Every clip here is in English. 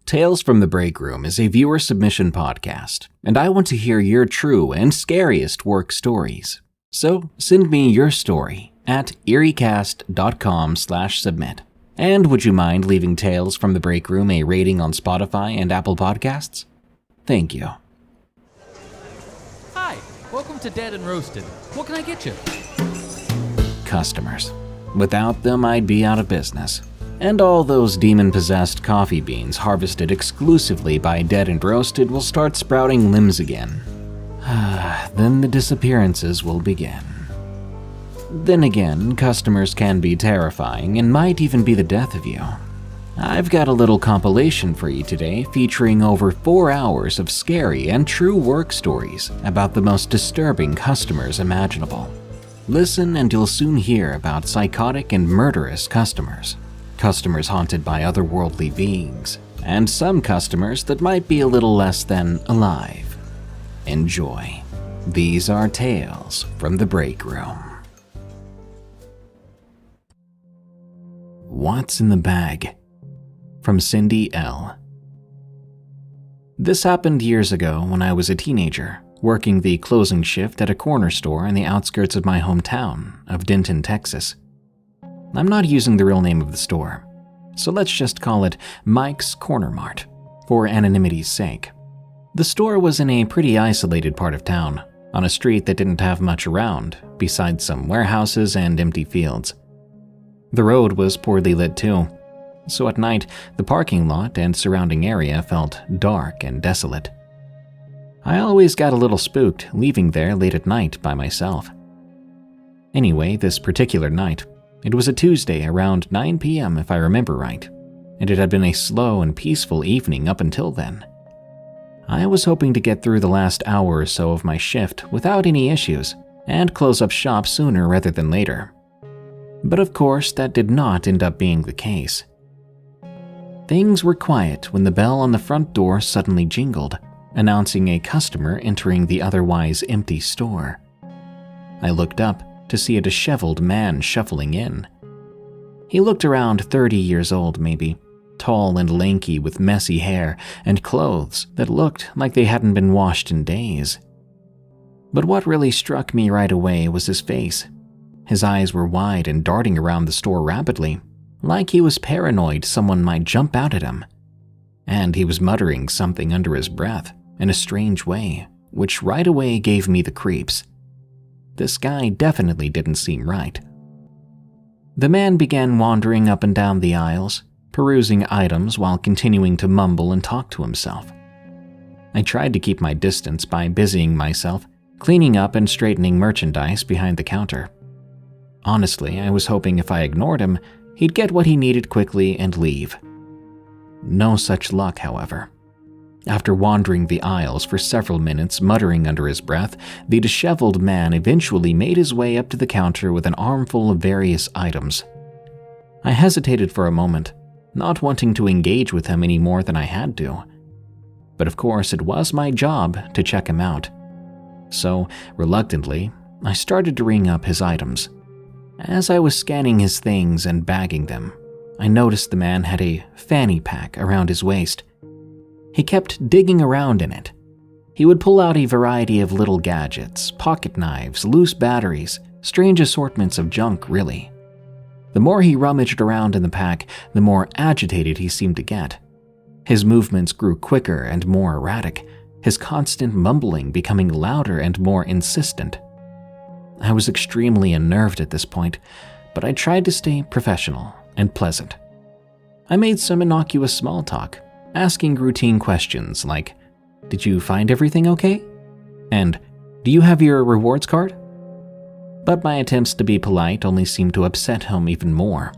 Tales from the Break Room is a viewer submission podcast, and I want to hear your true and scariest work stories. So send me your story at eeriecast.com/submit. And would you mind leaving Tales from the Break Room a rating on Spotify and Apple Podcasts? Thank you. Hi, welcome to Dead and Roasted. What can I get you? Customers. Without them, I'd be out of business. And all those demon-possessed coffee beans harvested exclusively by Dead and Roasted will start sprouting limbs again. Then the disappearances will begin. Then again, customers can be terrifying and might even be the death of you. I've got a little compilation for you today featuring over 4 hours of scary and true work stories about the most disturbing customers imaginable. Listen and you'll soon hear about psychotic and murderous customers. Customers haunted by otherworldly beings, and some customers that might be a little less than alive. Enjoy. These are Tales from the Break Room. What's in the bag? From Cindy L. This happened years ago when I was a teenager, working the closing shift at a corner store in the outskirts of my hometown of Denton, Texas. I'm not using the real name of the store, so let's just call it Mike's Corner Mart, for anonymity's sake. The store was in a pretty isolated part of town, on a street that didn't have much around, besides some warehouses and empty fields. The road was poorly lit too, so at night the parking lot and surrounding area felt dark and desolate. I always got a little spooked leaving there late at night by myself. Anyway, this particular night, it was a Tuesday around 9 p.m. if I remember right, and it had been a slow and peaceful evening up until then. I was hoping to get through the last hour or so of my shift without any issues and close up shop sooner rather than later. But of course, that did not end up being the case. Things were quiet when the bell on the front door suddenly jingled, announcing a customer entering the otherwise empty store. I looked up to see a disheveled man shuffling in. He looked around 30 years old maybe, tall and lanky with messy hair and clothes that looked like they hadn't been washed in days. But what really struck me right away was his face. His eyes were wide and darting around the store rapidly, like he was paranoid someone might jump out at him. And he was muttering something under his breath in a strange way, which right away gave me the creeps. This guy definitely didn't seem right. The man began wandering up and down the aisles, perusing items while continuing to mumble and talk to himself. I tried to keep my distance by busying myself, cleaning up and straightening merchandise behind the counter. Honestly, I was hoping if I ignored him, he'd get what he needed quickly and leave. No such luck, however. After wandering the aisles for several minutes, muttering under his breath, the disheveled man eventually made his way up to the counter with an armful of various items. I hesitated for a moment, not wanting to engage with him any more than I had to. But of course, it was my job to check him out. So, reluctantly, I started to ring up his items. As I was scanning his things and bagging them, I noticed the man had a fanny pack around his waist. He kept digging around in it. He would pull out a variety of little gadgets, pocket knives, loose batteries, strange assortments of junk, really. The more he rummaged around in the pack, the more agitated he seemed to get. His movements grew quicker and more erratic, his constant mumbling becoming louder and more insistent. I was extremely unnerved at this point, but I tried to stay professional and pleasant. I made some innocuous small talk, asking routine questions like, "Did you find everything okay?" And, "Do you have your rewards card?" But my attempts to be polite only seemed to upset him even more.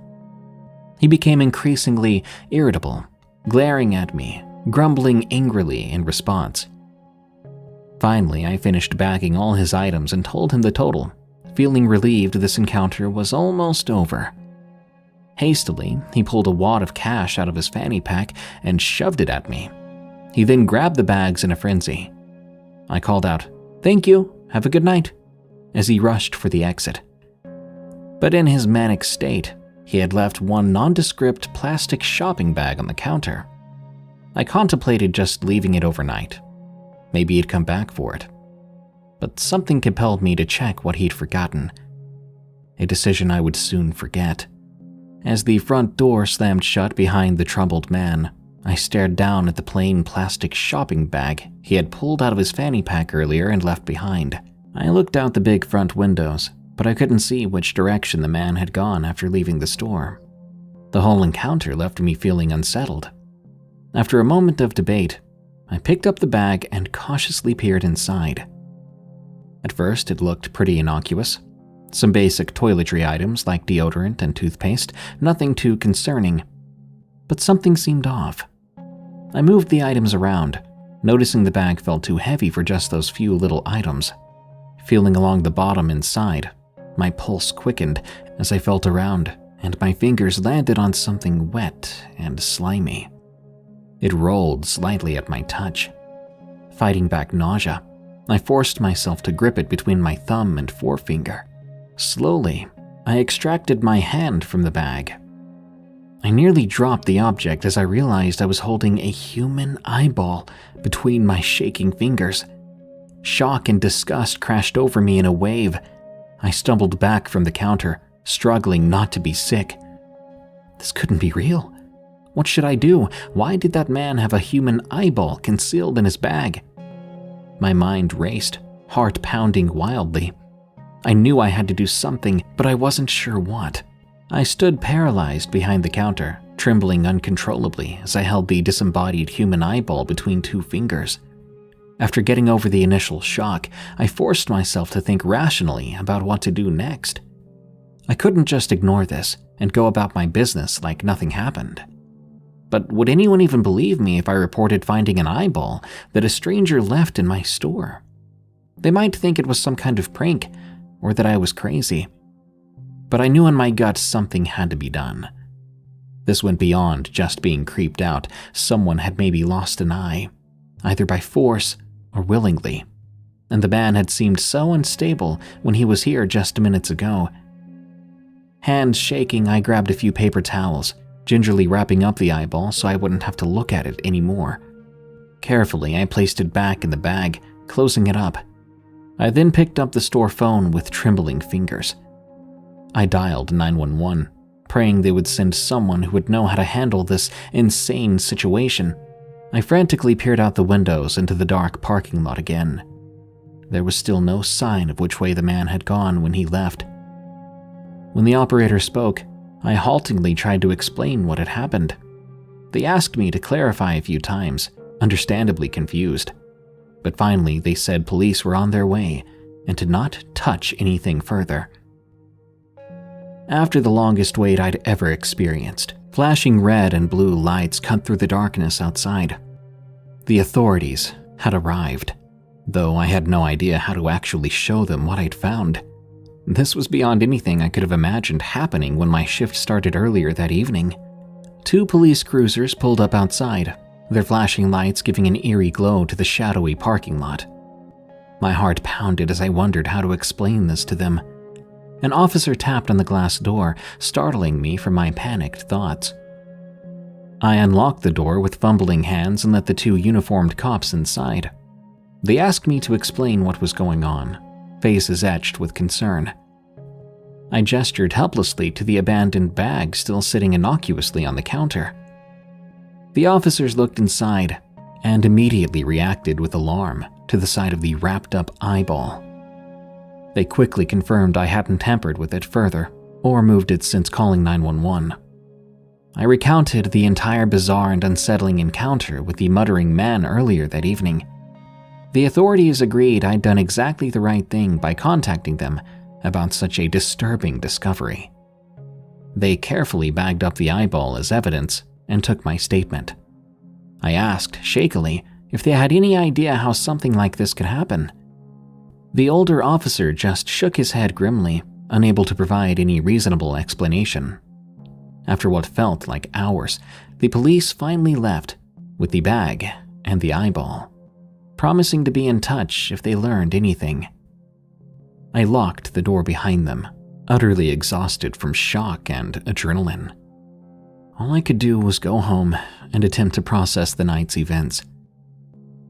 He became increasingly irritable, glaring at me, grumbling angrily in response. Finally, I finished bagging all his items and told him the total, feeling relieved this encounter was almost over. Hastily, he pulled a wad of cash out of his fanny pack and shoved it at me. He then grabbed the bags in a frenzy. I called out, "Thank you, have a good night," as he rushed for the exit. But in his manic state, he had left one nondescript plastic shopping bag on the counter. I contemplated just leaving it overnight. Maybe he'd come back for it. But something compelled me to check what he'd forgotten. A decision I would soon forget. As the front door slammed shut behind the troubled man, I stared down at the plain plastic shopping bag he had pulled out of his fanny pack earlier and left behind. I looked out the big front windows, but I couldn't see which direction the man had gone after leaving the store. The whole encounter left me feeling unsettled. After a moment of debate, I picked up the bag and cautiously peered inside. At first, it looked pretty innocuous. Some basic toiletry items like deodorant and toothpaste, nothing too concerning. But something seemed off. I moved the items around, noticing the bag felt too heavy for just those few little items. Feeling along the bottom inside, my pulse quickened as I felt around, and my fingers landed on something wet and slimy. It rolled slightly at my touch. Fighting back nausea, I forced myself to grip it between my thumb and forefinger. Slowly, I extracted my hand from the bag. I nearly dropped the object as I realized I was holding a human eyeball between my shaking fingers. Shock and disgust crashed over me in a wave. I stumbled back from the counter, struggling not to be sick. This couldn't be real. What should I do? Why did that man have a human eyeball concealed in his bag? My mind raced, heart pounding wildly. I knew I had to do something, but I wasn't sure what. I stood paralyzed behind the counter, trembling uncontrollably as I held the disembodied human eyeball between two fingers. After getting over the initial shock, I forced myself to think rationally about what to do next. I couldn't just ignore this and go about my business like nothing happened. But would anyone even believe me if I reported finding an eyeball that a stranger left in my store? They might think it was some kind of prank, or that I was crazy. But I knew in my gut something had to be done. This went beyond just being creeped out. Someone had maybe lost an eye, either by force or willingly. And the man had seemed so unstable when he was here just minutes ago. Hands shaking, I grabbed a few paper towels, gingerly wrapping up the eyeball so I wouldn't have to look at it anymore. Carefully, I placed it back in the bag, closing it up. I then picked up the store phone with trembling fingers. I dialed 911, praying they would send someone who would know how to handle this insane situation. I frantically peered out the windows into the dark parking lot again. There was still no sign of which way the man had gone when he left. When the operator spoke, I haltingly tried to explain what had happened. They asked me to clarify a few times, understandably confused. But finally, they said police were on their way and to not touch anything further. After the longest wait I'd ever experienced, flashing red and blue lights cut through the darkness outside. The authorities had arrived, though I had no idea how to actually show them what I'd found. This was beyond anything I could have imagined happening when my shift started earlier that evening. 2 police cruisers pulled up outside, their flashing lights giving an eerie glow to the shadowy parking lot. My heart pounded as I wondered how to explain this to them. An officer tapped on the glass door, startling me from my panicked thoughts. I unlocked the door with fumbling hands and let the 2 uniformed cops inside. They asked me to explain what was going on, faces etched with concern. I gestured helplessly to the abandoned bag still sitting innocuously on the counter. The officers looked inside and immediately reacted with alarm to the sight of the wrapped-up eyeball. They quickly confirmed I hadn't tampered with it further or moved it since calling 911. I recounted the entire bizarre and unsettling encounter with the muttering man earlier that evening. The authorities agreed I'd done exactly the right thing by contacting them about such a disturbing discovery. They carefully bagged up the eyeball as evidence and took my statement. I asked, shakily, if they had any idea how something like this could happen. The older officer just shook his head grimly, unable to provide any reasonable explanation. After what felt like hours, the police finally left with the bag and the eyeball, promising to be in touch if they learned anything. I locked the door behind them, utterly exhausted from shock and adrenaline. All I could do was go home and attempt to process the night's events.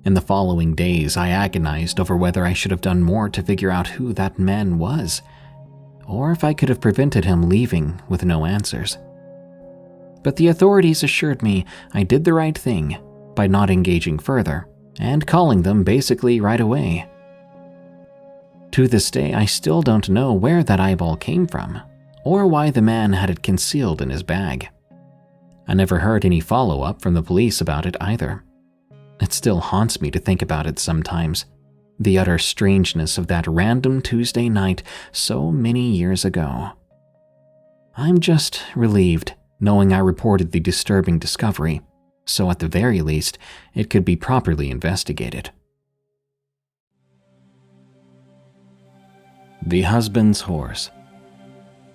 In the following days, I agonized over whether I should have done more to figure out who that man was, or if I could have prevented him leaving with no answers. But the authorities assured me I did the right thing by not engaging further and calling them basically right away. To this day, I still don't know where that eyeball came from, or why the man had it concealed in his bag. I never heard any follow-up from the police about it either. It still haunts me to think about it sometimes, the utter strangeness of that random Tuesday night so many years ago. I'm just relieved knowing I reported the disturbing discovery, so at the very least, it could be properly investigated. The Husband's Horse,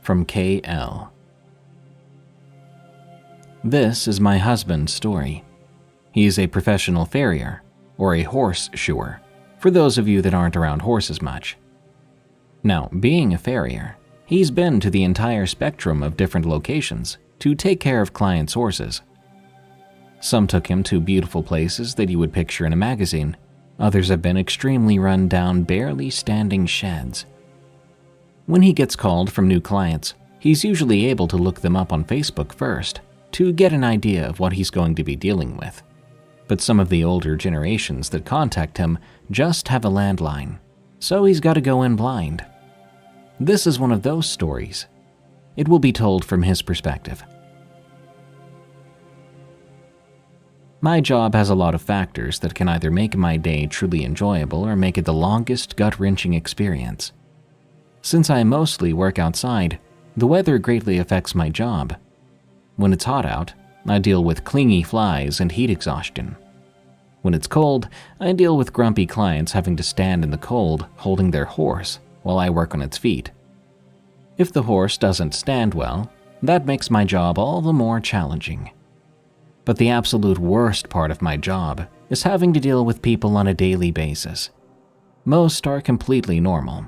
from K.L. This is my husband's story. He is a professional farrier, or a horse shoer, for those of you that aren't around horses much. Now, being a farrier, he's been to the entire spectrum of different locations to take care of clients' horses. Some took him to beautiful places that you would picture in a magazine. Others have been extremely run-down, barely standing sheds. When he gets called from new clients, he's usually able to look them up on Facebook first to get an idea of what he's going to be dealing with. But some of the older generations that contact him just have a landline, so he's got to go in blind. This is one of those stories. It will be told from his perspective. My job has a lot of factors that can either make my day truly enjoyable or make it the longest, gut-wrenching experience. Since I mostly work outside, the weather greatly affects my job. When it's hot out, I deal with clingy flies and heat exhaustion. When it's cold, I deal with grumpy clients having to stand in the cold holding their horse while I work on its feet. If the horse doesn't stand well, that makes my job all the more challenging. But the absolute worst part of my job is having to deal with people on a daily basis. Most are completely normal,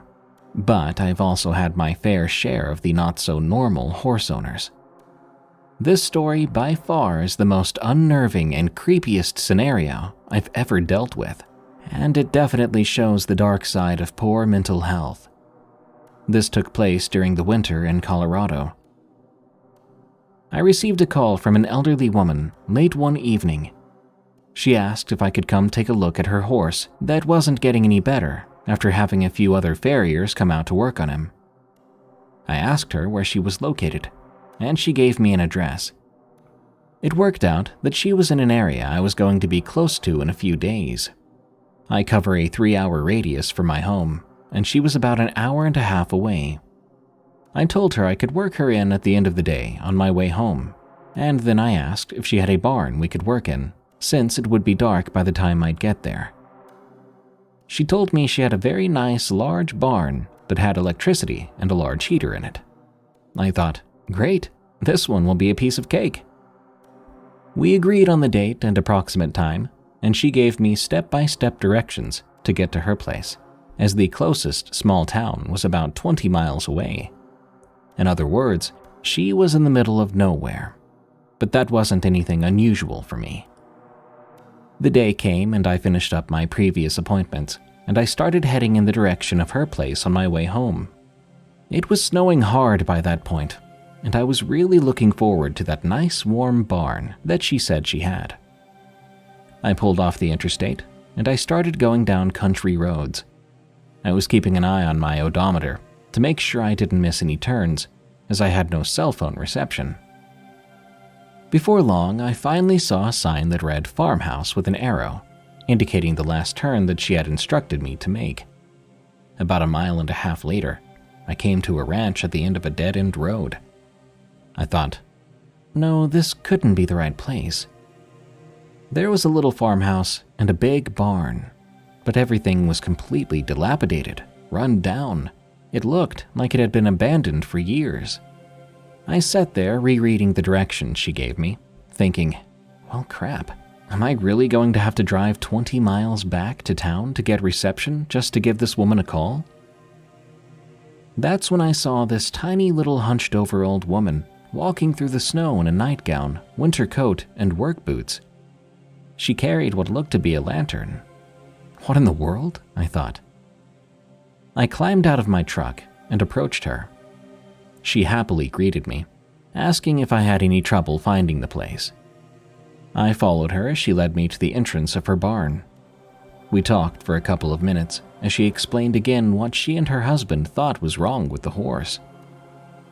but I've also had my fair share of the not-so-normal horse owners. This story by far is the most unnerving and creepiest scenario I've ever dealt with, and it definitely shows the dark side of poor mental health. This took place during the winter in Colorado. I received a call from an elderly woman late one evening. She asked if I could come take a look at her horse that wasn't getting any better after having a few other farriers come out to work on him. I asked her where she was located, and she gave me an address. It worked out that she was in an area I was going to be close to in a few days. I cover a 3-hour radius from my home, and she was about an hour and a half away. I told her I could work her in at the end of the day on my way home, and then I asked if she had a barn we could work in, since it would be dark by the time I'd get there. She told me she had a very nice large barn that had electricity and a large heater in it. I thought, great, this one will be a piece of cake. We agreed on the date and approximate time, and she gave me step-by-step directions to get to her place, as the closest small town was about 20 miles away. In other words, she was in the middle of nowhere, but that wasn't anything unusual for me. The day came and I finished up my previous appointments, and I started heading in the direction of her place on my way home. It was snowing hard by that point, and I was really looking forward to that nice warm barn that she said she had. I pulled off the interstate, and I started going down country roads. I was keeping an eye on my odometer to make sure I didn't miss any turns, as I had no cell phone reception. Before long, I finally saw a sign that read farmhouse with an arrow, indicating the last turn that she had instructed me to make. About 1.5 miles later, I came to a ranch at the end of a dead-end road. I thought, no, this couldn't be the right place. There was a little farmhouse and a big barn, but everything was completely dilapidated, run down. It looked like it had been abandoned for years. I sat there rereading the directions she gave me, thinking, well, crap, am I really going to have to drive 20 miles back to town to get reception just to give this woman a call? That's when I saw this tiny little hunched-over old woman walking through the snow in a nightgown, winter coat, and work boots. She carried what looked to be a lantern. What in the world? I thought. I climbed out of my truck and approached her. She happily greeted me, asking if I had any trouble finding the place. I followed her as she led me to the entrance of her barn. We talked for a couple of minutes as she explained again what she and her husband thought was wrong with the horse.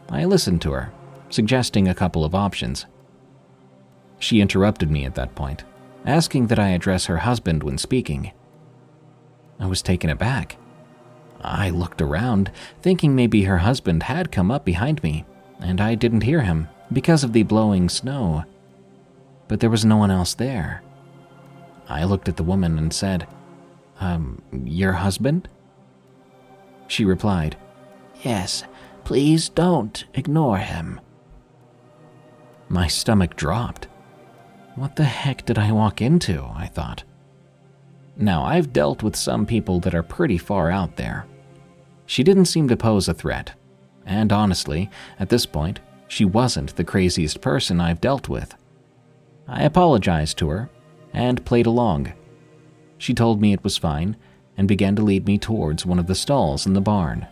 I listened to her, suggesting a couple of options. She interrupted me at that point, asking that I address her husband when speaking. I was taken aback. I looked around, thinking maybe her husband had come up behind me, and I didn't hear him because of the blowing snow. But there was no one else there. I looked at the woman and said, your husband? She replied, "Yes, please don't ignore him." My stomach dropped. What the heck did I walk into, I thought. Now, I've dealt with some people that are pretty far out there. She didn't seem to pose a threat, and honestly, at this point, she wasn't the craziest person I've dealt with. I apologized to her and played along. She told me it was fine and began to lead me towards one of the stalls in the barn.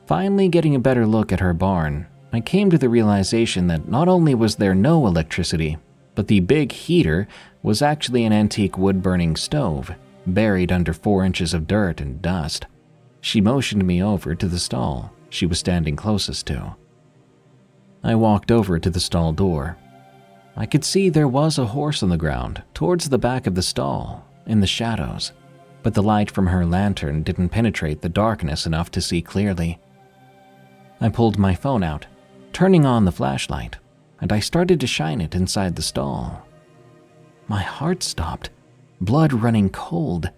Finally getting a better look at her barn, I came to the realization that not only was there no electricity, but the big heater was actually an antique wood-burning stove, buried under 4 inches of dirt and dust. She motioned me over to the stall she was standing closest to. I walked over to the stall door. I could see there was a horse on the ground towards the back of the stall, in the shadows, but the light from her lantern didn't penetrate the darkness enough to see clearly. I pulled my phone out, turning on the flashlight, and I started to shine it inside the stall. My heart stopped, blood running cold.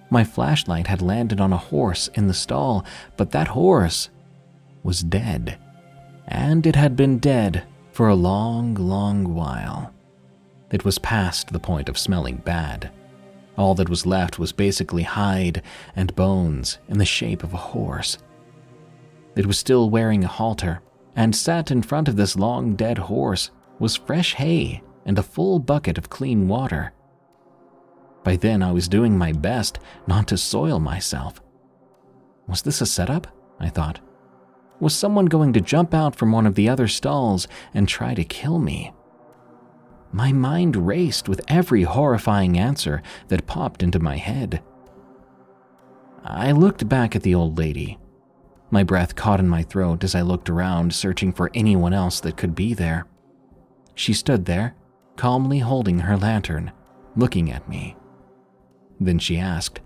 My flashlight had landed on a horse in the stall, but that horse was dead, and it had been dead for a long, long while. It was past the point of smelling bad. All that was left was basically hide and bones in the shape of a horse. It was still wearing a halter, and sat in front of this long dead horse was fresh hay and a full bucket of clean water. By then I was doing my best not to soil myself. Was this a setup? I thought. Was someone going to jump out from one of the other stalls and try to kill me? My mind raced with every horrifying answer that popped into my head. I looked back at the old lady. My breath caught in my throat as I looked around, searching for anyone else that could be there. She stood there, calmly holding her lantern, looking at me. Then she asked,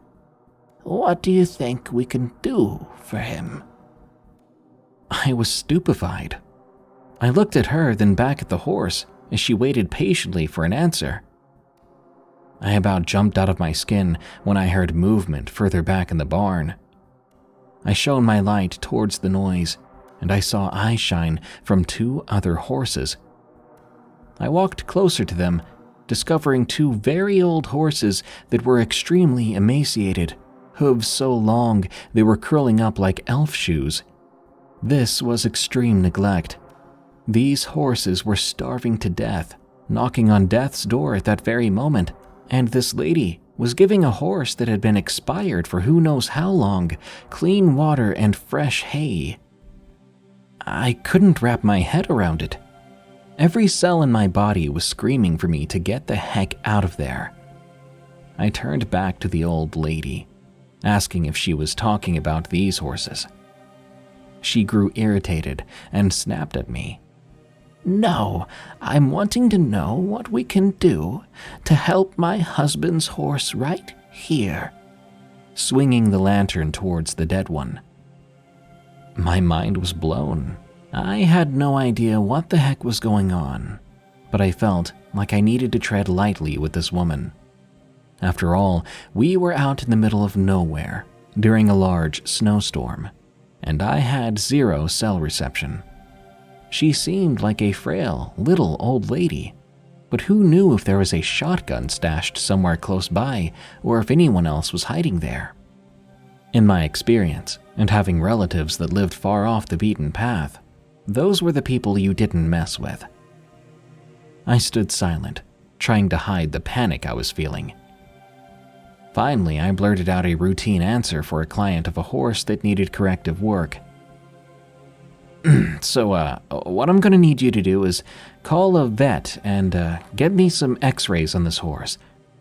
"What do you think we can do for him?" I was stupefied. I looked at her, then back at the horse, as she waited patiently for an answer. I about jumped out of my skin when I heard movement further back in the barn. I shone my light towards the noise, and I saw eye shine from 2 other horses. I walked closer to them, discovering 2 very old horses that were extremely emaciated, hooves so long they were curling up like elf shoes. This was extreme neglect. These horses were starving to death, knocking on death's door at that very moment, and this lady was giving a horse that had been expired for who knows how long clean water and fresh hay. I couldn't wrap my head around it. Every cell in my body was screaming for me to get the heck out of there. I turned back to the old lady, asking if she was talking about these horses. She grew irritated and snapped at me. "No, I'm wanting to know what we can do to help my husband's horse right here," swinging the lantern towards the dead one. My mind was blown. I had no idea what the heck was going on, but I felt like I needed to tread lightly with this woman. After all, we were out in the middle of nowhere during a large snowstorm, and I had 0 cell reception. She seemed like a frail, little old lady, but who knew if there was a shotgun stashed somewhere close by or if anyone else was hiding there? In my experience, and having relatives that lived far off the beaten path, those were the people you didn't mess with. I stood silent, trying to hide the panic I was feeling. Finally, I blurted out a routine answer for a client of a horse that needed corrective work. So, what I'm going to need you to do is call a vet and get me some x-rays on this horse.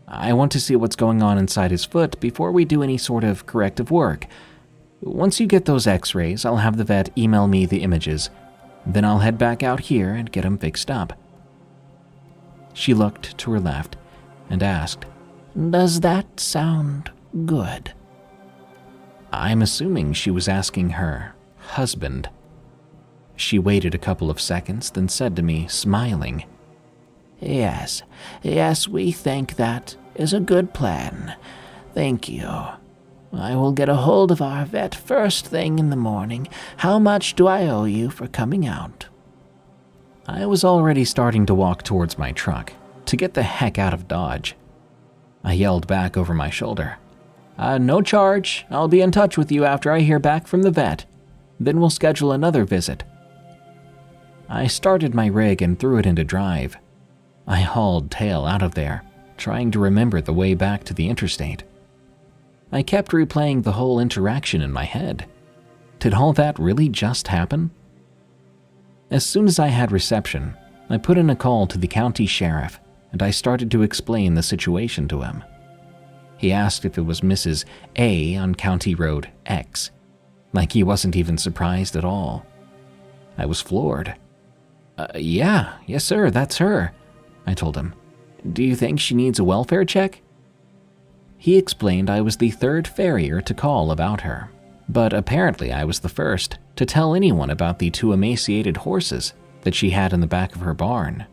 I want to see what's going on inside his foot before we do any sort of corrective work. Once you get those x-rays, I'll have the vet email me the images. Then I'll head back out here and get them fixed up. She looked to her left and asked, "Does that sound good?" I'm assuming she was asking her husband. She waited a couple of seconds, then said to me, smiling, Yes, we think that is a good plan. Thank you. I will get a hold of our vet first thing in the morning. How much do I owe you for coming out?" I was already starting to walk towards my truck to get the heck out of Dodge. I yelled back over my shoulder, "No charge. I'll be in touch with you after I hear back from the vet. Then we'll schedule another visit." I started my rig and threw it into drive. I hauled tail out of there, trying to remember the way back to the interstate. I kept replaying the whole interaction in my head. Did all that really just happen? As soon as I had reception, I put in a call to the county sheriff, and I started to explain the situation to him. He asked if it was Mrs. A on County Road X, like he wasn't even surprised at all. I was floored. Yes sir, that's her," I told him. "Do you think she needs a welfare check?" He explained I was the third farrier to call about her, but apparently I was the first to tell anyone about the two emaciated horses that she had in the back of her barn.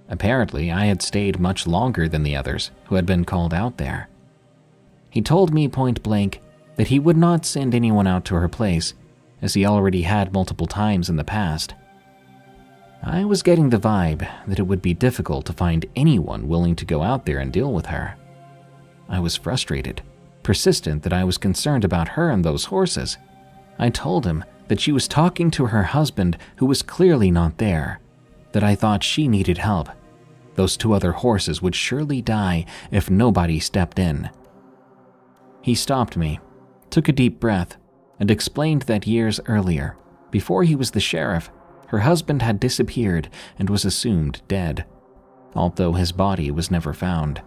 Apparently, I had stayed much longer than the others who had been called out there. He told me point blank that he would not send anyone out to her place, as he already had multiple times in the past. I was getting the vibe that it would be difficult to find anyone willing to go out there and deal with her. I was frustrated, persistent that I was concerned about her and those horses. I told him that she was talking to her husband who was clearly not there, that I thought she needed help. Those two other horses would surely die if nobody stepped in. He stopped me, took a deep breath, and explained that years earlier, before he was the sheriff, her husband had disappeared and was assumed dead, although his body was never found.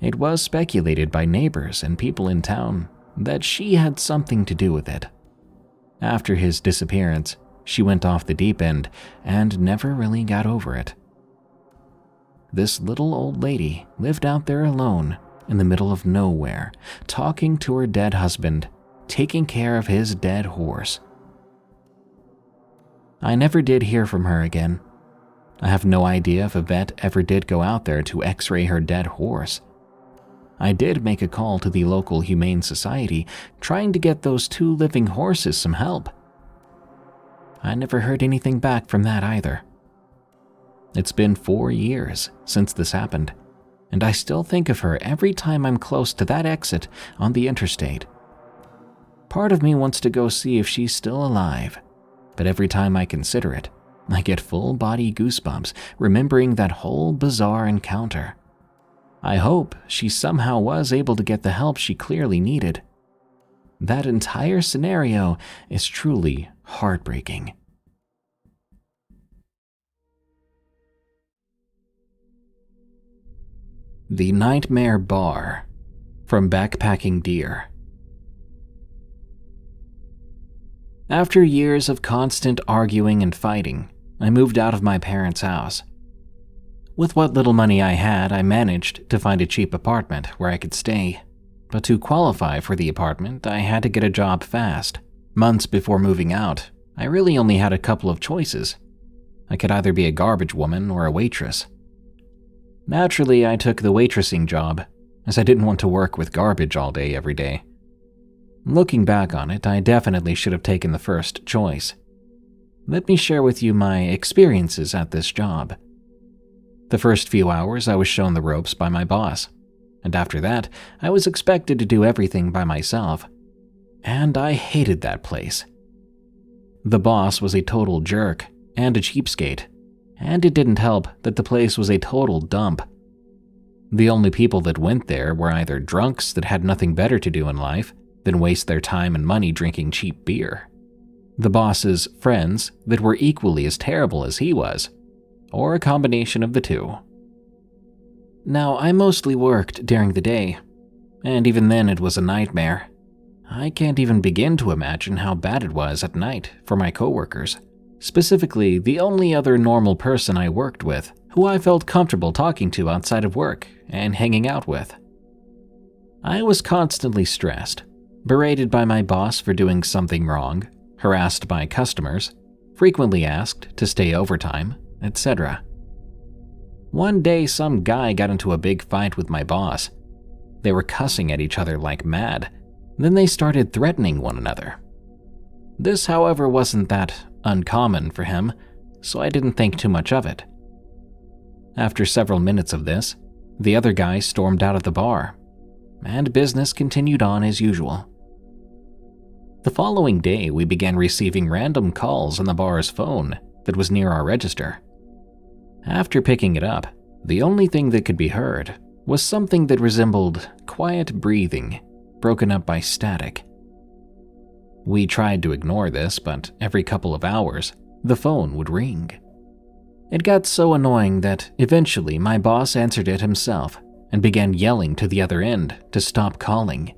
It was speculated by neighbors and people in town that she had something to do with it. After his disappearance, she went off the deep end and never really got over it. This little old lady lived out there alone in the middle of nowhere, talking to her dead husband, taking care of his dead horse. I never did hear from her again. I have no idea if a vet ever did go out there to x-ray her dead horse. I did make a call to the local humane society, trying to get those two living horses some help. I never heard anything back from that either. It's been 4 years since this happened, and I still think of her every time I'm close to that exit on the interstate. Part of me wants to go see if she's still alive, but every time I consider it, I get full-body goosebumps remembering that whole bizarre encounter. I hope she somehow was able to get the help she clearly needed. That entire scenario is truly heartbreaking. The Nightmare Bar, from Backpacking Deer. After years of constant arguing and fighting, I moved out of my parents' house. With what little money I had, I managed to find a cheap apartment where I could stay. But to qualify for the apartment, I had to get a job fast. Months before moving out, I really only had a couple of choices. I could either be a garbage woman or a waitress. Naturally, I took the waitressing job, as I didn't want to work with garbage all day every day. Looking back on it, I definitely should have taken the first choice. Let me share with you my experiences at this job. The first few hours, I was shown the ropes by my boss, and after that, I was expected to do everything by myself. And I hated that place. The boss was a total jerk and a cheapskate, and it didn't help that the place was a total dump. The only people that went there were either drunks that had nothing better to do in life than waste their time and money drinking cheap beer, the boss's friends that were equally as terrible as he was, or a combination of the two. Now, I mostly worked during the day, and even then it was a nightmare. I can't even begin to imagine how bad it was at night for my coworkers, specifically the only other normal person I worked with who I felt comfortable talking to outside of work and hanging out with. I was constantly stressed, berated by my boss for doing something wrong, harassed by customers, frequently asked to stay overtime, etc. One day, some guy got into a big fight with my boss. They were cussing at each other like mad. Then they started threatening one another. This, however, wasn't that uncommon for him, so I didn't think too much of it. After several minutes of this, the other guy stormed out of the bar, and business continued on as usual. The following day, we began receiving random calls on the bar's phone that was near our register. After picking it up, the only thing that could be heard was something that resembled quiet breathing, broken up by static. We tried to ignore this, but every couple of hours, the phone would ring. It got so annoying that eventually my boss answered it himself and began yelling to the other end to stop calling.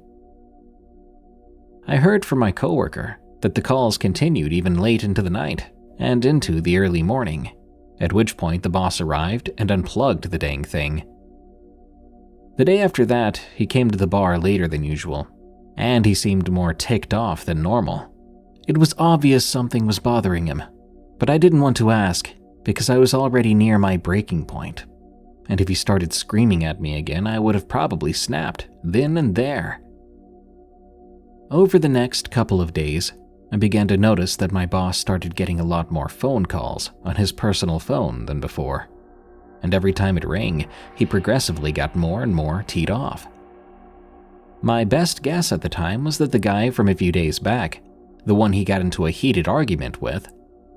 I heard from my coworker that the calls continued even late into the night and into the early morning, at which point the boss arrived and unplugged the dang thing. The day after that, he came to the bar later than usual, and he seemed more ticked off than normal. It was obvious something was bothering him, but I didn't want to ask because I was already near my breaking point, and if he started screaming at me again, I would have probably snapped then and there. Over the next couple of days, I began to notice that my boss started getting a lot more phone calls on his personal phone than before. And every time it rang, he progressively got more and more teed off. My best guess at the time was that the guy from a few days back, the one he got into a heated argument with,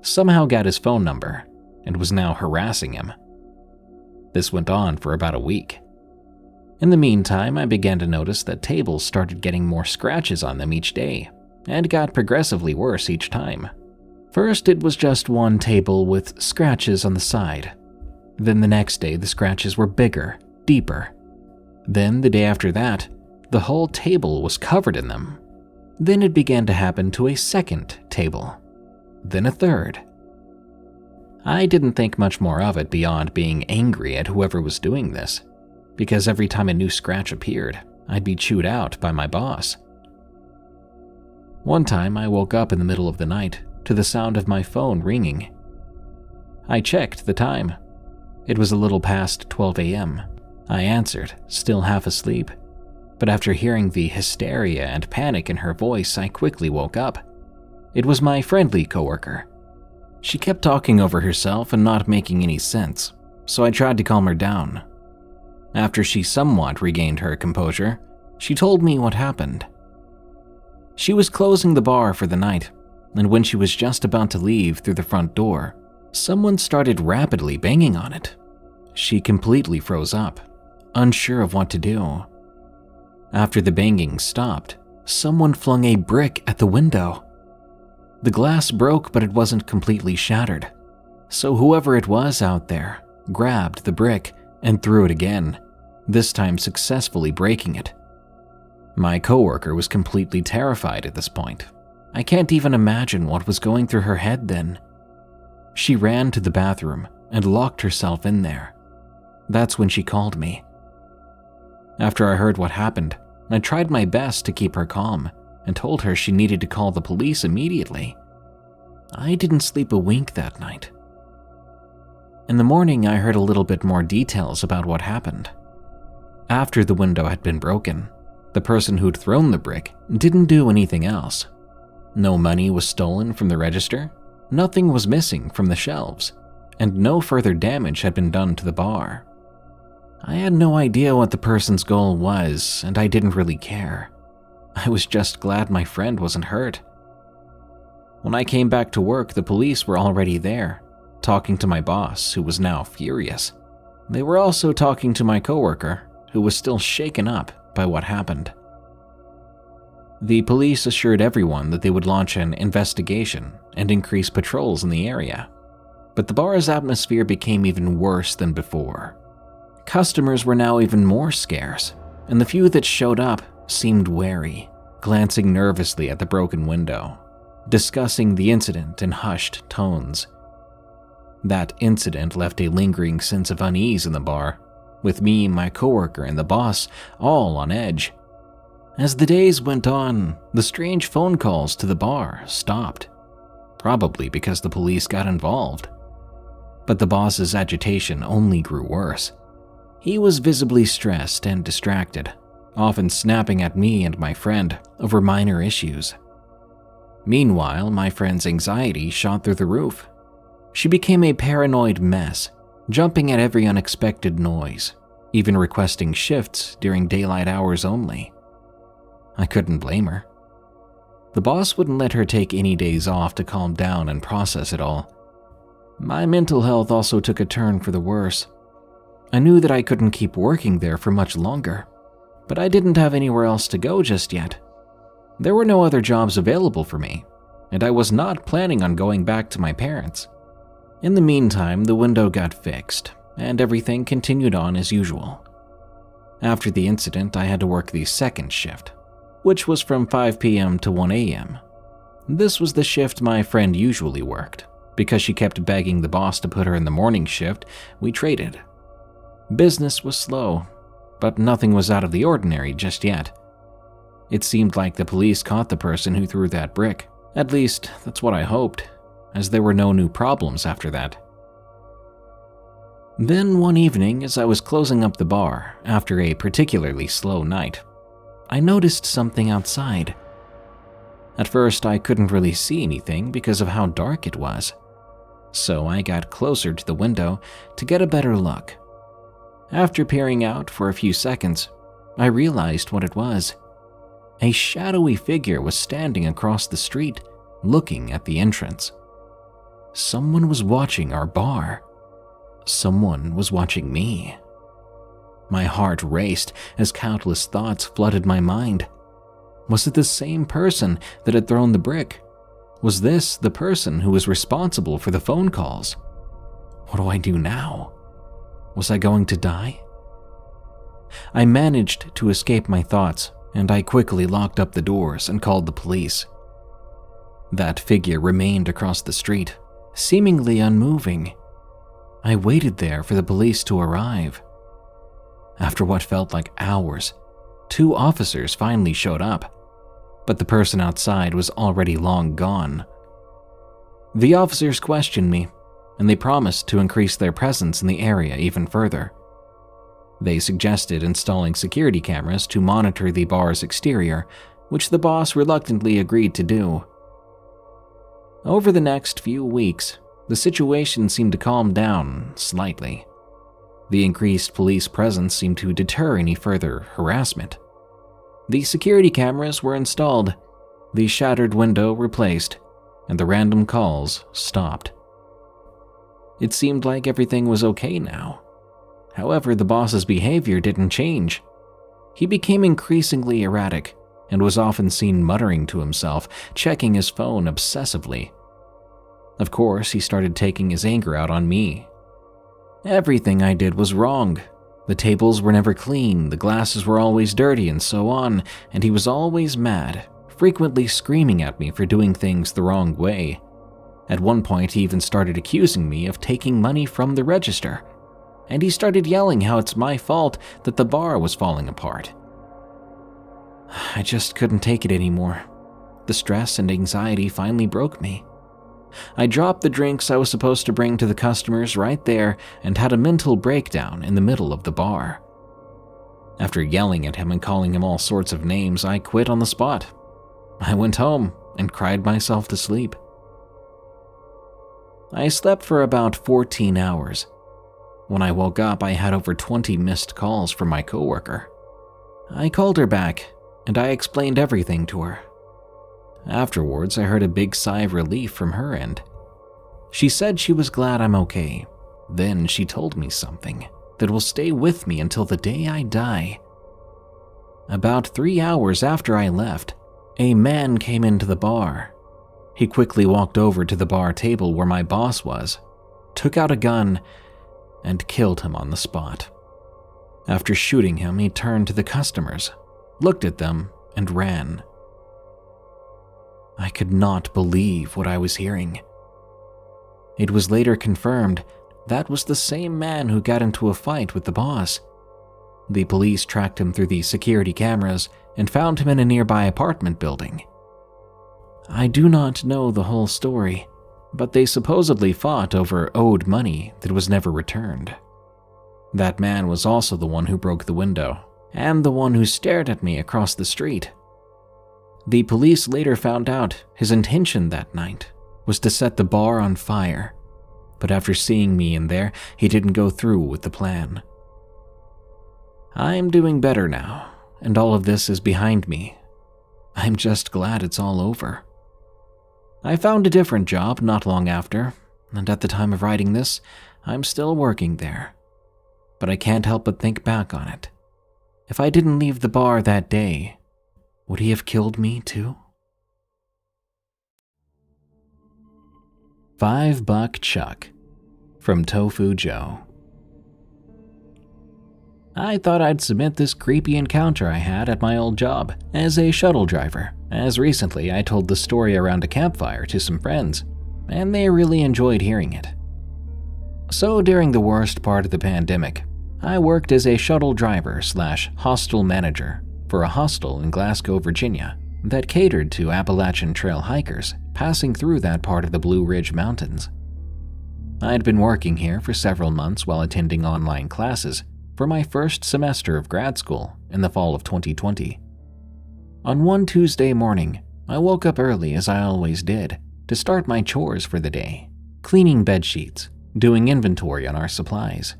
somehow got his phone number and was now harassing him. This went on for about a week. In the meantime, I began to notice that tables started getting more scratches on them each day and got progressively worse each time. First, it was just one table with scratches on the side. Then the next day, the scratches were bigger, deeper. Then the day after that, the whole table was covered in them. Then it began to happen to a second table. Then a third. I didn't think much more of it beyond being angry at whoever was doing this, because every time a new scratch appeared, I'd be chewed out by my boss. One time, I woke up in the middle of the night to the sound of my phone ringing. I checked the time. It was a little past 12 a.m. I answered, still half asleep, but after hearing the hysteria and panic in her voice, I quickly woke up. It was my friendly coworker. She kept talking over herself and not making any sense, so I tried to calm her down. After she somewhat regained her composure, she told me what happened. She was closing the bar for the night, and when she was just about to leave through the front door, someone started rapidly banging on it. She completely froze up, unsure of what to do. After the banging stopped, someone flung a brick at the window. The glass broke, but it wasn't completely shattered, so whoever it was out there grabbed the brick and threw it again, this time successfully breaking it. My coworker was completely terrified at this point. I can't even imagine what was going through her head then. She ran to the bathroom and locked herself in there. That's when she called me. After I heard what happened, I tried my best to keep her calm and told her she needed to call the police immediately. I didn't sleep a wink that night. In the morning, I heard a little bit more details about what happened. After the window had been broken, the person who'd thrown the brick didn't do anything else. No money was stolen from the register, nothing was missing from the shelves, and no further damage had been done to the bar. I had no idea what the person's goal was, and I didn't really care. I was just glad my friend wasn't hurt. When I came back to work, the police were already there, talking to my boss, who was now furious. They were also talking to my coworker, who was still shaken up by what happened. The police assured everyone that they would launch an investigation and increase patrols in the area. But the bar's atmosphere became even worse than before. Customers were now even more scarce, and the few that showed up seemed wary, glancing nervously at the broken window, discussing the incident in hushed tones. That incident left a lingering sense of unease in the bar, with me, my coworker, and the boss all on edge. As the days went on, the strange phone calls to the bar stopped, probably because the police got involved. But the boss's agitation only grew worse. He was visibly stressed and distracted, often snapping at me and my friend over minor issues. Meanwhile, my friend's anxiety shot through the roof. She became a paranoid mess, jumping at every unexpected noise, even requesting shifts during daylight hours only. I couldn't blame her. The boss wouldn't let her take any days off to calm down and process it all. My mental health also took a turn for the worse. I knew that I couldn't keep working there for much longer, but I didn't have anywhere else to go just yet. There were no other jobs available for me, and I was not planning on going back to my parents. In the meantime, the window got fixed, and everything continued on as usual. After the incident, I had to work the second shift, which was from 5 p.m. to 1 a.m. This was the shift my friend usually worked. Because she kept begging the boss to put her in the morning shift, we traded. Business was slow, but nothing was out of the ordinary just yet. It seemed like the police caught the person who threw that brick. At least, that's what I hoped, as there were no new problems after that. Then one evening, as I was closing up the bar after a particularly slow night, I noticed something outside. At first, I couldn't really see anything because of how dark it was, so I got closer to the window to get a better look. After peering out for a few seconds, I realized what it was. A shadowy figure was standing across the street, looking at the entrance. Someone was watching our bar. Someone was watching me. My heart raced as countless thoughts flooded my mind. Was it the same person that had thrown the brick? Was this the person who was responsible for the phone calls? What do I do now? Was I going to die? I managed to escape my thoughts, and I quickly locked up the doors and called the police. That figure remained across the street, seemingly unmoving. I waited there for the police to arrive. After what felt like hours, 2 officers finally showed up, but the person outside was already long gone. The officers questioned me, and they promised to increase their presence in the area even further. They suggested installing security cameras to monitor the bar's exterior, which the boss reluctantly agreed to do. Over the next few weeks, the situation seemed to calm down slightly. The increased police presence seemed to deter any further harassment. The security cameras were installed, the shattered window replaced, and the random calls stopped. It seemed like everything was okay now. However, the boss's behavior didn't change. He became increasingly erratic and was often seen muttering to himself, checking his phone obsessively. Of course, he started taking his anger out on me. Everything I did was wrong. The tables were never clean, the glasses were always dirty, and so on, and he was always mad, frequently screaming at me for doing things the wrong way. At one point, he even started accusing me of taking money from the register, and he started yelling how it's my fault that the bar was falling apart. I just couldn't take it anymore. The stress and anxiety finally broke me. I dropped the drinks I was supposed to bring to the customers right there and had a mental breakdown in the middle of the bar. After yelling at him and calling him all sorts of names, I quit on the spot. I went home and cried myself to sleep. I slept for about 14 hours. When I woke up, I had over 20 missed calls from my coworker. I called her back, and I explained everything to her. Afterwards, I heard a big sigh of relief from her end. She said she was glad I'm okay. Then she told me something that will stay with me until the day I die. About 3 hours after I left, a man came into the bar. He quickly walked over to the bar table where my boss was, took out a gun, and killed him on the spot. After shooting him, he turned to the customers, looked at them, and ran. I could not believe what I was hearing. It was later confirmed that was the same man who got into a fight with the boss. The police tracked him through the security cameras and found him in a nearby apartment building. I do not know the whole story, but they supposedly fought over owed money that was never returned. That man was also the one who broke the window, and the one who stared at me across the street. The police later found out his intention that night was to set the bar on fire, but after seeing me in there, he didn't go through with the plan. I'm doing better now, and all of this is behind me. I'm just glad it's all over. I found a different job not long after, and at the time of writing this, I'm still working there. But I can't help but think back on it. If I didn't leave the bar that day, would he have killed me too? $5 Chuck from Tofu Joe. I thought I'd submit this creepy encounter I had at my old job as a shuttle driver, as recently I told the story around a campfire to some friends, and they really enjoyed hearing it. So during the worst part of the pandemic, I worked as a shuttle driver / hostel manager for a hostel in Glasgow, Virginia that catered to Appalachian Trail hikers passing through that part of the Blue Ridge Mountains. I'd been working here for several months while attending online classes for my first semester of grad school in the fall of 2020. On one Tuesday morning, I woke up early as I always did to start my chores for the day, cleaning bed sheets, doing inventory on our supplies,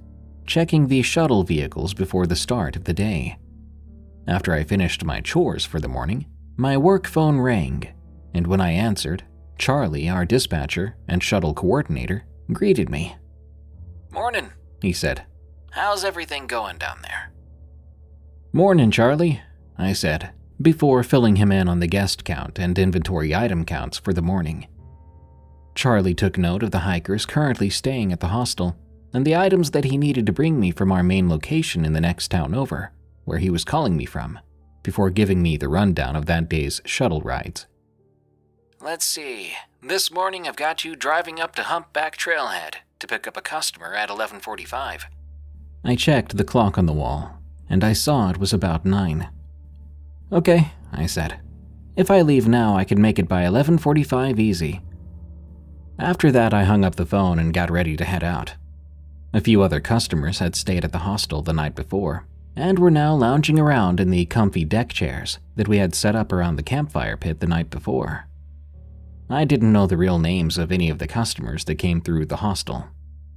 checking the shuttle vehicles before the start of the day. After I finished my chores for the morning, my work phone rang, and when I answered, Charlie, our dispatcher and shuttle coordinator, greeted me. "Morning," he said. "How's everything going down there?" "Morning, Charlie," I said, before filling him in on the guest count and inventory item counts for the morning. Charlie took note of the hikers currently staying at the hostel and the items that he needed to bring me from our main location in the next town over, where he was calling me from, before giving me the rundown of that day's shuttle rides. "Let's see, this morning I've got you driving up to Humpback Trailhead to pick up a customer at 11:45. I checked the clock on the wall, and I saw it was about 9. "Okay," I said. "If I leave now, I can make it by 11:45 easy." After that, I hung up the phone and got ready to head out. A few other customers had stayed at the hostel the night before, and were now lounging around in the comfy deck chairs that we had set up around the campfire pit the night before. I didn't know the real names of any of the customers that came through the hostel.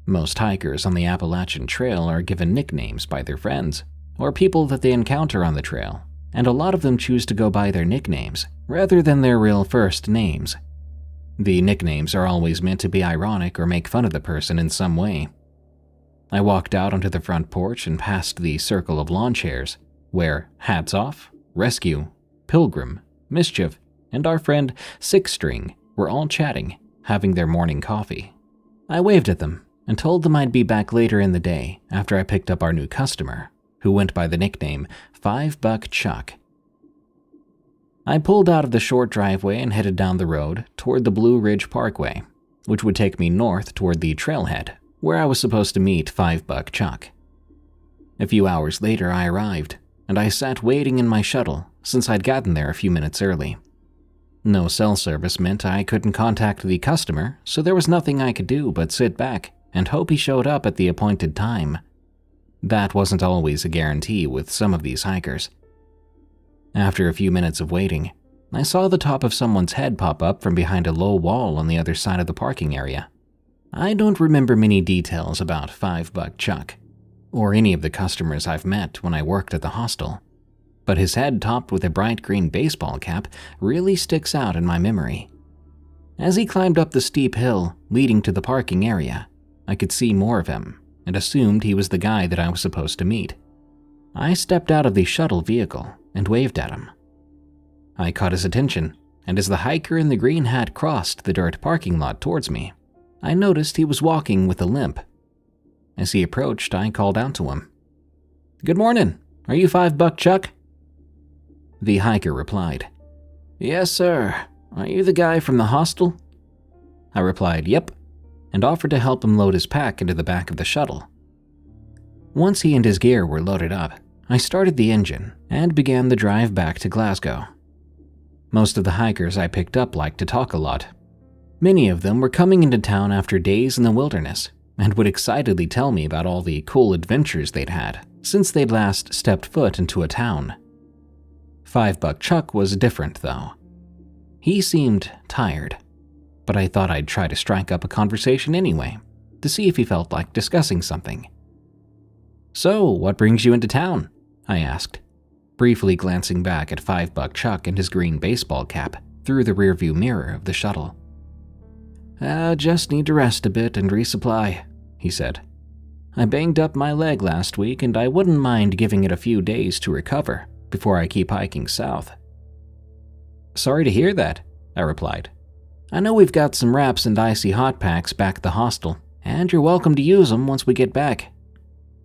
Most hikers on the Appalachian Trail are given nicknames by their friends, or people that they encounter on the trail, and a lot of them choose to go by their nicknames rather than their real first names. The nicknames are always meant to be ironic or make fun of the person in some way. I walked out onto the front porch and past the circle of lawn chairs, where Hats Off, Rescue, Pilgrim, Mischief, and our friend Six String were all chatting, having their morning coffee. I waved at them and told them I'd be back later in the day after I picked up our new customer, who went by the nickname $5 Chuck. I pulled out of the short driveway and headed down the road toward the Blue Ridge Parkway, which would take me north toward the trailhead, where I was supposed to meet $5 Chuck. A few hours later, I arrived, and I sat waiting in my shuttle since I'd gotten there a few minutes early. No cell service meant I couldn't contact the customer, so there was nothing I could do but sit back and hope he showed up at the appointed time. That wasn't always a guarantee with some of these hikers. After a few minutes of waiting, I saw the top of someone's head pop up from behind a low wall on the other side of the parking area. I don't remember many details about $5 Chuck, or any of the customers I've met when I worked at the hostel. but his head topped with a bright green baseball cap really sticks out in my memory. As he climbed up the steep hill leading to the parking area, I could see more of him and assumed he was the guy that I was supposed to meet. I stepped out of the shuttle vehicle and waved at him. I caught his attention, and as the hiker in the green hat crossed the dirt parking lot towards me, I noticed he was walking with a limp. As he approached, I called out to him, "Good morning. Are you $5 Chuck?" The hiker replied, "Yes, sir. Are you the guy from the hostel?" I replied, "Yep," and offered to help him load his pack into the back of the shuttle. Once he and his gear were loaded up, I started the engine and began the drive back to Glasgow. Most of the hikers I picked up liked to talk a lot. Many of them were coming into town after days in the wilderness and would excitedly tell me about all the cool adventures they'd had since they'd last stepped foot into a town. $5 Chuck was different, though. He seemed tired, but I thought I'd try to strike up a conversation anyway, to see if he felt like discussing something. "So, what brings you into town?" I asked, briefly glancing back at $5 Chuck and his green baseball cap through the rearview mirror of the shuttle. Just need to rest a bit and resupply," he said. "I banged up my leg last week and I wouldn't mind giving it a few days to recover before I keep hiking south." "Sorry to hear that," I replied. "I know we've got some wraps and icy hot packs back at the hostel, and you're welcome to use them once we get back."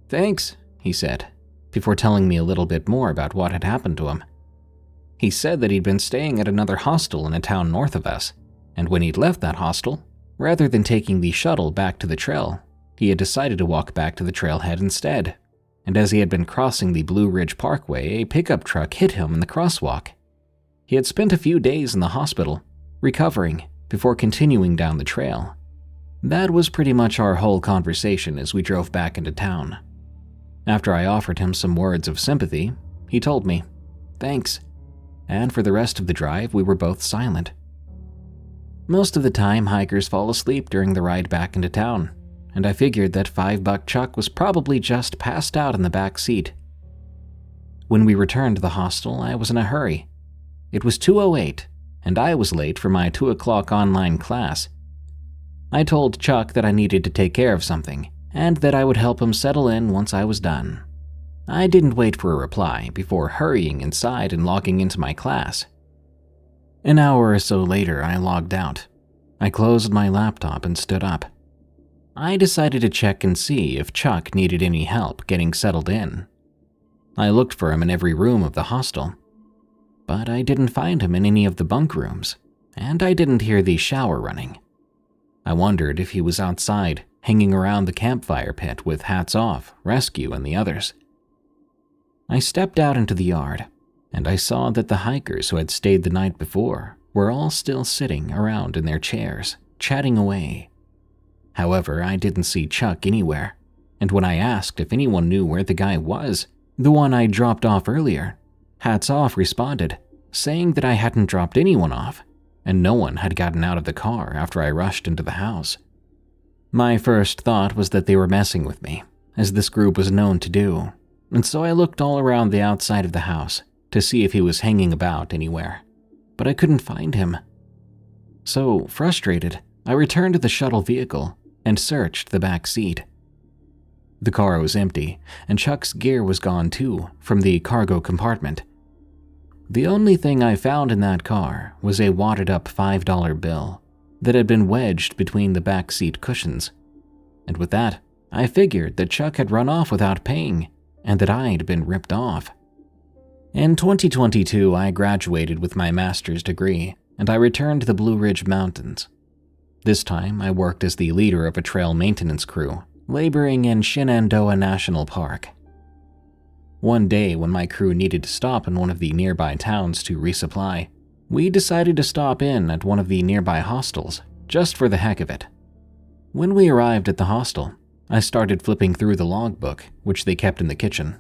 "Thanks," he said, before telling me a little bit more about what had happened to him. He said that he'd been staying at another hostel in a town north of us, and when he'd left that hostel, rather than taking the shuttle back to the trail, he had decided to walk back to the trailhead instead. And as he had been crossing the Blue Ridge Parkway, a pickup truck hit him in the crosswalk. He had spent a few days in the hospital, recovering, before continuing down the trail. That was pretty much our whole conversation as we drove back into town. After I offered him some words of sympathy, he told me, "Thanks," and for the rest of the drive we were both silent. Most of the time, hikers fall asleep during the ride back into town, and I figured that $5 Chuck was probably just passed out in the back seat. When we returned to the hostel, I was in a hurry. It was 2:08, and I was late for my 2 o'clock online class. I told Chuck that I needed to take care of something, and that I would help him settle in once I was done. I didn't wait for a reply before hurrying inside and logging into my class. An hour or so later, I logged out. I closed my laptop and stood up. I decided to check and see if Chuck needed any help getting settled in. I looked for him in every room of the hostel, but I didn't find him in any of the bunk rooms, and I didn't hear the shower running. I wondered if he was outside, hanging around the campfire pit with Hats Off, Rescue, and the others. I stepped out into the yard, and I saw that the hikers who had stayed the night before were all still sitting around in their chairs, chatting away. However, I didn't see Chuck anywhere, and when I asked if anyone knew where the guy was, the one I dropped off earlier, Hats Off responded, saying that I hadn't dropped anyone off, and no one had gotten out of the car after I rushed into the house. My first thought was that they were messing with me, as this group was known to do, and so I looked all around the outside of the house to see if he was hanging about anywhere, but I couldn't find him. So, frustrated, I returned to the shuttle vehicle and searched the back seat. The car was empty, and Chuck's gear was gone too from the cargo compartment. The only thing I found in that car was a wadded-up $5 bill that had been wedged between the back seat cushions, and with that, I figured that Chuck had run off without paying and that I'd been ripped off. In 2022, I graduated with my master's degree, and I returned to the Blue Ridge Mountains. This time, I worked as the leader of a trail maintenance crew, laboring in Shenandoah National Park. One day, when my crew needed to stop in one of the nearby towns to resupply, we decided to stop in at one of the nearby hostels, just for the heck of it. When we arrived at the hostel, I started flipping through the logbook, which they kept in the kitchen.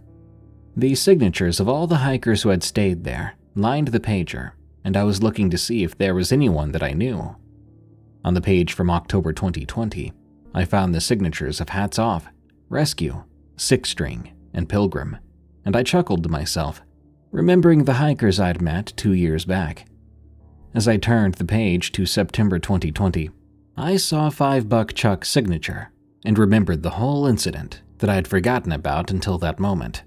The signatures of all the hikers who had stayed there lined the pager, and I was looking to see if there was anyone that I knew. On the page from October 2020, I found the signatures of Hats Off, Rescue, Six String, and Pilgrim, and I chuckled to myself. remembering the hikers I'd met 2 years back. As I turned the page to September 2020, I saw $5 Chuck's signature and remembered the whole incident that I had forgotten about until that moment.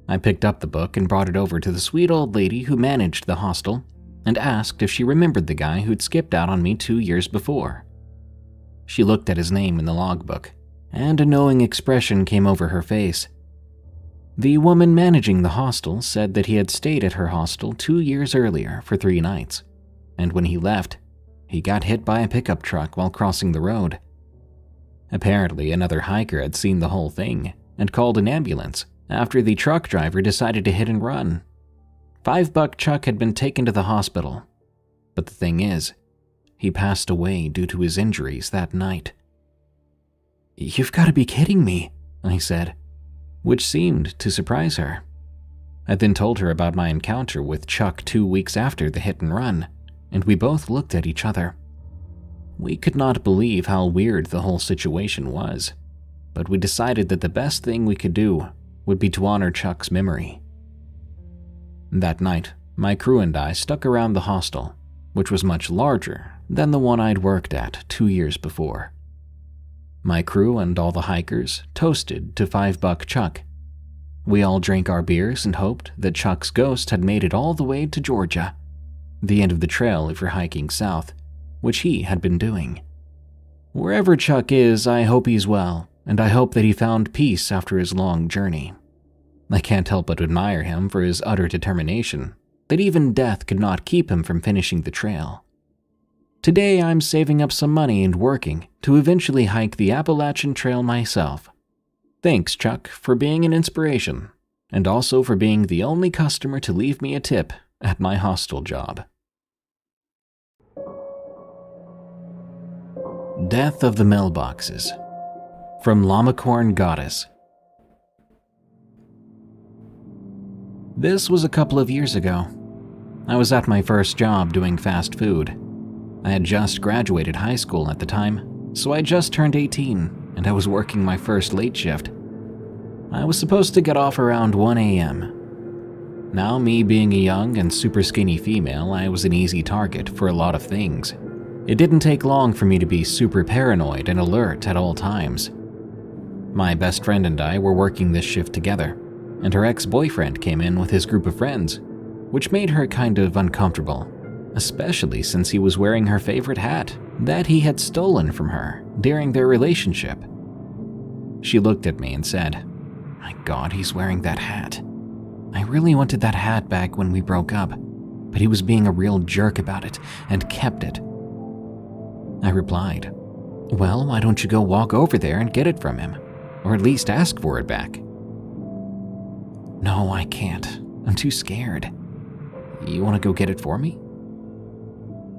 I picked up the book and brought it over to the sweet old lady who managed the hostel and asked if she remembered the guy who'd skipped out on me 2 years before. She looked at his name in the logbook, and a knowing expression came over her face. The woman managing the hostel said that he had stayed at her hostel 2 years earlier for 3 nights, and when he left, he got hit by a pickup truck while crossing the road. Apparently, another hiker had seen the whole thing and called an ambulance after the truck driver decided to hit and run. $5 Chuck had been taken to the hospital, but the thing is, he passed away due to his injuries that night. "You've got to be kidding me," I said, which seemed to surprise her. I then told her about my encounter with Chuck 2 weeks after the hit and run, and we both looked at each other. We could not believe how weird the whole situation was, but we decided that the best thing we could do would be to honor Chuck's memory. That night, my crew and I stuck around the hostel, which was much larger than the one I'd worked at 2 years before. My crew and all the hikers toasted to $5 Chuck. We all drank our beers and hoped that Chuck's ghost had made it all the way to Georgia, the end of the trail if you're hiking south, which he had been doing. Wherever Chuck is, I hope he's well, and I hope that he found peace after his long journey. I can't help but admire him for his utter determination, that even death could not keep him from finishing the trail. Today I'm saving up some money and working to eventually hike the Appalachian Trail myself. Thanks, Chuck, for being an inspiration, and also for being the only customer to leave me a tip at my hostel job. Death of the Mailboxes. From Llamacorn Goddess. This was a couple of years ago. I was at my first job doing fast food. I had just graduated high school at the time, so I just turned 18 and I was working my first late shift. I was supposed to get off around 1 a.m. Now, me being a young and super skinny female, I was an easy target for a lot of things. It didn't take long for me to be super paranoid and alert at all times. My best friend and I were working this shift together, and her ex-boyfriend came in with his group of friends, which made her kind of uncomfortable, especially since he was wearing her favorite hat that he had stolen from her during their relationship. She looked at me and said, "My God, he's wearing that hat. I really wanted that hat back when we broke up, but he was being a real jerk about it and kept it." I replied, "Well, why don't you go walk over there and get it from him, or at least ask for it back?" "No, I can't. I'm too scared. You want to go get it for me?"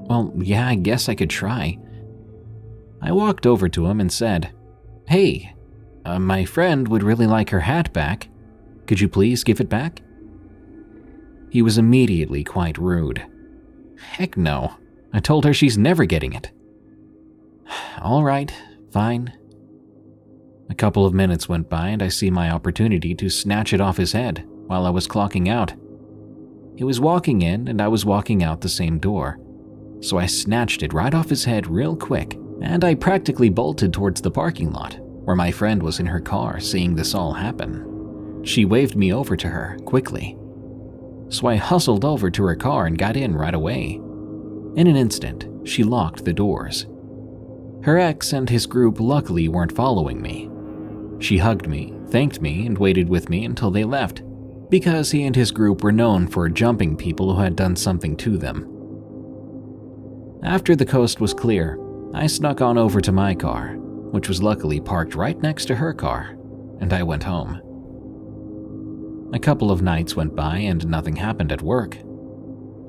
"Well, yeah, I guess I could try." I walked over to him and said, "Hey, my friend would really like her hat back. Could you please give it back?" He was immediately quite rude. "Heck no. I told her she's never getting it." "All right, fine." A couple of minutes went by and I see my opportunity to snatch it off his head while I was clocking out. He was walking in and I was walking out the same door, so I snatched it right off his head real quick and I practically bolted towards the parking lot where my friend was in her car seeing this all happen. She waved me over to her quickly, so I hustled over to her car and got in right away. In an instant, she locked the doors. Her ex and his group luckily weren't following me. She hugged me, thanked me, and waited with me until they left, because he and his group were known for jumping people who had done something to them. After the coast was clear, I snuck on over to my car, which was luckily parked right next to her car, and I went home. A couple of nights went by and nothing happened at work.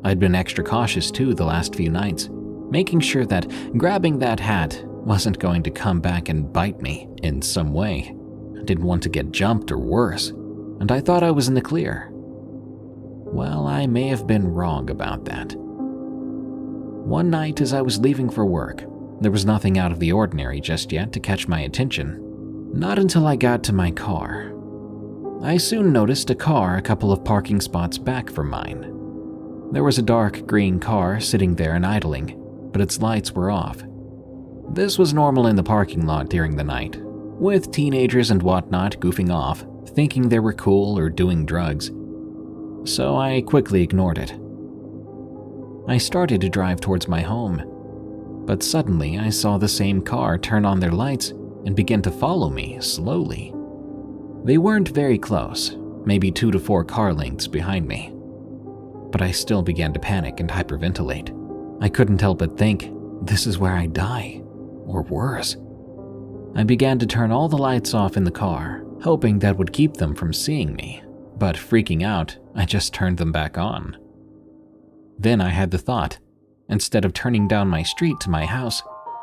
I'd been extra cautious too the last few nights, making sure that grabbing that hat wasn't going to come back and bite me in some way. I didn't want to get jumped or worse, and I thought I was in the clear. Well, I may have been wrong about that. One night as I was leaving for work, there was nothing out of the ordinary just yet to catch my attention. Not until I got to my car. I soon noticed a car a couple of parking spots back from mine. There was a dark green car sitting there and idling, but its lights were off. This was normal in the parking lot during the night, with teenagers and whatnot goofing off, thinking they were cool or doing drugs. So I quickly ignored it. I started to drive towards my home, but suddenly I saw the same car turn on their lights and begin to follow me slowly. They weren't very close, maybe 2 to 4 car lengths behind me. But I still began to panic and hyperventilate. I couldn't help but think, this is where I die, or worse. I began to turn all the lights off in the car, hoping that would keep them from seeing me, but freaking out, I just turned them back on. Then I had the thought, instead of turning down my street to my house,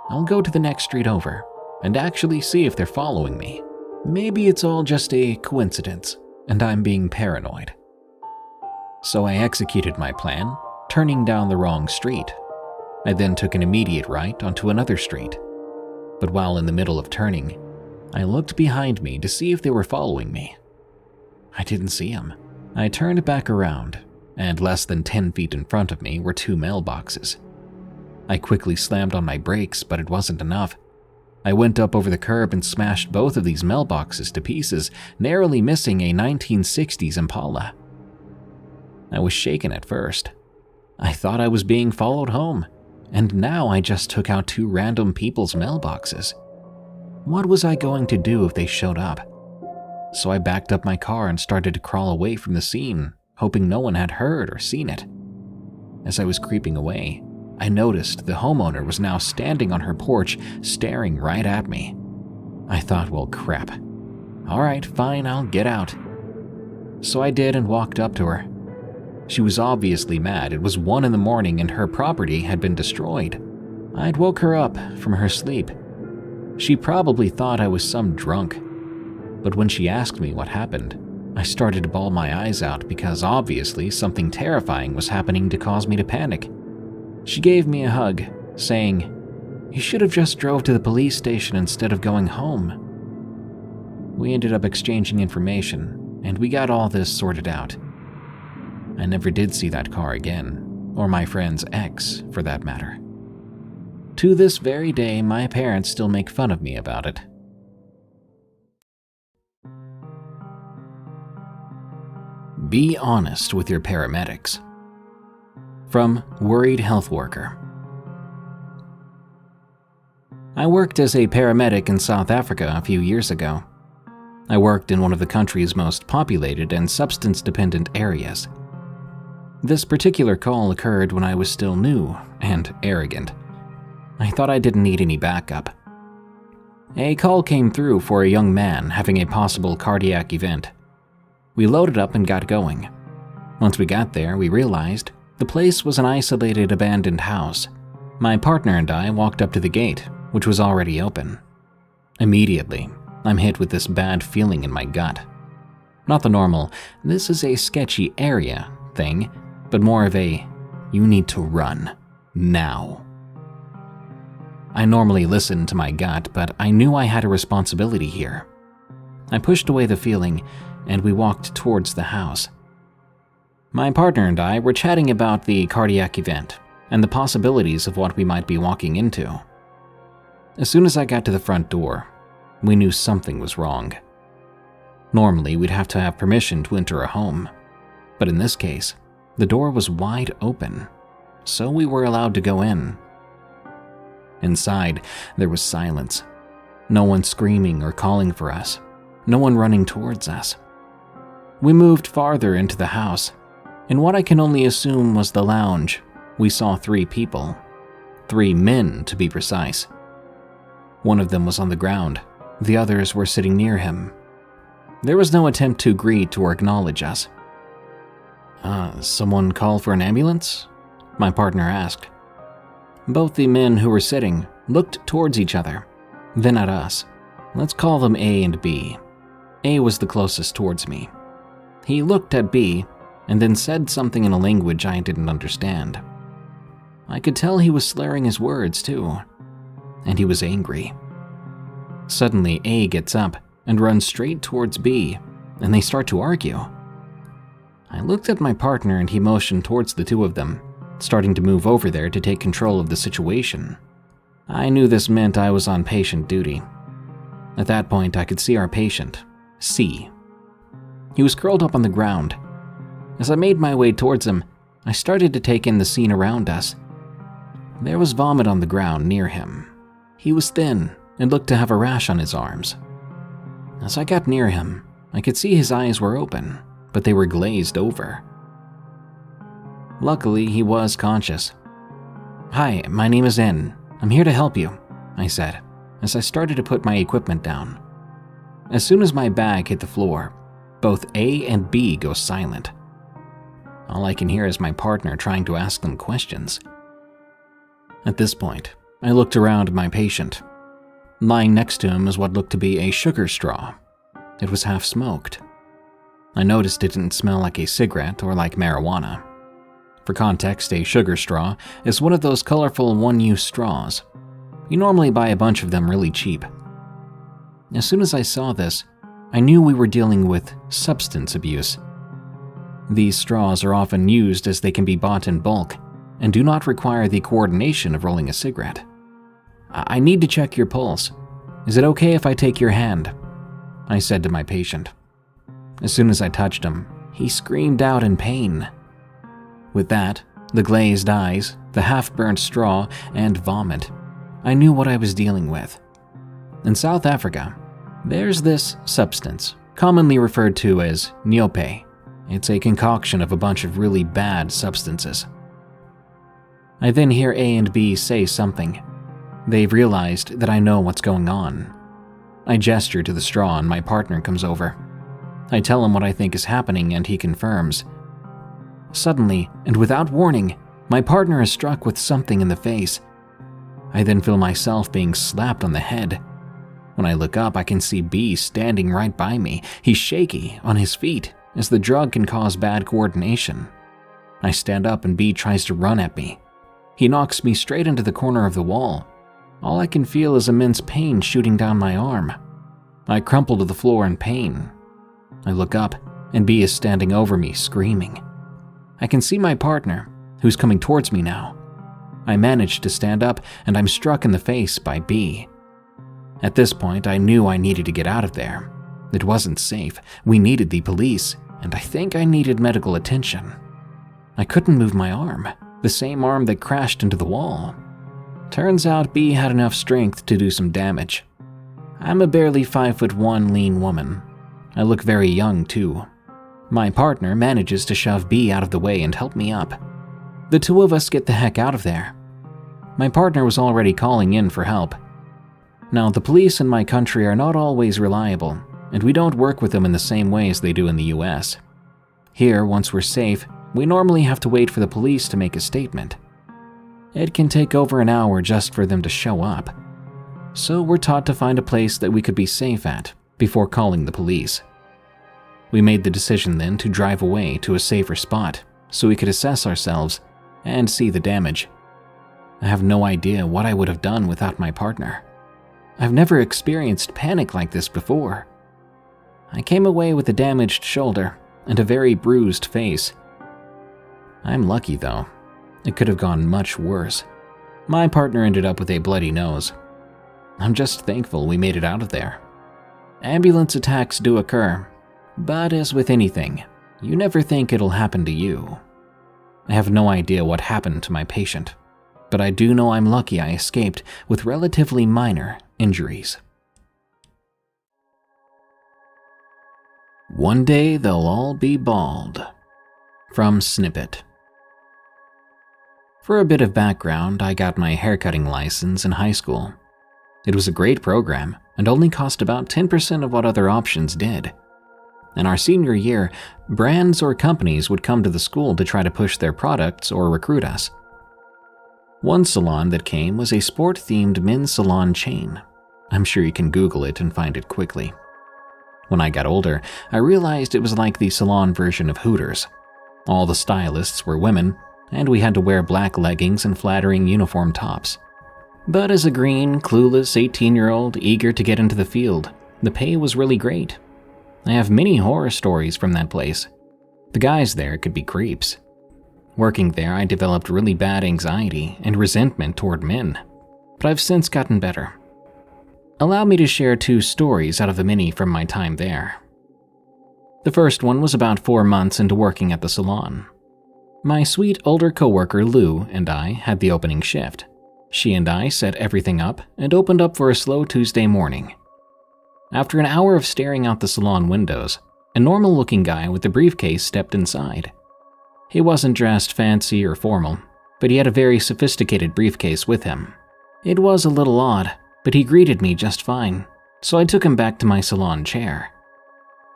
I'll go to the next street over and actually see if they're following me. Maybe it's all just a coincidence, and I'm being paranoid. So I executed my plan, turning down the wrong street. I then took an immediate right onto another street. But while in the middle of turning, I looked behind me to see if they were following me. I didn't see them. I turned back around, and less than 10 feet in front of me were 2 mailboxes. I quickly slammed on my brakes, but it wasn't enough. I went up over the curb and smashed both of these mailboxes to pieces, narrowly missing a 1960s Impala. I was shaken at first. I thought I was being followed home, and now I just took out 2 random people's mailboxes. What was I going to do if they showed up? So I backed up my car and started to crawl away from the scene, hoping no one had heard or seen it. As I was creeping away, I noticed the homeowner was now standing on her porch, staring right at me. I thought, well, crap. All right, fine, I'll get out. So I did and walked up to her. She was obviously mad. It was 1 a.m. and her property had been destroyed. I'd woke her up from her sleep. She probably thought I was some drunk. But when she asked me what happened, I started to bawl my eyes out because obviously something terrifying was happening to cause me to panic. She gave me a hug, saying, "You should have just drove to the police station instead of going home." We ended up exchanging information, and we got all this sorted out. I never did see that car again, or my friend's ex, for that matter. To this very day, my parents still make fun of me about it. Be honest with your paramedics. From Worried Health Worker. I worked as a paramedic in South Africa a few years ago. I worked in one of the country's most populated and substance-dependent areas. This particular call occurred when I was still new and arrogant. I thought I didn't need any backup. A call came through for a young man having a possible cardiac event. We loaded up and got going. Once we got there, we realized the place was an isolated abandoned house. My partner and I walked up to the gate, which was already open. Immediately, I'm hit with this bad feeling in my gut. Not the normal, "this is a sketchy area" thing, but more of a, "you need to run, now." I normally listen to my gut, but I knew I had a responsibility here. I pushed away the feeling, and we walked towards the house. My partner and I were chatting about the cardiac event and the possibilities of what we might be walking into. As soon as I got to the front door, we knew something was wrong. Normally, we'd have to have permission to enter a home, but in this case, the door was wide open, so we were allowed to go in. Inside, there was silence. No one screaming or calling for us. No one running towards us. We moved farther into the house. In what I can only assume was the lounge, we saw 3 people. 3 men, to be precise. One of them was on the ground. The others were sitting near him. There was no attempt to greet or acknowledge us. Someone call for an ambulance?" my partner asked. Both the men who were sitting looked towards each other, then at us. Let's call them A and B. A was the closest towards me. He looked at B and then said something in a language I didn't understand. I could tell he was slurring his words too, and he was angry. Suddenly, A gets up and runs straight towards B, and they start to argue. I looked at my partner and he motioned towards the two of them, starting to move over there to take control of the situation. I knew this meant I was on patient duty. At that point, I could see our patient, C. He was curled up on the ground. As I made my way towards him, I started to take in the scene around us. There was vomit on the ground near him. He was thin and looked to have a rash on his arms. As I got near him, I could see his eyes were open, but they were glazed over. Luckily, he was conscious. "Hi, my name is N. I'm here to help you," I said, as I started to put my equipment down. As soon as my bag hit the floor, both A and B go silent. All I can hear is my partner trying to ask them questions. At this point, I looked around my patient. Lying next to him is what looked to be a sugar straw. It was half smoked. I noticed it didn't smell like a cigarette or like marijuana. For context, a sugar straw is one of those colorful one-use straws. You normally buy a bunch of them really cheap. As soon as I saw this, I knew we were dealing with substance abuse. These straws are often used as they can be bought in bulk and do not require the coordination of rolling a cigarette. "I need to check your pulse. Is it okay if I take your hand?" I said to my patient. As soon as I touched him, he screamed out in pain. With that, the glazed eyes, the half-burnt straw, and vomit, I knew what I was dealing with. In South Africa, there's this substance, commonly referred to as nyope. It's a concoction of a bunch of really bad substances. I then hear A and B say something. They've realized that I know what's going on. I gesture to the straw and my partner comes over. I tell him what I think is happening and he confirms. Suddenly, and without warning, my partner is struck with something in the face. I then feel myself being slapped on the head. When I look up, I can see B standing right by me. He's shaky, on his feet, as the drug can cause bad coordination. I stand up and B tries to run at me. He knocks me straight into the corner of the wall. All I can feel is immense pain shooting down my arm. I crumple to the floor in pain. I look up, and B is standing over me, screaming. I can see my partner, who's coming towards me now. I manage to stand up, and I'm struck in the face by B. At this point, I knew I needed to get out of there. It wasn't safe. We needed the police, and I think I needed medical attention. I couldn't move my arm, the same arm that crashed into the wall. Turns out B had enough strength to do some damage. I'm a barely 5'1" lean woman. I look very young too. My partner manages to shove B out of the way and help me up. The two of us get the heck out of there. My partner was already calling in for help. Now, the police in my country are not always reliable, and we don't work with them in the same way as they do in the US. Here, once we're safe, we normally have to wait for the police to make a statement. It can take over an hour just for them to show up. So we're taught to find a place that we could be safe at before calling the police. We made the decision then to drive away to a safer spot so we could assess ourselves and see the damage. I have no idea what I would have done without my partner. I've never experienced panic like this before. I came away with a damaged shoulder and a very bruised face. I'm lucky though. It could have gone much worse. My partner ended up with a bloody nose. I'm just thankful we made it out of there. Ambulance attacks do occur, but as with anything, you never think it'll happen to you. I have no idea what happened to my patient, but I do know I'm lucky I escaped with relatively minor injuries. One day they'll all be bald. From Snippet. For a bit of background, I got my haircutting license in high school. It was a great program and only cost about 10% of what other options did. In our senior year, brands or companies would come to the school to try to push their products or recruit us. One salon that came was a sport-themed men's salon chain. I'm sure you can Google it and find it quickly. When I got older, I realized it was like the salon version of Hooters. All the stylists were women, and we had to wear black leggings and flattering uniform tops. But as a green, clueless 18-year-old eager to get into the field, the pay was really great. I have many horror stories from that place. The guys there could be creeps. Working there, I developed really bad anxiety and resentment toward men, but I've since gotten better. Allow me to share 2 stories out of the many from my time there. The first one was about 4 months into working at the salon. My sweet older coworker Lou and I had the opening shift. She and I set everything up and opened up for a slow Tuesday morning. After an hour of staring out the salon windows, a normal-looking guy with a briefcase stepped inside. He wasn't dressed fancy or formal, but he had a very sophisticated briefcase with him. It was a little odd, but he greeted me just fine, so I took him back to my salon chair.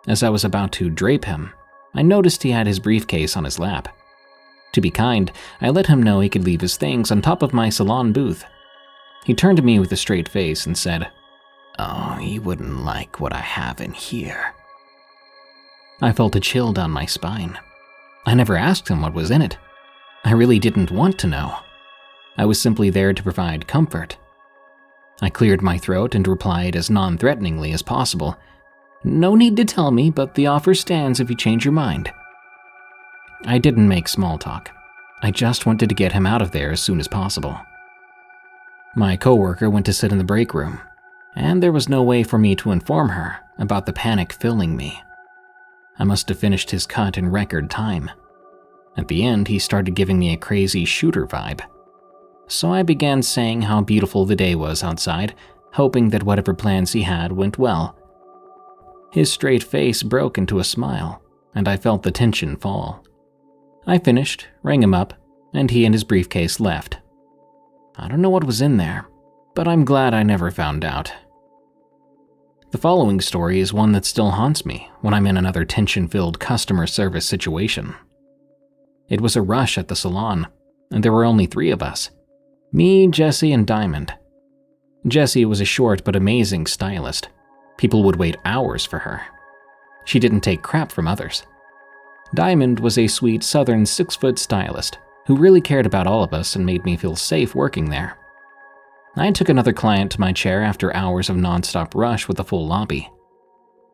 As I was about to drape him, I noticed he had his briefcase on his lap. To be kind, I let him know he could leave his things on top of my salon booth. He turned to me with a straight face and said, "Oh, you wouldn't like what I have in here." I felt a chill down my spine. I never asked him what was in it. I really didn't want to know. I was simply there to provide comfort. I cleared my throat and replied as non-threateningly as possible, "No need to tell me, but the offer stands if you change your mind." I didn't make small talk. I just wanted to get him out of there as soon as possible. My coworker went to sit in the break room, and there was no way for me to inform her about the panic filling me. I must have finished his cut in record time. At the end, he started giving me a crazy shooter vibe. So I began saying how beautiful the day was outside, hoping that whatever plans he had went well. His straight face broke into a smile, and I felt the tension fall. I finished, rang him up, and he and his briefcase left. I don't know what was in there, but I'm glad I never found out. The following story is one that still haunts me when I'm in another tension-filled customer service situation. It was a rush at the salon, and there were only 3 of us. Me, Jesse, and Diamond. Jessie was a short but amazing stylist. People would wait hours for her. She didn't take crap from others. Diamond was a sweet southern 6-foot stylist who really cared about all of us and made me feel safe working there. I took another client to my chair after hours of nonstop rush with a full lobby.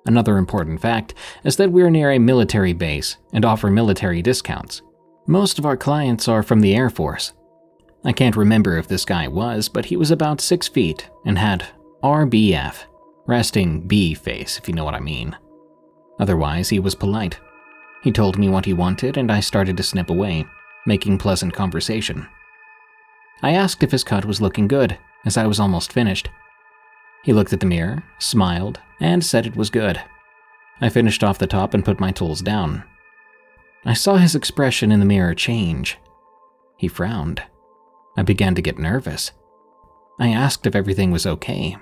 Another important fact is that we're near a military base and offer military discounts. Most of our clients are from the Air Force. I can't remember if this guy was, but he was about 6 feet and had RBF, resting B face if you know what I mean. Otherwise, he was polite. He told me what he wanted and I started to snip away, making pleasant conversation. I asked if his cut was looking good, as I was almost finished. He looked at the mirror, smiled, and said it was good. I finished off the top and put my tools down. I saw his expression in the mirror change. He frowned. I began to get nervous. I asked if everything was okay.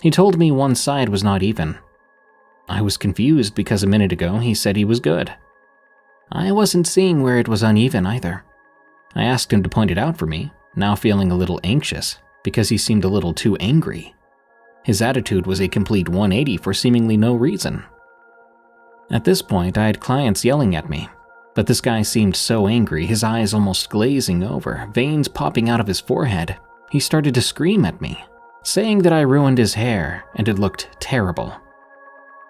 He told me one side was not even. I was confused because a minute ago he said he was good. I wasn't seeing where it was uneven either. I asked him to point it out for me, now feeling a little anxious because he seemed a little too angry. His attitude was a complete 180 for seemingly no reason. At this point, I had clients yelling at me, but this guy seemed so angry, his eyes almost glazing over, veins popping out of his forehead. He started to scream at me, saying that I ruined his hair and it looked terrible.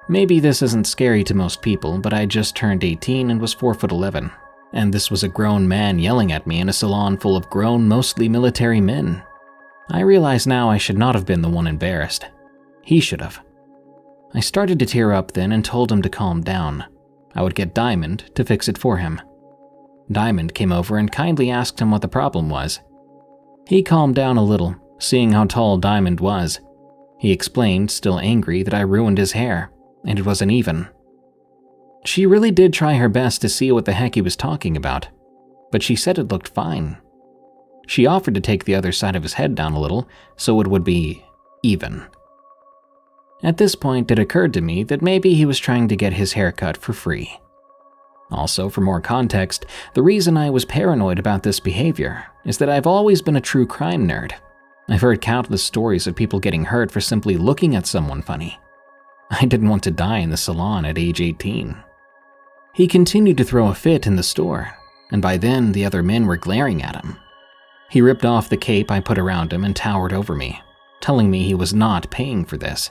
Maybe this isn't scary to most people, but I just turned 18 and was 4'11", and this was a grown man yelling at me in a salon full of grown, mostly military men. I realize now I should not have been the one embarrassed. He should have. I started to tear up then and told him to calm down. I would get Diamond to fix it for him. Diamond came over and kindly asked him what the problem was. He calmed down a little, seeing how tall Diamond was. He explained, still angry, that I ruined his hair, and it was uneven. She really did try her best to see what the heck he was talking about, but she said it looked fine. She offered to take the other side of his head down a little so it would be even. At this point, it occurred to me that maybe he was trying to get his hair cut for free. Also, for more context, the reason I was paranoid about this behavior is that I've always been a true crime nerd. I've heard countless stories of people getting hurt for simply looking at someone funny. I didn't want to die in the salon at age 18. He continued to throw a fit in the store, and by then the other men were glaring at him. He ripped off the cape I put around him and towered over me, telling me he was not paying for this.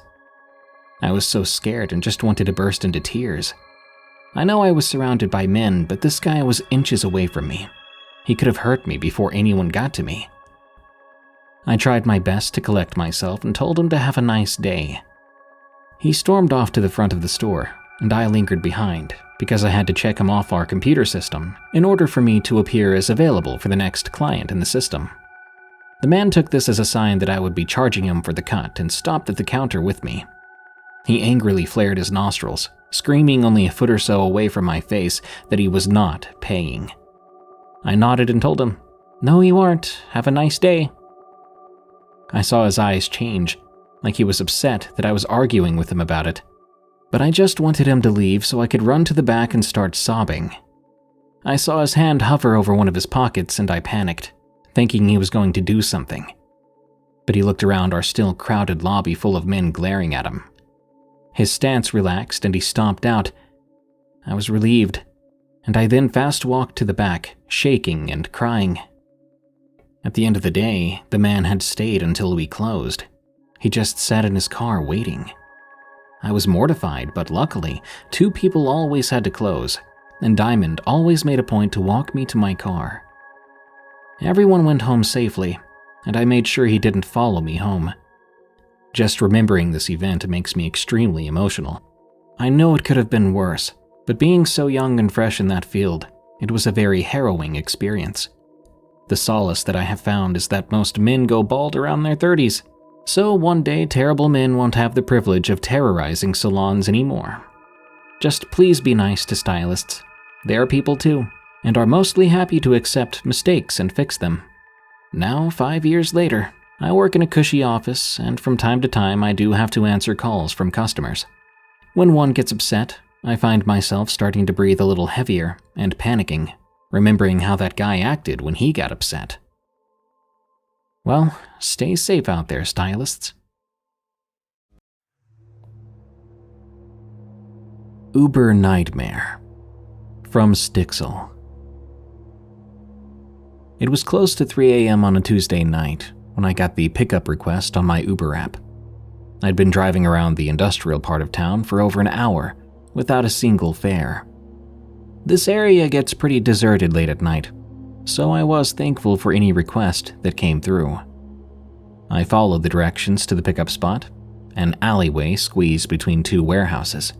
I was so scared and just wanted to burst into tears. I know I was surrounded by men, but this guy was inches away from me. He could have hurt me before anyone got to me. I tried my best to collect myself and told him to have a nice day. He stormed off to the front of the store, and I lingered behind because I had to check him off our computer system in order for me to appear as available for the next client in the system. The man took this as a sign that I would be charging him for the cut and stopped at the counter with me. He angrily flared his nostrils, screaming only a foot or so away from my face that he was not paying. I nodded and told him, "No, you aren't. Have a nice day." I saw his eyes change, like he was upset that I was arguing with him about it. But I just wanted him to leave so I could run to the back and start sobbing. I saw his hand hover over one of his pockets and I panicked, thinking he was going to do something. But he looked around our still crowded lobby full of men glaring at him. His stance relaxed and he stomped out. I was relieved, and I then fast walked to the back, shaking and crying. At the end of the day, the man had stayed until we closed. He just sat in his car waiting. I was mortified, but luckily, 2 people always had to close, and Diamond always made a point to walk me to my car. Everyone went home safely, and I made sure he didn't follow me home. Just remembering this event makes me extremely emotional. I know it could have been worse, but being so young and fresh in that field, it was a very harrowing experience. The solace that I have found is that most men go bald around their 30s, so one day terrible men won't have the privilege of terrorizing salons anymore. Just please be nice to stylists. They are people too, and are mostly happy to accept mistakes and fix them. Now, 5 years later, I work in a cushy office, and from time to time I do have to answer calls from customers. When one gets upset, I find myself starting to breathe a little heavier and panicking, remembering how that guy acted when he got upset. Well, stay safe out there, stylists. Uber Nightmare from Stixel. It was close to 3 a.m. on a Tuesday night when I got the pickup request on my Uber app. I'd been driving around the industrial part of town for over an hour without a single fare. This area gets pretty deserted late at night, so I was thankful for any request that came through. I followed the directions to the pickup spot, an alleyway squeezed between 2 warehouses.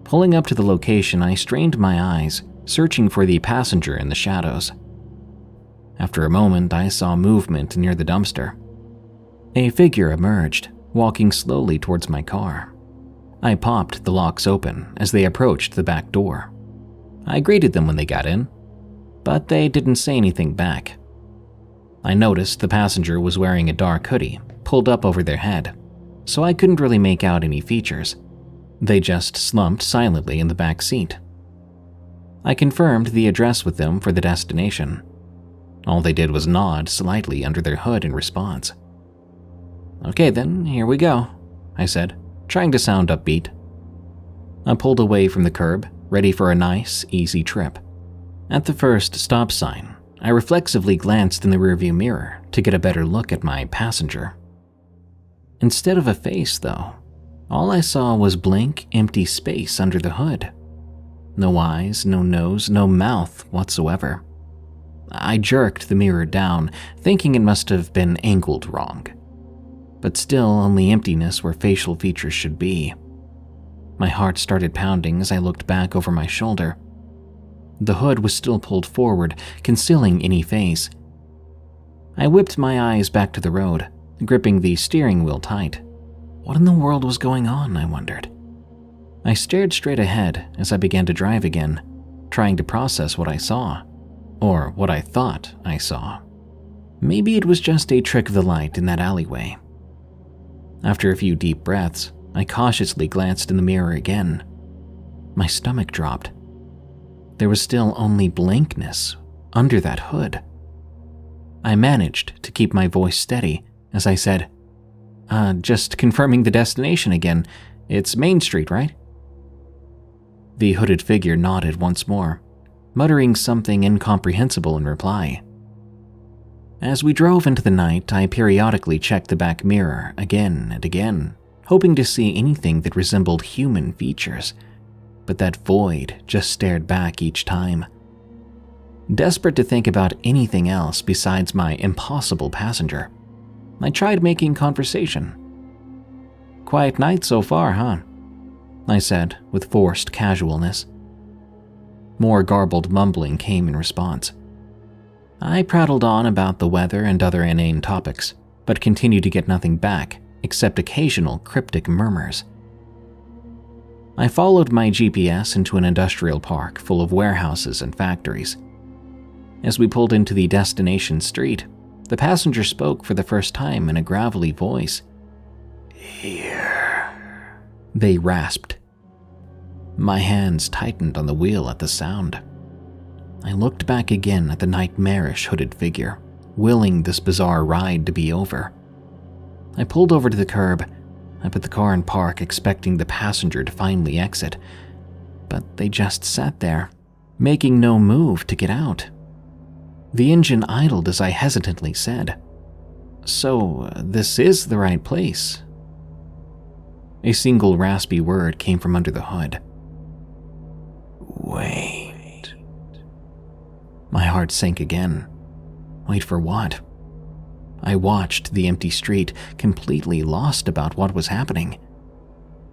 Pulling up to the location, I strained my eyes, searching for the passenger in the shadows. After a moment, I saw movement near the dumpster. A figure emerged, walking slowly towards my car. I popped the locks open as they approached the back door. I greeted them when they got in, but they didn't say anything back. I noticed the passenger was wearing a dark hoodie pulled up over their head, so I couldn't really make out any features. They just slumped silently in the back seat. I confirmed the address with them for the destination. All they did was nod slightly under their hood in response. "Okay then, here we go," I said, trying to sound upbeat. I pulled away from the curb, ready for a nice, easy trip. At the first stop sign, I reflexively glanced in the rearview mirror to get a better look at my passenger. Instead of a face, though, all I saw was blank, empty space under the hood. No eyes, no nose, no mouth whatsoever. I jerked the mirror down, thinking it must have been angled wrong. But still only emptiness where facial features should be. My heart started pounding as I looked back over my shoulder. The hood was still pulled forward, concealing any face. I whipped my eyes back to the road, gripping the steering wheel tight. What in the world was going on, I wondered. I stared straight ahead as I began to drive again, trying to process what I saw. Or what I thought I saw. Maybe it was just a trick of the light in that alleyway. After a few deep breaths, I cautiously glanced in the mirror again. My stomach dropped. There was still only blankness under that hood. I managed to keep my voice steady as I said, "Just confirming the destination again. It's Main Street, right?" The hooded figure nodded once more, muttering something incomprehensible in reply. As we drove into the night, I periodically checked the back mirror again and again, hoping to see anything that resembled human features, but that void just stared back each time. Desperate to think about anything else besides my impossible passenger, I tried making conversation. "Quiet night so far, huh?" I said with forced casualness. More garbled mumbling came in response. I prattled on about the weather and other inane topics, but continued to get nothing back except occasional cryptic murmurs. I followed my GPS into an industrial park full of warehouses and factories. As we pulled into the destination street, the passenger spoke for the first time in a gravelly voice. "Here," they rasped. My hands tightened on the wheel at the sound. I looked back again at the nightmarish hooded figure, willing this bizarre ride to be over. I pulled over to the curb. I put the car in park, expecting the passenger to finally exit, but they just sat there, making no move to get out. The engine idled as I hesitantly said, "So, this is the right place?" A single raspy word came from under the hood. "Wait." My heart sank again. Wait for what? I watched the empty street, completely lost about what was happening.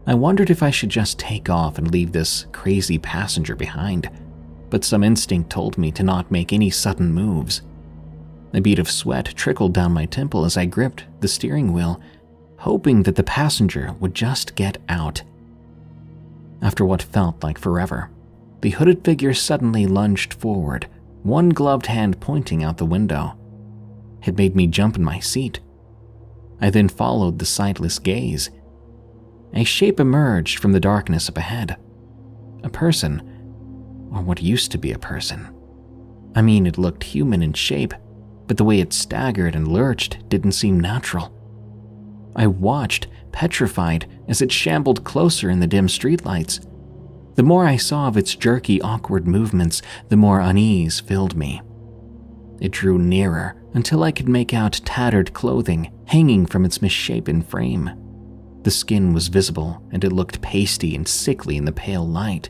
I wondered if I should just take off and leave this crazy passenger behind, but some instinct told me to not make any sudden moves. A bead of sweat trickled down my temple as I gripped the steering wheel, hoping that the passenger would just get out. After what felt like forever, the hooded figure suddenly lunged forward, one gloved hand pointing out the window. It made me jump in my seat. I then followed the sightless gaze. A shape emerged from the darkness up ahead. A person, or what used to be a person. I mean, it looked human in shape, but the way it staggered and lurched didn't seem natural. I watched, petrified, as it shambled closer in the dim streetlights. The more I saw of its jerky, awkward movements, the more unease filled me. It drew nearer until I could make out tattered clothing hanging from its misshapen frame. The skin was visible, and it looked pasty and sickly in the pale light.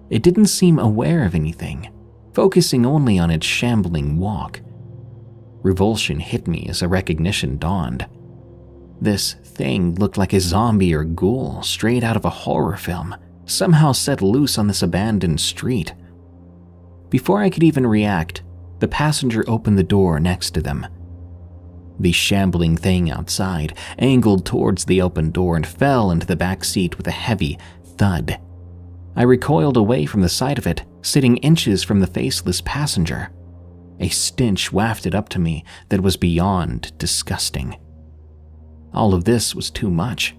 It didn't seem aware of anything, focusing only on its shambling walk. Revulsion hit me as a recognition dawned. This thing looked like a zombie or ghoul straight out of a horror film, somehow set loose on this abandoned street. Before I could even react, the passenger opened the door next to them. The shambling thing outside angled towards the open door and fell into the back seat with a heavy thud. I recoiled away from the sight of it, sitting inches from the faceless passenger. A stench wafted up to me that was beyond disgusting. All of this was too much.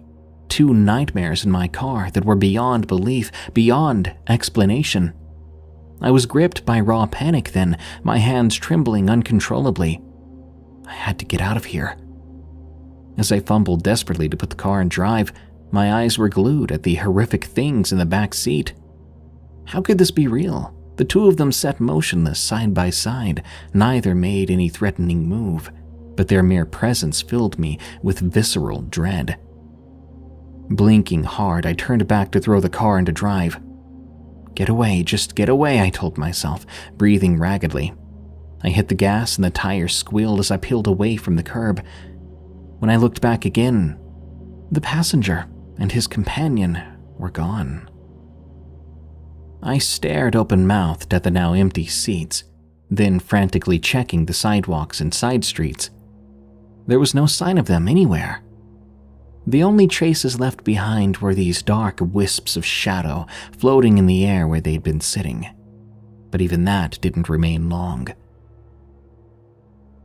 2 nightmares in my car that were beyond belief, beyond explanation. I was gripped by raw panic then, my hands trembling uncontrollably. I had to get out of here. As I fumbled desperately to put the car in drive, my eyes were glued at the horrific things in the back seat. How could this be real? The 2 of them sat motionless side by side. Neither made any threatening move, but their mere presence filled me with visceral dread. Blinking hard, I turned back to throw the car into drive. "Get away, just get away," I told myself, breathing raggedly. I hit the gas and the tires squealed as I peeled away from the curb. When I looked back again, the passenger and his companion were gone. I stared open-mouthed at the now empty seats, then frantically checking the sidewalks and side streets. There was no sign of them anywhere. The only traces left behind were these dark wisps of shadow floating in the air where they'd been sitting. But even that didn't remain long.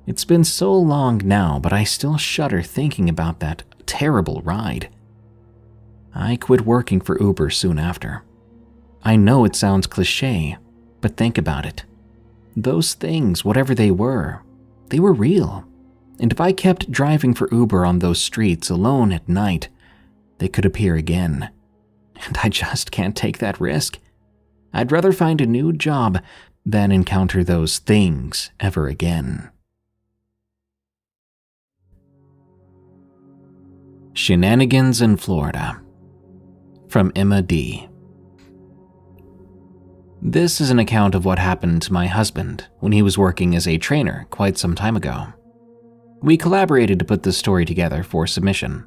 It's been so long now, but I still shudder thinking about that terrible ride. I quit working for Uber soon after. I know it sounds cliché, but think about it. Those things, whatever they were real. And if I kept driving for Uber on those streets alone at night, they could appear again. And I just can't take that risk. I'd rather find a new job than encounter those things ever again. Shenanigans in Florida. From Emma D. This is an account of what happened to my husband when he was working as a trainer quite some time ago. We collaborated to put this story together for submission.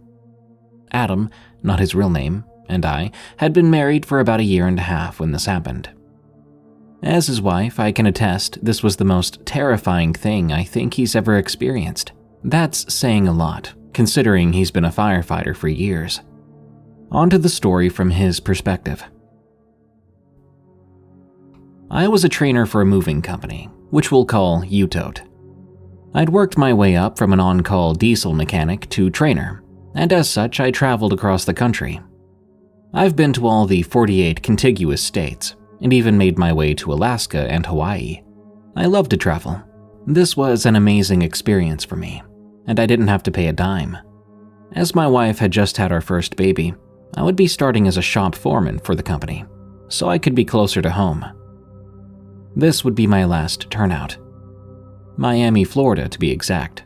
Adam, not his real name, and I had been married for about a year and a half when this happened. As his wife, I can attest this was the most terrifying thing I think he's ever experienced. That's saying a lot, considering he's been a firefighter for years. On to the story from his perspective. I was a trainer for a moving company, which we'll call U-Tote. I'd worked my way up from an on-call diesel mechanic to trainer, and as such I traveled across the country. I've been to all the 48 contiguous states, and even made my way to Alaska and Hawaii. I love to travel. This was an amazing experience for me, and I didn't have to pay a dime. As my wife had just had our first baby, I would be starting as a shop foreman for the company, so I could be closer to home. This would be my last turnout. Miami, Florida, to be exact.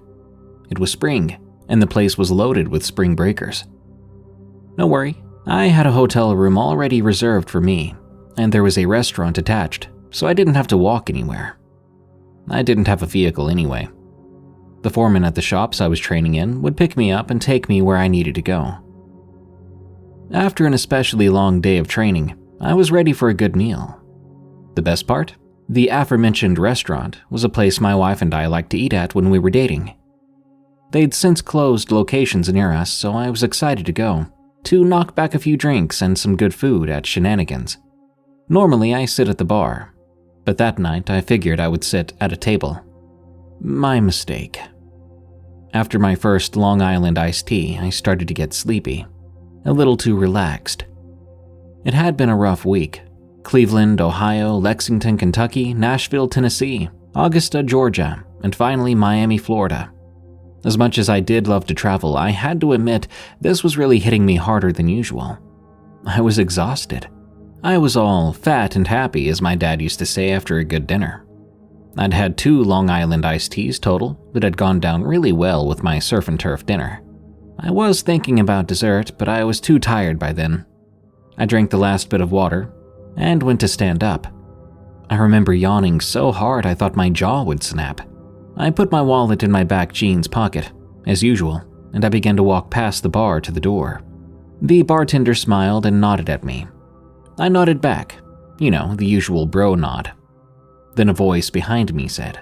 It was spring, and the place was loaded with spring breakers. No worry, I had a hotel room already reserved for me, and there was a restaurant attached, so I didn't have to walk anywhere. I didn't have a vehicle anyway. The foreman at the shops I was training in would pick me up and take me where I needed to go. After an especially long day of training, I was ready for a good meal. The best part? The aforementioned restaurant was a place my wife and I liked to eat at when we were dating. They'd since closed locations near us, so I was excited to go, to knock back a few drinks and some good food at Shenanigans. Normally I sit at the bar, but that night I figured I would sit at a table. My mistake. After my first Long Island iced tea, I started to get sleepy, a little too relaxed. It had been a rough week. Cleveland, Ohio, Lexington, Kentucky, Nashville, Tennessee, Augusta, Georgia, and finally Miami, Florida. As much as I did love to travel, I had to admit this was really hitting me harder than usual. I was exhausted. I was all fat and happy, as my dad used to say after a good dinner. I'd had 2 Long Island iced teas total that had gone down really well with my surf and turf dinner. I was thinking about dessert, but I was too tired by then. I drank the last bit of water and went to stand up. I remember yawning so hard I thought my jaw would snap. I put my wallet in my back jeans pocket, as usual, and I began to walk past the bar to the door. The bartender smiled and nodded at me. I nodded back, the usual bro nod. Then a voice behind me said,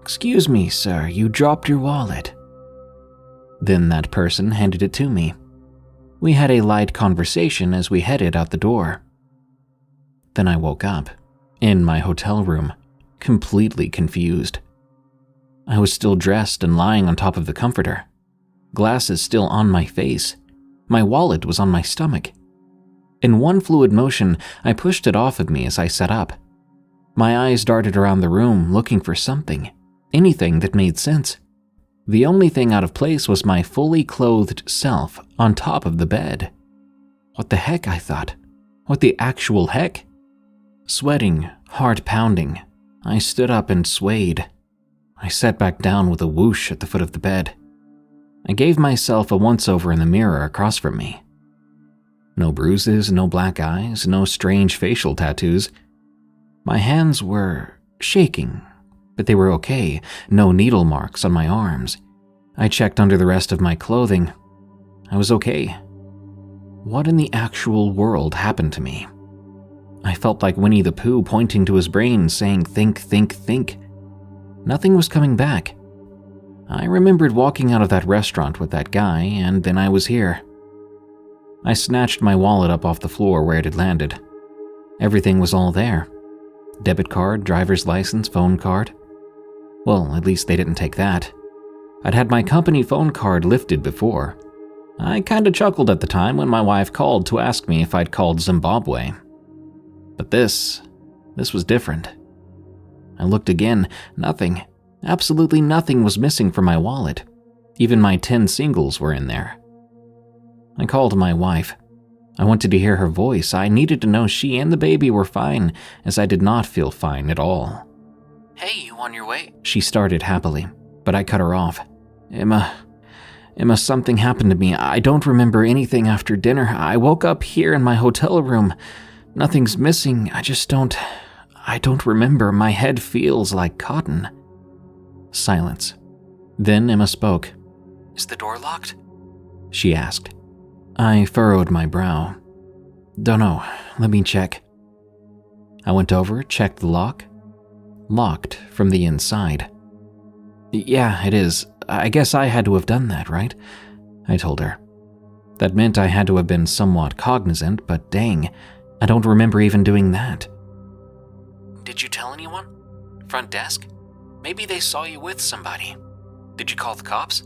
"Excuse me, sir, you dropped your wallet." Then that person handed it to me. We had a light conversation as we headed out the door. Then I woke up, in my hotel room, completely confused. I was still dressed and lying on top of the comforter, glasses still on my face. My wallet was on my stomach. In one fluid motion, I pushed it off of me as I sat up. My eyes darted around the room looking for something, anything that made sense. The only thing out of place was my fully clothed self on top of the bed. What the heck, I thought. What the actual heck? Sweating, heart pounding, I stood up and swayed. I sat back down with a whoosh at the foot of the bed. I gave myself a once-over in the mirror across from me. No bruises, no black eyes, no strange facial tattoos. My hands were shaking, but they were okay. No needle marks on my arms. I checked under the rest of my clothing. I was okay. What in the actual world happened to me? I felt like Winnie the Pooh pointing to his brain saying, "Think, think, think." Nothing was coming back. I remembered walking out of that restaurant with that guy, and then I was here. I snatched my wallet up off the floor where it had landed. Everything was all there. Debit card, driver's license, phone card. Well, at least they didn't take that. I'd had my company phone card lifted before. I kinda chuckled at the time when my wife called to ask me if I'd called Zimbabwe. But this was different. I looked again. Nothing. Absolutely nothing was missing from my wallet. Even my 10 singles were in there. I called my wife. I wanted to hear her voice. I needed to know she and the baby were fine, as I did not feel fine at all. "Hey, you on your way?" She started happily, but I cut her off. Emma, Emma, something happened to me. I don't remember anything after dinner. I woke up here in my hotel room. Nothing's missing. I don't remember. My head feels like cotton." Silence. Then Emma spoke. "Is the door locked?" she asked. I furrowed my brow. "Dunno. Let me check." I went over, checked the lock. Locked from the inside. "Yeah, it is. I guess I had to have done that, right?" I told her. That meant I had to have been somewhat cognizant, but dang, I don't remember even doing that. "Did you tell anyone? Front desk? Maybe they saw you with somebody. Did you call the cops?"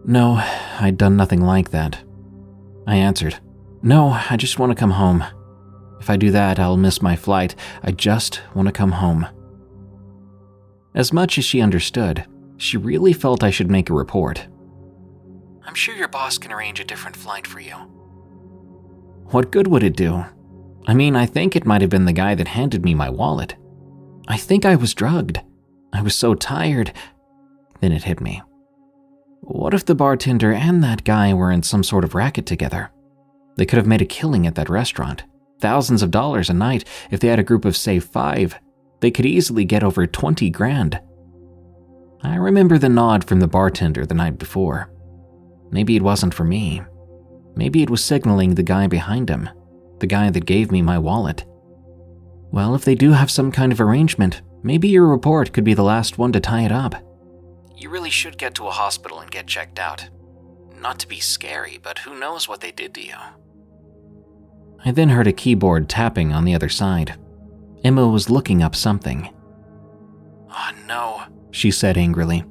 "No, I'd done nothing like that." I answered. "No, I just want to come home. If I do that, I'll miss my flight. I just want to come home." As much as she understood, she really felt I should make a report. "I'm sure your boss can arrange a different flight for you." What good would it do? I mean, I think it might have been the guy that handed me my wallet. I think I was drugged. I was so tired. Then it hit me. What if the bartender and that guy were in some sort of racket together? They could have made a killing at that restaurant. Thousands of dollars a night. If they had a group of, say, 5, they could easily get over 20 grand. I remember the nod from the bartender the night before. Maybe it wasn't for me. Maybe it was signaling the guy behind him, the guy that gave me my wallet. Well, if they do have some kind of arrangement, maybe your report could be the last one to tie it up. You really should get to a hospital and get checked out. Not to be scary, but who knows what they did to you. I then heard a keyboard tapping on the other side. Emma was looking up something. "Oh no," she said angrily.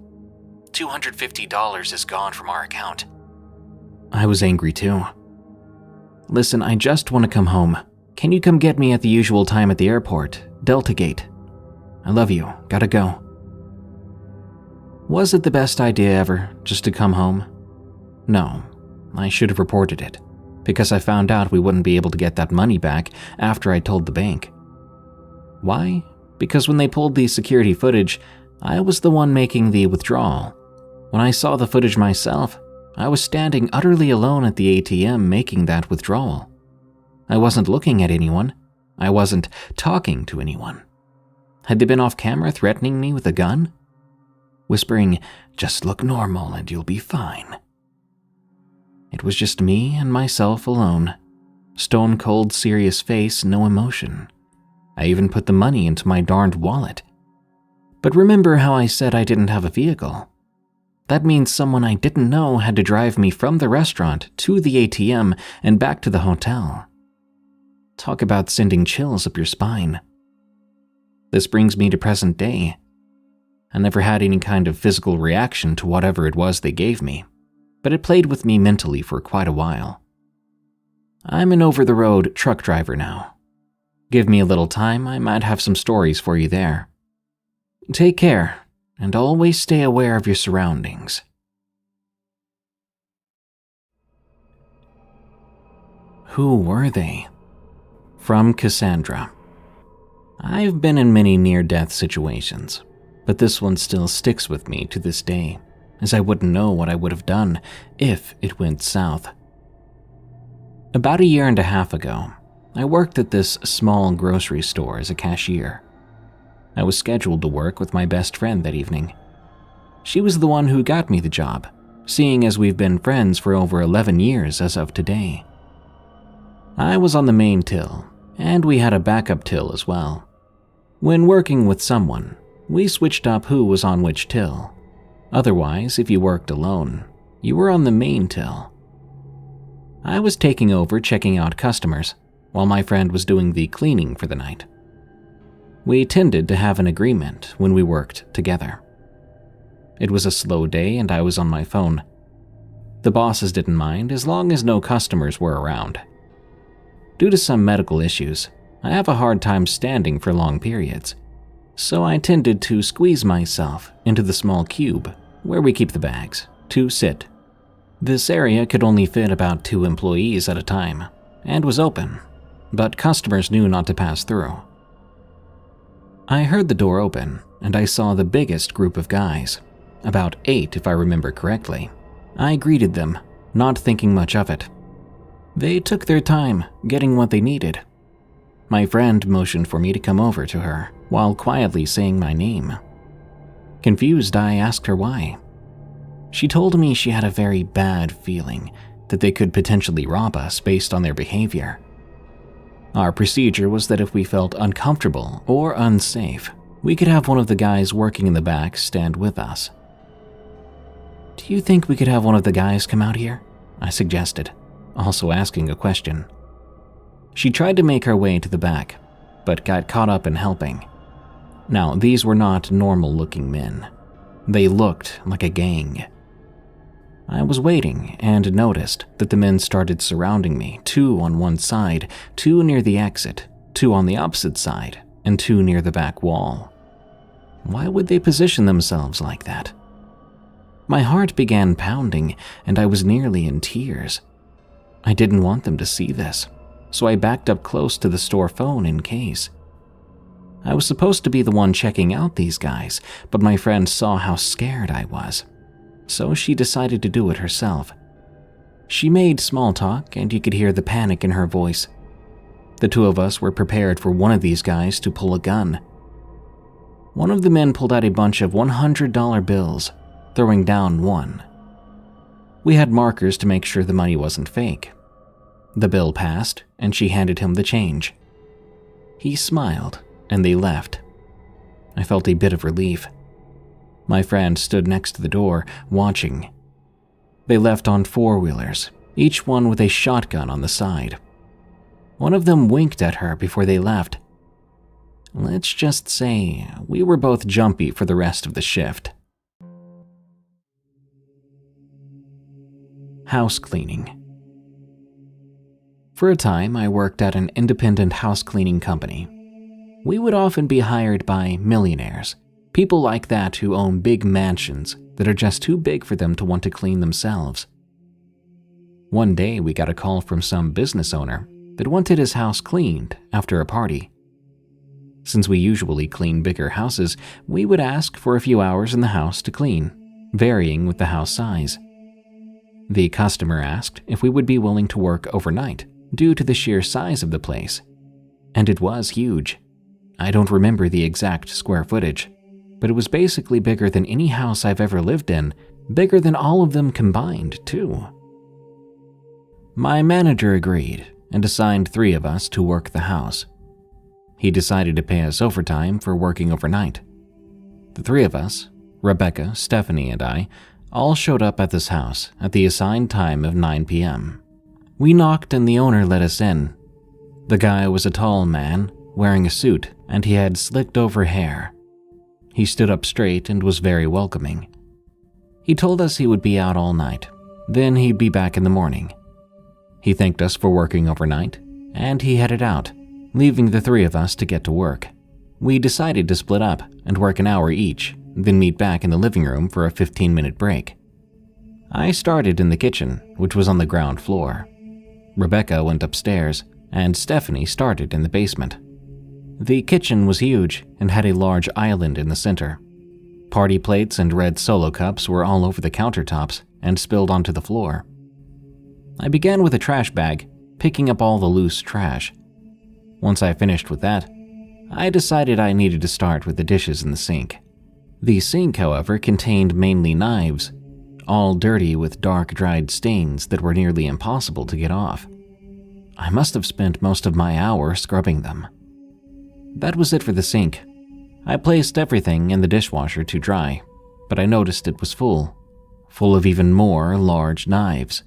$250 is gone from our account." I was angry too. "Listen, I just want to come home. Can you come get me at the usual time at the airport, Delta Gate? I love you. Gotta go." Was it the best idea ever, just to come home? No, I should have reported it, because I found out we wouldn't be able to get that money back after I told the bank. Why? Because when they pulled the security footage, I was the one making the withdrawal. When I saw the footage myself, I was standing utterly alone at the ATM making that withdrawal. I wasn't looking at anyone. I wasn't talking to anyone. Had they been off camera threatening me with a gun? Whispering, "Just look normal and you'll be fine." It was just me and myself alone. Stone cold serious face, no emotion. I even put the money into my darned wallet. But remember how I said I didn't have a vehicle? That means someone I didn't know had to drive me from the restaurant to the ATM and back to the hotel. Talk about sending chills up your spine. This brings me to present day. I never had any kind of physical reaction to whatever it was they gave me, but it played with me mentally for quite a while. I'm an over-the-road truck driver now. Give me a little time, I might have some stories for you there. Take care, and always stay aware of your surroundings. Who were they? From Cassandra. I've been in many near-death situations, but this one still sticks with me to this day, as I wouldn't know what I would have done if it went south. About 1.5 years ago, I worked at this small grocery store as a cashier. I was scheduled to work with my best friend that evening. She was the one who got me the job, seeing as we've been friends for over 11 years as of today. I was on the main till, and we had a backup till as well. When working with someone, we switched up who was on which till. Otherwise, if you worked alone, you were on the main till. I was taking over checking out customers, while my friend was doing the cleaning for the night. We tended to have an agreement when we worked together. It was a slow day and I was on my phone. The bosses didn't mind as long as no customers were around. Due to some medical issues, I have a hard time standing for long periods, so I tended to squeeze myself into the small cube where we keep the bags to sit. This area could only fit about 2 employees at a time and was open, but customers knew not to pass through. I heard the door open and I saw the biggest group of guys, about 8 if I remember correctly, I greeted them, not thinking much of it. They took their time, getting what they needed. My friend motioned for me to come over to her, while quietly saying my name. Confused, I asked her why. She told me she had a very bad feeling that they could potentially rob us based on their behavior. Our procedure was that if we felt uncomfortable or unsafe, we could have one of the guys working in the back stand with us. "Do you think we could have one of the guys come out here?" I suggested, also asking a question. She tried to make her way to the back, but got caught up in helping. Now, these were not normal-looking men. They looked like a gang. I was waiting and noticed that the men started surrounding me, 2 on one side, 2 near the exit, 2 on the opposite side, and 2 near the back wall. Why would they position themselves like that? My heart began pounding, and I was nearly in tears. I didn't want them to see this, so I backed up close to the store phone in case. I was supposed to be the one checking out these guys, but my friend saw how scared I was, so she decided to do it herself. She made small talk, and you could hear the panic in her voice. The 2 of us were prepared for one of these guys to pull a gun. One of the men pulled out a bunch of $100 bills, throwing down one. We had markers to make sure the money wasn't fake. The bill passed, and she handed him the change. He smiled, and they left. I felt a bit of relief. My friend stood next to the door, watching. They left on 4-wheelers, each one with a shotgun on the side. One of them winked at her before they left. Let's just say we were both jumpy for the rest of the shift. House cleaning. For a time, I worked at an independent house cleaning company. We would often be hired by millionaires, people like that who own big mansions that are just too big for them to want to clean themselves. One day, we got a call from some business owner that wanted his house cleaned after a party. Since we usually clean bigger houses, we would ask for a few hours in the house to clean, varying with the house size. The customer asked if we would be willing to work overnight due to the sheer size of the place. And it was huge. I don't remember the exact square footage, but it was basically bigger than any house I've ever lived in, bigger than all of them combined, too. My manager agreed and assigned 3 of us to work the house. He decided to pay us overtime for working overnight. The 3 of us, Rebecca, Stephanie, and I, all showed up at this house at the assigned time of 9 p.m. We knocked and the owner let us in. The guy was a tall man, wearing a suit, and he had slicked over hair. He stood up straight and was very welcoming. He told us he would be out all night, then he'd be back in the morning. He thanked us for working overnight, and he headed out, leaving the 3 of us to get to work. We decided to split up and work an hour each, then meet back in the living room for a 15-minute break. I started in the kitchen, which was on the ground floor. Rebecca went upstairs, and Stephanie started in the basement. The kitchen was huge and had a large island in the center. Party plates and red Solo cups were all over the countertops and spilled onto the floor. I began with a trash bag, picking up all the loose trash. Once I finished with that, I decided I needed to start with the dishes in the sink. The sink, however, contained mainly knives, all dirty with dark dried stains that were nearly impossible to get off. I must have spent most of my hour scrubbing them. That was it for the sink. I placed everything in the dishwasher to dry, but I noticed it was full of even more large knives.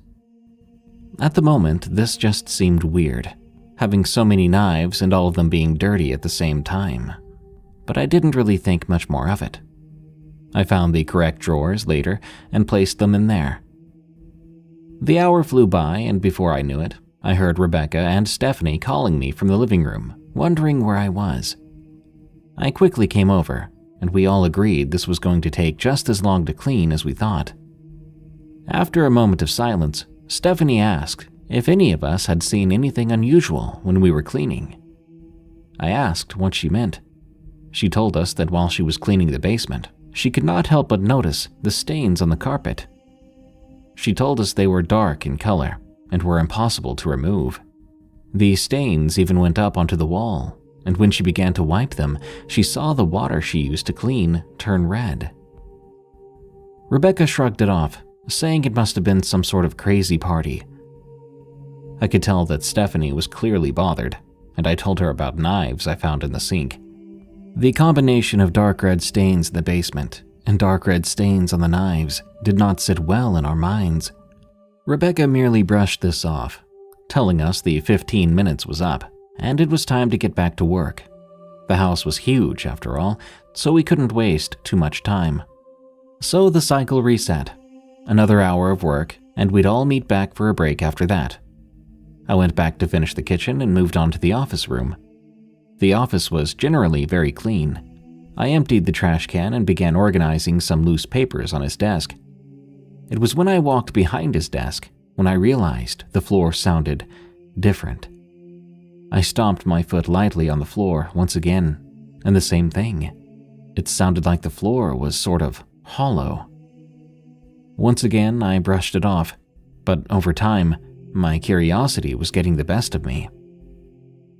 At the moment, this just seemed weird, having so many knives and all of them being dirty at the same time. But I didn't really think much more of it. I found the correct drawers later and placed them in there. The hour flew by, and before I knew it, I heard Rebecca and Stephanie calling me from the living room, wondering where I was. I quickly came over, and we all agreed this was going to take just as long to clean as we thought. After a moment of silence, Stephanie asked if any of us had seen anything unusual when we were cleaning. I asked what she meant. She told us that while she was cleaning the basement, she could not help but notice the stains on the carpet. She told us they were dark in color and were impossible to remove. The stains even went up onto the wall, and when she began to wipe them, she saw the water she used to clean turn red. Rebecca shrugged it off, saying it must have been some sort of crazy party. I could tell that Stephanie was clearly bothered, and I told her about knives I found in the sink. The combination of dark red stains in the basement and dark red stains on the knives did not sit well in our minds. Rebecca merely brushed this off, telling us the 15 minutes was up, and it was time to get back to work. The house was huge, after all, so we couldn't waste too much time. So the cycle reset. Another hour of work, and we'd all meet back for a break after that. I went back to finish the kitchen and moved on to the office room. The office was generally very clean. I emptied the trash can and began organizing some loose papers on his desk. It was when I walked behind his desk when I realized the floor sounded different. I stomped my foot lightly on the floor once again, and the same thing. It sounded like the floor was sort of hollow. Once again, I brushed it off, but over time, my curiosity was getting the best of me.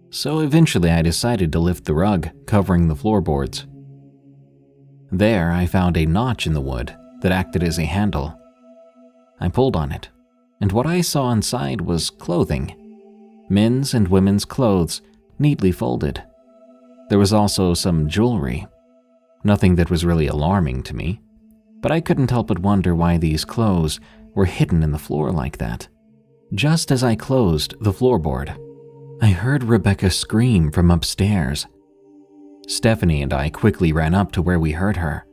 So eventually I decided to lift the rug covering the floorboards. There I found a notch in the wood that acted as a handle. I pulled on it, and what I saw inside was clothing. Men's and women's clothes, neatly folded. There was also some jewelry. Nothing that was really alarming to me, but I couldn't help but wonder why these clothes were hidden in the floor like that. Just as I closed the floorboard, I heard Rebecca scream from upstairs. Stephanie and I quickly ran up to where we heard her.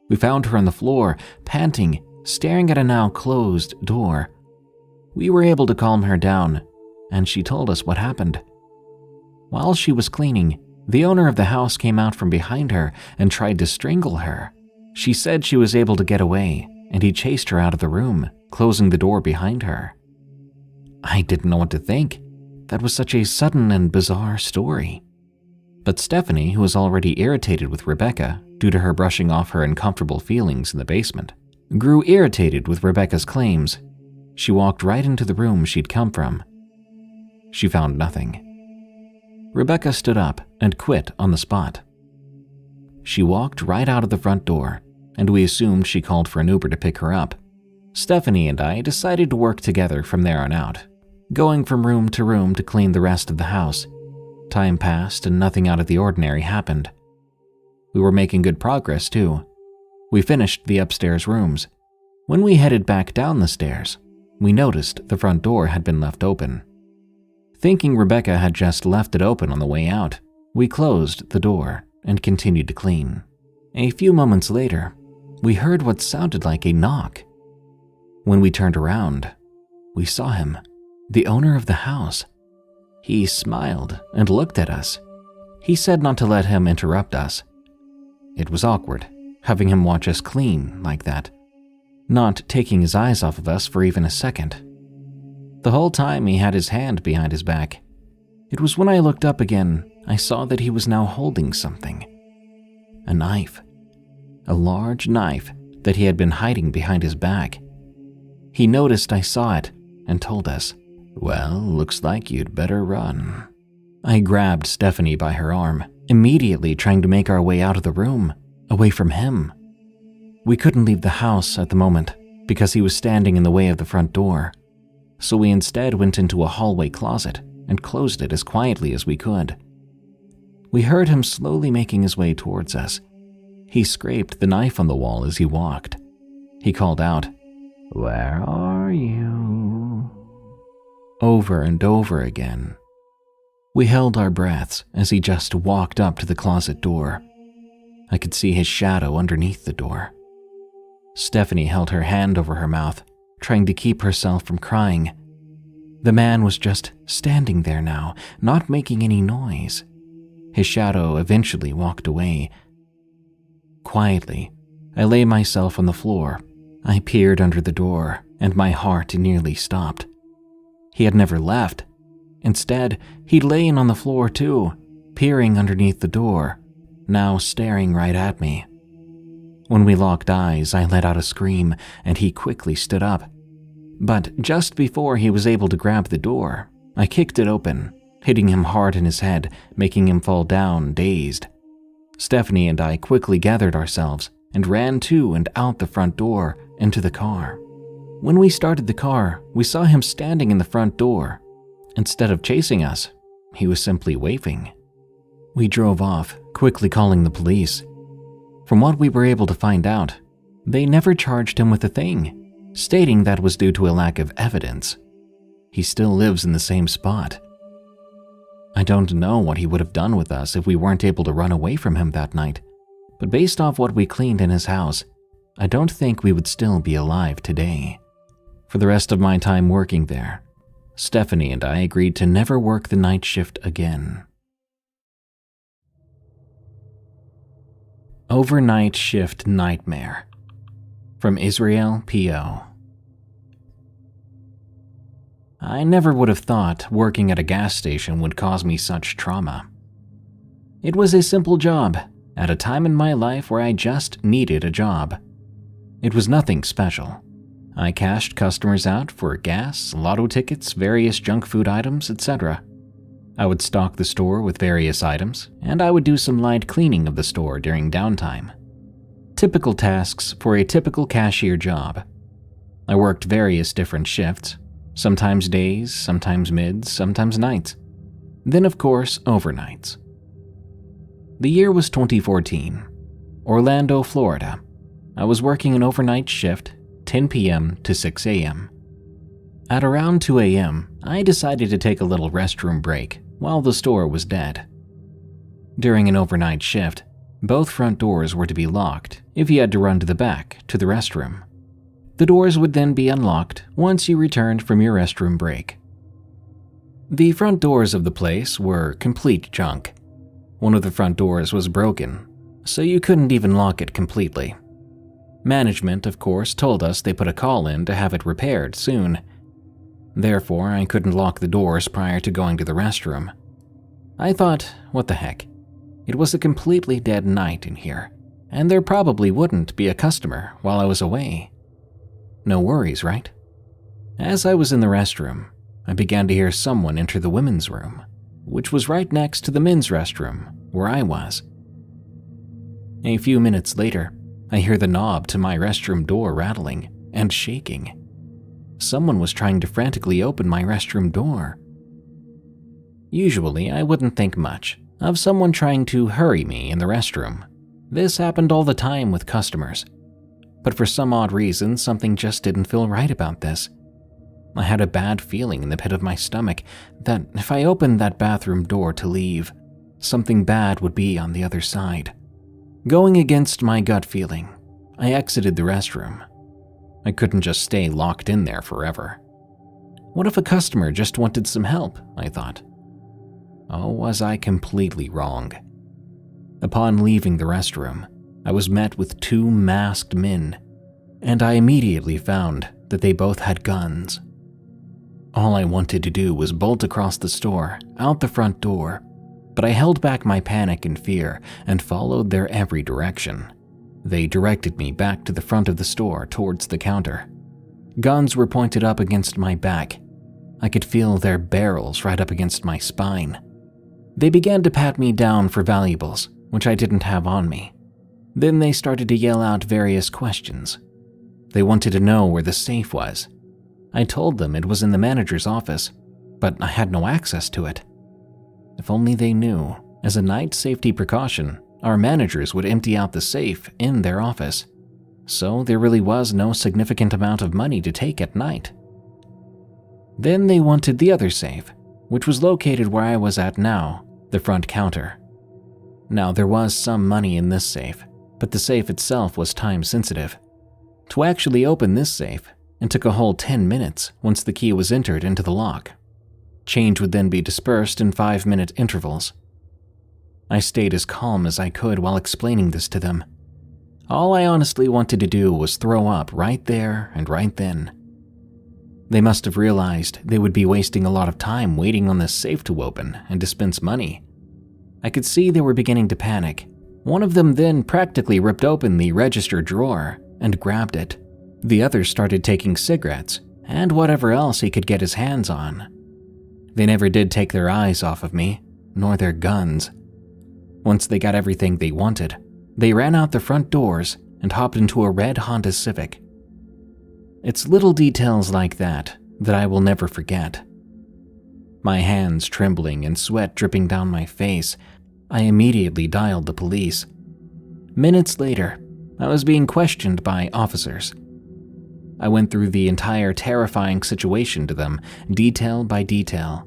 We found her on the floor, panting, staring at a now closed door. We were able to calm her down, and she told us what happened. While she was cleaning, the owner of the house came out from behind her and tried to strangle her. She said she was able to get away, and he chased her out of the room, closing the door behind her. I didn't know what to think. That was such a sudden and bizarre story. But Stephanie, who was already irritated with Rebecca due to her brushing off her uncomfortable feelings in the basement, grew irritated with Rebecca's claims. She walked right into the room she'd come from. She found nothing. Rebecca stood up and quit on the spot. She walked right out of the front door, and we assumed she called for an Uber to pick her up. Stephanie and I decided to work together from there on out, going from room to clean the rest of the house. Time passed and nothing out of the ordinary happened. We were making good progress too. We finished the upstairs rooms. When we headed back down the stairs, we noticed the front door had been left open. Thinking Rebecca had just left it open on the way out, we closed the door and continued to clean. A few moments later, we heard what sounded like a knock. When we turned around, we saw him, the owner of the house. He smiled and looked at us. He said not to let him interrupt us. It was awkward, having him watch us clean like that, not taking his eyes off of us for even a second. The whole time he had his hand behind his back. It was when I looked up again, I saw that he was now holding something. A knife. A large knife that he had been hiding behind his back. He noticed I saw it and told us, "Well, looks like you'd better run." I grabbed Stephanie by her arm, immediately trying to make our way out of the room, away from him. We couldn't leave the house at the moment because he was standing in the way of the front door, so we instead went into a hallway closet and closed it as quietly as we could. We heard him slowly making his way towards us. He scraped the knife on the wall as he walked. He called out, "Where are you?" over and over again. We held our breaths as he just walked up to the closet door. I could see his shadow underneath the door. Stephanie held her hand over her mouth, trying to keep herself from crying. The man was just standing there now, not making any noise. His shadow eventually walked away. Quietly, I lay myself on the floor. I peered under the door, and my heart nearly stopped. He had never left. Instead, he'd lain on the floor too, peering underneath the door, now staring right at me. When we locked eyes, I let out a scream, and he quickly stood up. But just before he was able to grab the door, I kicked it open, hitting him hard in his head, making him fall down, dazed. Stephanie and I quickly gathered ourselves and ran to and out the front door into the car. When we started the car, we saw him standing in the front door. Instead of chasing us, he was simply waving. We drove off, quickly calling the police. From what we were able to find out, they never charged him with a thing, stating that was due to a lack of evidence. He still lives in the same spot. I don't know what he would have done with us if we weren't able to run away from him that night, but based off what we cleaned in his house, I don't think we would still be alive today. For the rest of my time working there, Stephanie and I agreed to never work the night shift again. Overnight Shift Nightmare from Israel P.O. I never would have thought working at a gas station would cause me such trauma. It was a simple job at a time in my life where I just needed a job. It was nothing special. I cashed customers out for gas, lotto tickets, various junk food items, etc. I would stock the store with various items, and I would do some light cleaning of the store during downtime. Typical tasks for a typical cashier job. I worked various different shifts, sometimes days, sometimes mids, sometimes nights. Then of course, overnights. The year was 2014, Orlando, Florida. I was working an overnight shift, 10 p.m. to 6 a.m. At around 2 a.m., I decided to take a little restroom break while the store was dead. During an overnight shift, both front doors were to be locked if you had to run to the back to the restroom. The doors would then be unlocked once you returned from your restroom break. The front doors of the place were complete junk. One of the front doors was broken, so you couldn't even lock it completely. Management, of course, told us they put a call in to have it repaired soon. Therefore, I couldn't lock the doors prior to going to the restroom. I thought, what the heck? It was a completely dead night in here, and there probably wouldn't be a customer while I was away. No worries, right? As I was in the restroom, I began to hear someone enter the women's room, which was right next to the men's restroom where I was. A few minutes later, I hear the knob to my restroom door rattling and shaking. Someone was trying to frantically open my restroom door. Usually, I wouldn't think much of someone trying to hurry me in the restroom. This happened all the time with customers. But for some odd reason, something just didn't feel right about this. I had a bad feeling in the pit of my stomach that if I opened that bathroom door to leave, something bad would be on the other side. Going against my gut feeling, I exited the restroom. I couldn't just stay locked in there forever. What if a customer just wanted some help, I thought. Oh, was I completely wrong. Upon leaving the restroom, I was met with two masked men, and I immediately found that they both had guns. All I wanted to do was bolt across the store, out the front door, but I held back my panic and fear and followed their every direction. They directed me back to the front of the store towards the counter. Guns were pointed up against my back. I could feel their barrels right up against my spine. They began to pat me down for valuables, which I didn't have on me. Then they started to yell out various questions. They wanted to know where the safe was. I told them it was in the manager's office, but I had no access to it. If only they knew, as a night safety precaution, our managers would empty out the safe in their office. So there really was no significant amount of money to take at night. Then they wanted the other safe, which was located where I was at now, the front counter. Now there was some money in this safe, but the safe itself was time sensitive. To actually open this safe, it took a whole 10 minutes once the key was entered into the lock. Change would then be dispersed in 5-minute intervals. I stayed as calm as I could while explaining this to them. All I honestly wanted to do was throw up right there and right then. They must have realized they would be wasting a lot of time waiting on this safe to open and dispense money. I could see they were beginning to panic. One of them then practically ripped open the register drawer and grabbed it. The others started taking cigarettes and whatever else he could get his hands on. They never did take their eyes off of me, nor their guns. Once they got everything they wanted, they ran out the front doors and hopped into a red Honda Civic. It's little details like that I will never forget. My hands trembling and sweat dripping down my face, I immediately dialed the police. Minutes later, I was being questioned by officers. I went through the entire terrifying situation to them, detail by detail.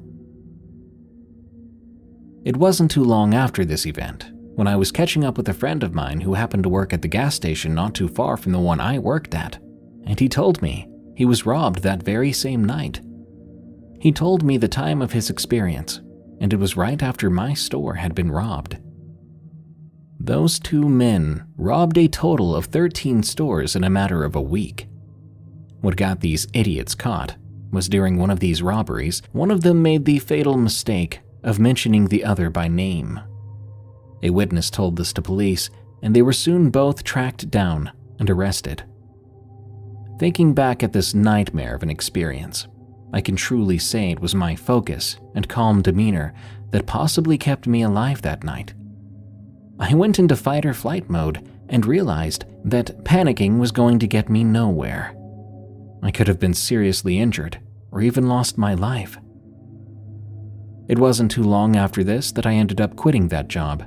It wasn't too long after this event when I was catching up with a friend of mine who happened to work at the gas station not too far from the one I worked at, and he told me he was robbed that very same night. He told me the time of his experience, and it was right after my store had been robbed. Those two men robbed a total of 13 stores in a matter of a week. What got these idiots caught was during one of these robberies, one of them made the fatal mistake of mentioning the other by name. A witness told this to police, and they were soon both tracked down and arrested. Thinking back at this nightmare of an experience, I can truly say it was my focus and calm demeanor that possibly kept me alive that night. I went into fight or flight mode and realized that panicking was going to get me nowhere. I could have been seriously injured or even lost my life. It wasn't too long after this that I ended up quitting that job.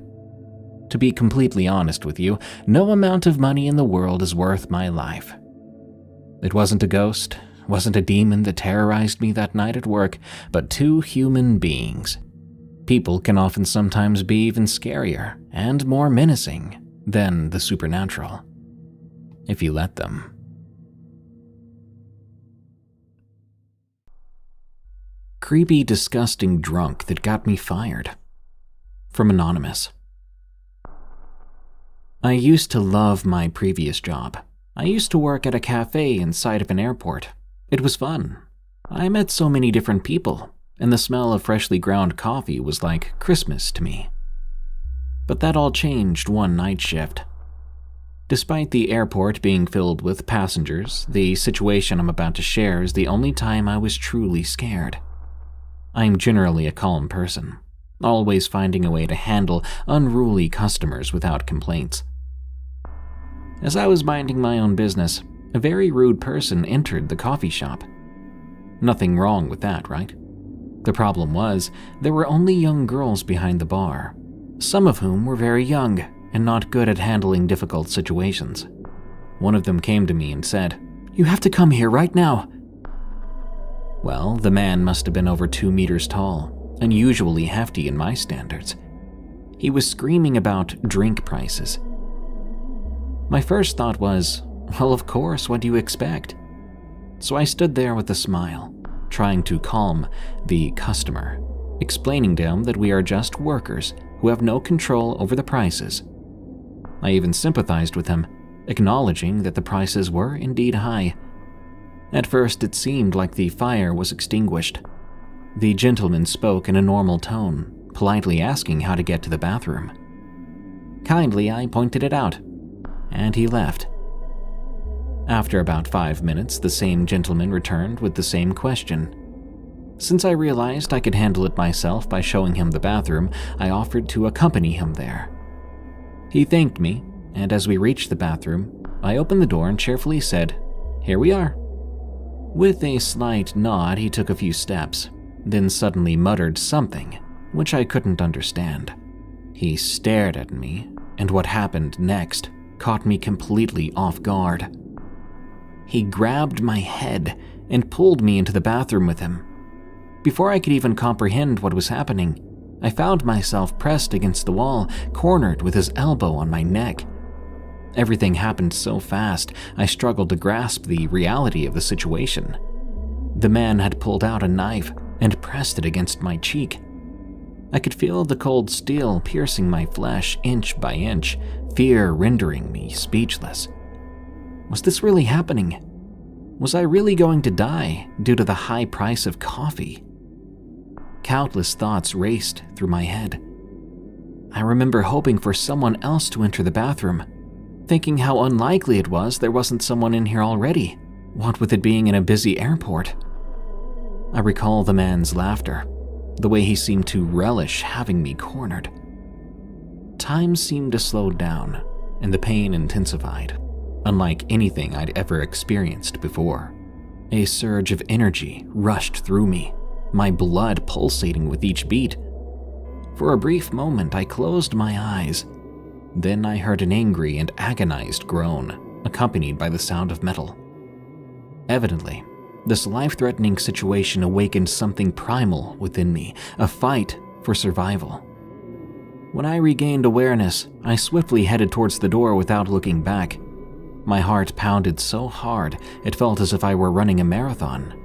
To be completely honest with you, no amount of money in the world is worth my life. It wasn't a ghost, wasn't a demon that terrorized me that night at work, but two human beings. People can often sometimes be even scarier and more menacing than the supernatural, if you let them. Creepy, disgusting drunk that got me fired. From Anonymous. I used to love my previous job. I used to work at a cafe inside of an airport. It was fun. I met so many different people, and the smell of freshly ground coffee was like Christmas to me. But that all changed one night shift. Despite the airport being filled with passengers, the situation I'm about to share is the only time I was truly scared. I'm generally a calm person, always finding a way to handle unruly customers without complaints. As I was minding my own business, a very rude person entered the coffee shop. Nothing wrong with that, right? The problem was, there were only young girls behind the bar, some of whom were very young and not good at handling difficult situations. One of them came to me and said, "You have to come here right now." Well, the man must have been over 2 meters tall, unusually hefty in my standards. He was screaming about drink prices. My first thought was, well, of course, what do you expect? So I stood there with a smile, trying to calm the customer, explaining to him that we are just workers who have no control over the prices. I even sympathized with him, acknowledging that the prices were indeed high. At first, it seemed like the fire was extinguished. The gentleman spoke in a normal tone, politely asking how to get to the bathroom. Kindly, I pointed it out, and he left. After about 5 minutes, the same gentleman returned with the same question. Since I realized I could handle it myself by showing him the bathroom, I offered to accompany him there. He thanked me, and as we reached the bathroom, I opened the door and cheerfully said, "Here we are." With a slight nod, he took a few steps, then suddenly muttered something, which I couldn't understand. He stared at me, and what happened next caught me completely off guard. He grabbed my head and pulled me into the bathroom with him. Before I could even comprehend what was happening, I found myself pressed against the wall, cornered with his elbow on my neck. Everything happened so fast, I struggled to grasp the reality of the situation. The man had pulled out a knife and pressed it against my cheek. I could feel the cold steel piercing my flesh inch by inch, fear rendering me speechless. Was this really happening? Was I really going to die due to the high price of coffee? Countless thoughts raced through my head. I remember hoping for someone else to enter the bathroom, thinking how unlikely it was there wasn't someone in here already. what with it being in a busy airport. I recall the man's laughter, the way he seemed to relish having me cornered. Time seemed to slow down, and the pain intensified, unlike anything I'd ever experienced before. A surge of energy rushed through me, my blood pulsating with each beat. For a brief moment, I closed my eyes. Then I heard an angry and agonized groan, accompanied by the sound of metal. Evidently, this life-threatening situation awakened something primal within me, a fight for survival. When I regained awareness, I swiftly headed towards the door without looking back. My heart pounded so hard, it felt as if I were running a marathon.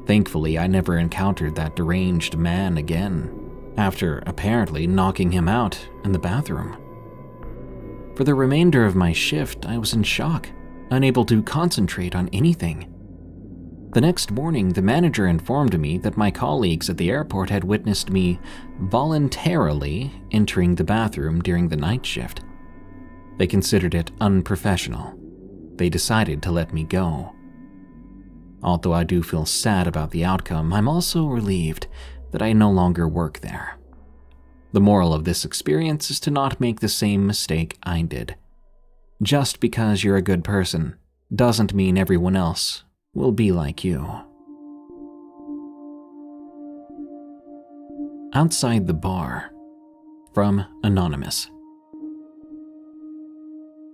Thankfully, I never encountered that deranged man again, after apparently knocking him out in the bathroom. For the remainder of my shift, I was in shock, unable to concentrate on anything. The next morning, the manager informed me that my colleagues at the airport had witnessed me voluntarily entering the bathroom during the night shift. They considered it unprofessional. They decided to let me go. Although I do feel sad about the outcome, I'm also relieved that I no longer work there. The moral of this experience is to not make the same mistake I did. Just because you're a good person doesn't mean everyone else will be like you. Outside the bar. From Anonymous.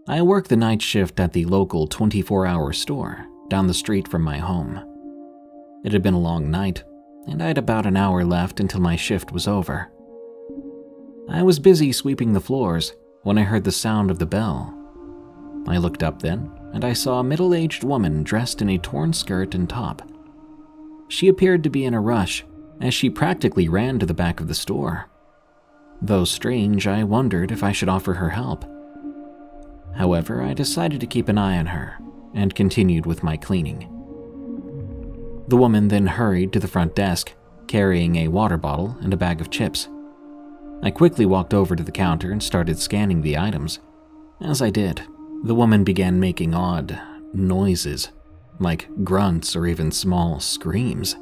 I work the night shift at the local 24-hour store down the street from my home. It had been a long night, and I had about an hour left until my shift was over. I was busy sweeping the floors when I heard the sound of the bell. I looked up then, and I saw a middle-aged woman dressed in a torn skirt and top. She appeared to be in a rush, as she practically ran to the back of the store. Though strange, I wondered if I should offer her help. However, I decided to keep an eye on her, and continued with my cleaning. The woman then hurried to the front desk, carrying a water bottle and a bag of chips. I quickly walked over to the counter and started scanning the items. As I did, the woman began making odd noises, like grunts or even small screams.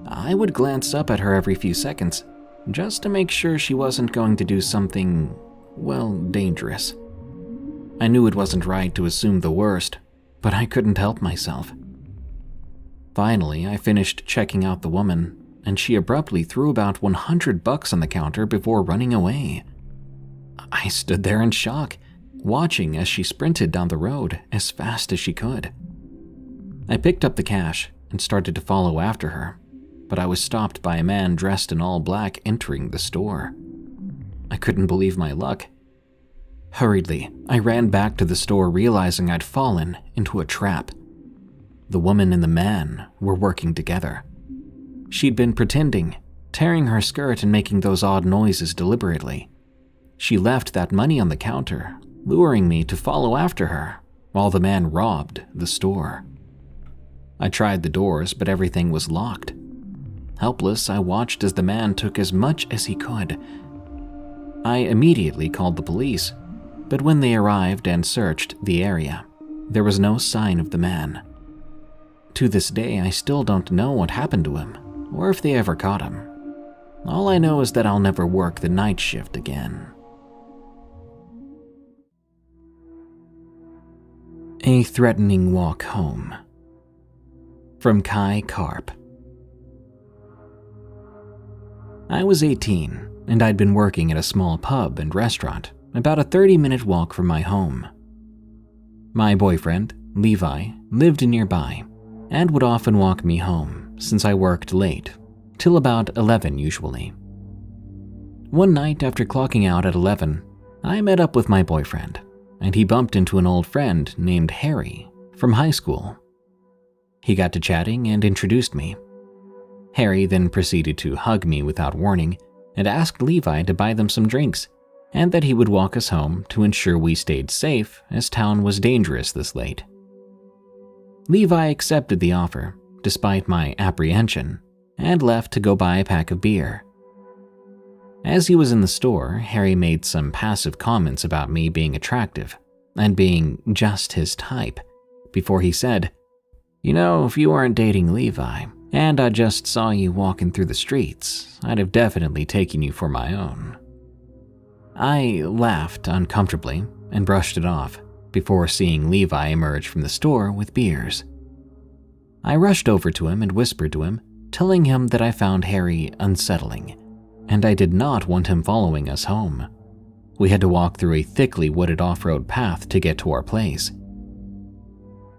I would glance up at her every few seconds, just to make sure she wasn't going to do something, well, dangerous. I knew it wasn't right to assume the worst, but I couldn't help myself. Finally, I finished checking out the woman, and she abruptly threw about $100 on the counter before running away. I stood there in shock, watching as she sprinted down the road as fast as she could. I picked up the cash and started to follow after her, but I was stopped by a man dressed in all black entering the store. I couldn't believe my luck. Hurriedly, I ran back to the store, realizing I'd fallen into a trap. The woman and the man were working together. She'd been pretending, tearing her skirt and making those odd noises deliberately. She left that money on the counter, luring me to follow after her, while the man robbed the store. I tried the doors, but everything was locked. Helpless, I watched as the man took as much as he could. I immediately called the police, but when they arrived and searched the area, there was no sign of the man. To this day, I still don't know what happened to him, or if they ever caught him. All I know is that I'll never work the night shift again. A threatening walk home. From Kai Karp. I was 18, and I'd been working at a small pub and restaurant, about a 30-minute walk from my home. My boyfriend, Levi, lived nearby, and would often walk me home, since I worked late, till about 11 usually. One night after clocking out at 11, I met up with my boyfriend, and he bumped into an old friend named Harry from high school. He got to chatting and introduced me. Harry then proceeded to hug me without warning and asked Levi to buy them some drinks, and that he would walk us home to ensure we stayed safe as town was dangerous this late. Levi accepted the offer, despite my apprehension, and left to go buy a pack of beer. As he was in the store, Harry made some passive comments about me being attractive and being just his type, before he said, "You know, if you weren't dating Levi, and I just saw you walking through the streets, I'd have definitely taken you for my own." I laughed uncomfortably and brushed it off before seeing Levi emerge from the store with beers. I rushed over to him and whispered to him, telling him that I found Harry unsettling, and I did not want him following us home. We had to walk through a thickly wooded off-road path to get to our place.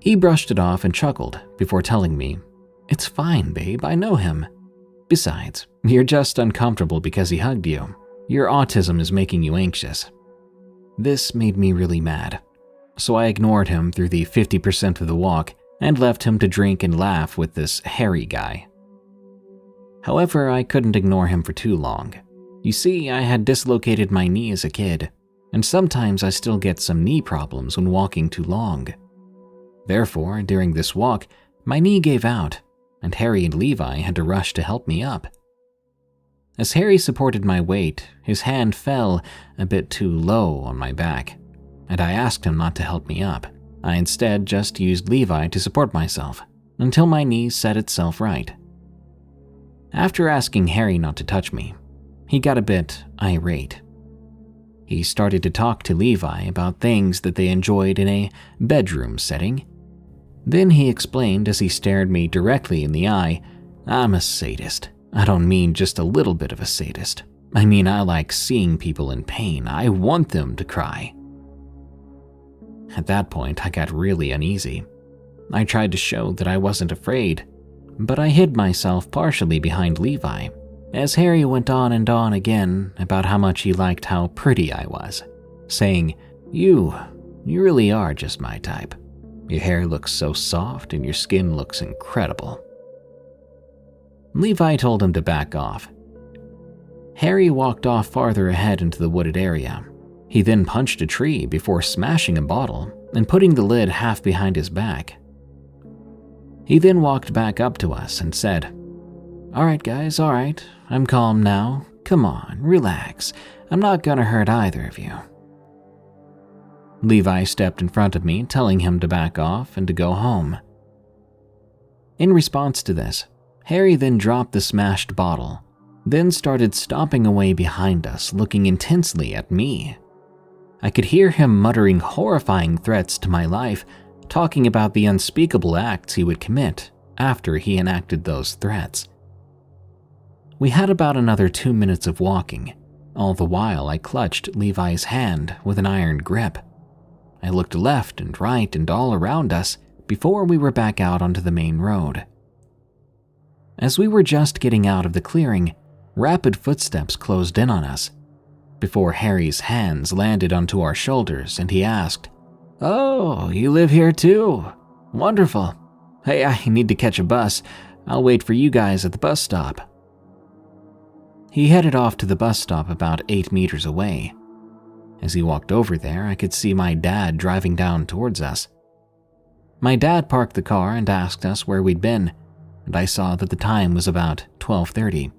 He brushed it off and chuckled before telling me, "It's fine, babe, I know him. Besides, you're just uncomfortable because he hugged you. Your autism is making you anxious." This made me really mad, so I ignored him through the 50% of the walk and left him to drink and laugh with this Harry guy. However, I couldn't ignore him for too long. You see, I had dislocated my knee as a kid, and sometimes I still get some knee problems when walking too long. Therefore, during this walk, my knee gave out, and Harry and Levi had to rush to help me up. As Harry supported my weight, his hand fell a bit too low on my back, and I asked him not to help me up. I instead just used Levi to support myself until my knee set itself right. After asking Harry not to touch me, he got a bit irate. He started to talk to Levi about things that they enjoyed in a bedroom setting. Then he explained as he stared me directly in the eye, "I'm a sadist. I don't mean just a little bit of a sadist. I mean I like seeing people in pain. I want them to cry." At that point, I got really uneasy. I tried to show that I wasn't afraid, but I hid myself partially behind Levi, as Harry went on and on again about how much he liked how pretty I was, saying, You really are just my type. Your hair looks so soft and your skin looks incredible." Levi told him to back off. Harry walked off farther ahead into the wooded area. He then punched a tree before smashing a bottle and putting the lid half behind his back. He then walked back up to us and said, "All right, guys, all right. I'm calm now. Come on, relax. I'm not gonna hurt either of you." Levi stepped in front of me, telling him to back off and to go home. In response to this, Harry then dropped the smashed bottle, then started stomping away behind us, looking intensely at me. I could hear him muttering horrifying threats to my life, talking about the unspeakable acts he would commit after he enacted those threats. We had about another 2 minutes of walking. All the while, I clutched Levi's hand with an iron grip. I looked left and right and all around us before we were back out onto the main road. As we were just getting out of the clearing, rapid footsteps closed in on us, before Harry's hands landed onto our shoulders and he asked, "Oh, you live here too? Wonderful. Hey, I need to catch a bus. I'll wait for you guys at the bus stop." He headed off to the bus stop about 8 meters away. As he walked over there, I could see my dad driving down towards us. My dad parked the car and asked us where we'd been, and I saw that the time was about 12:30,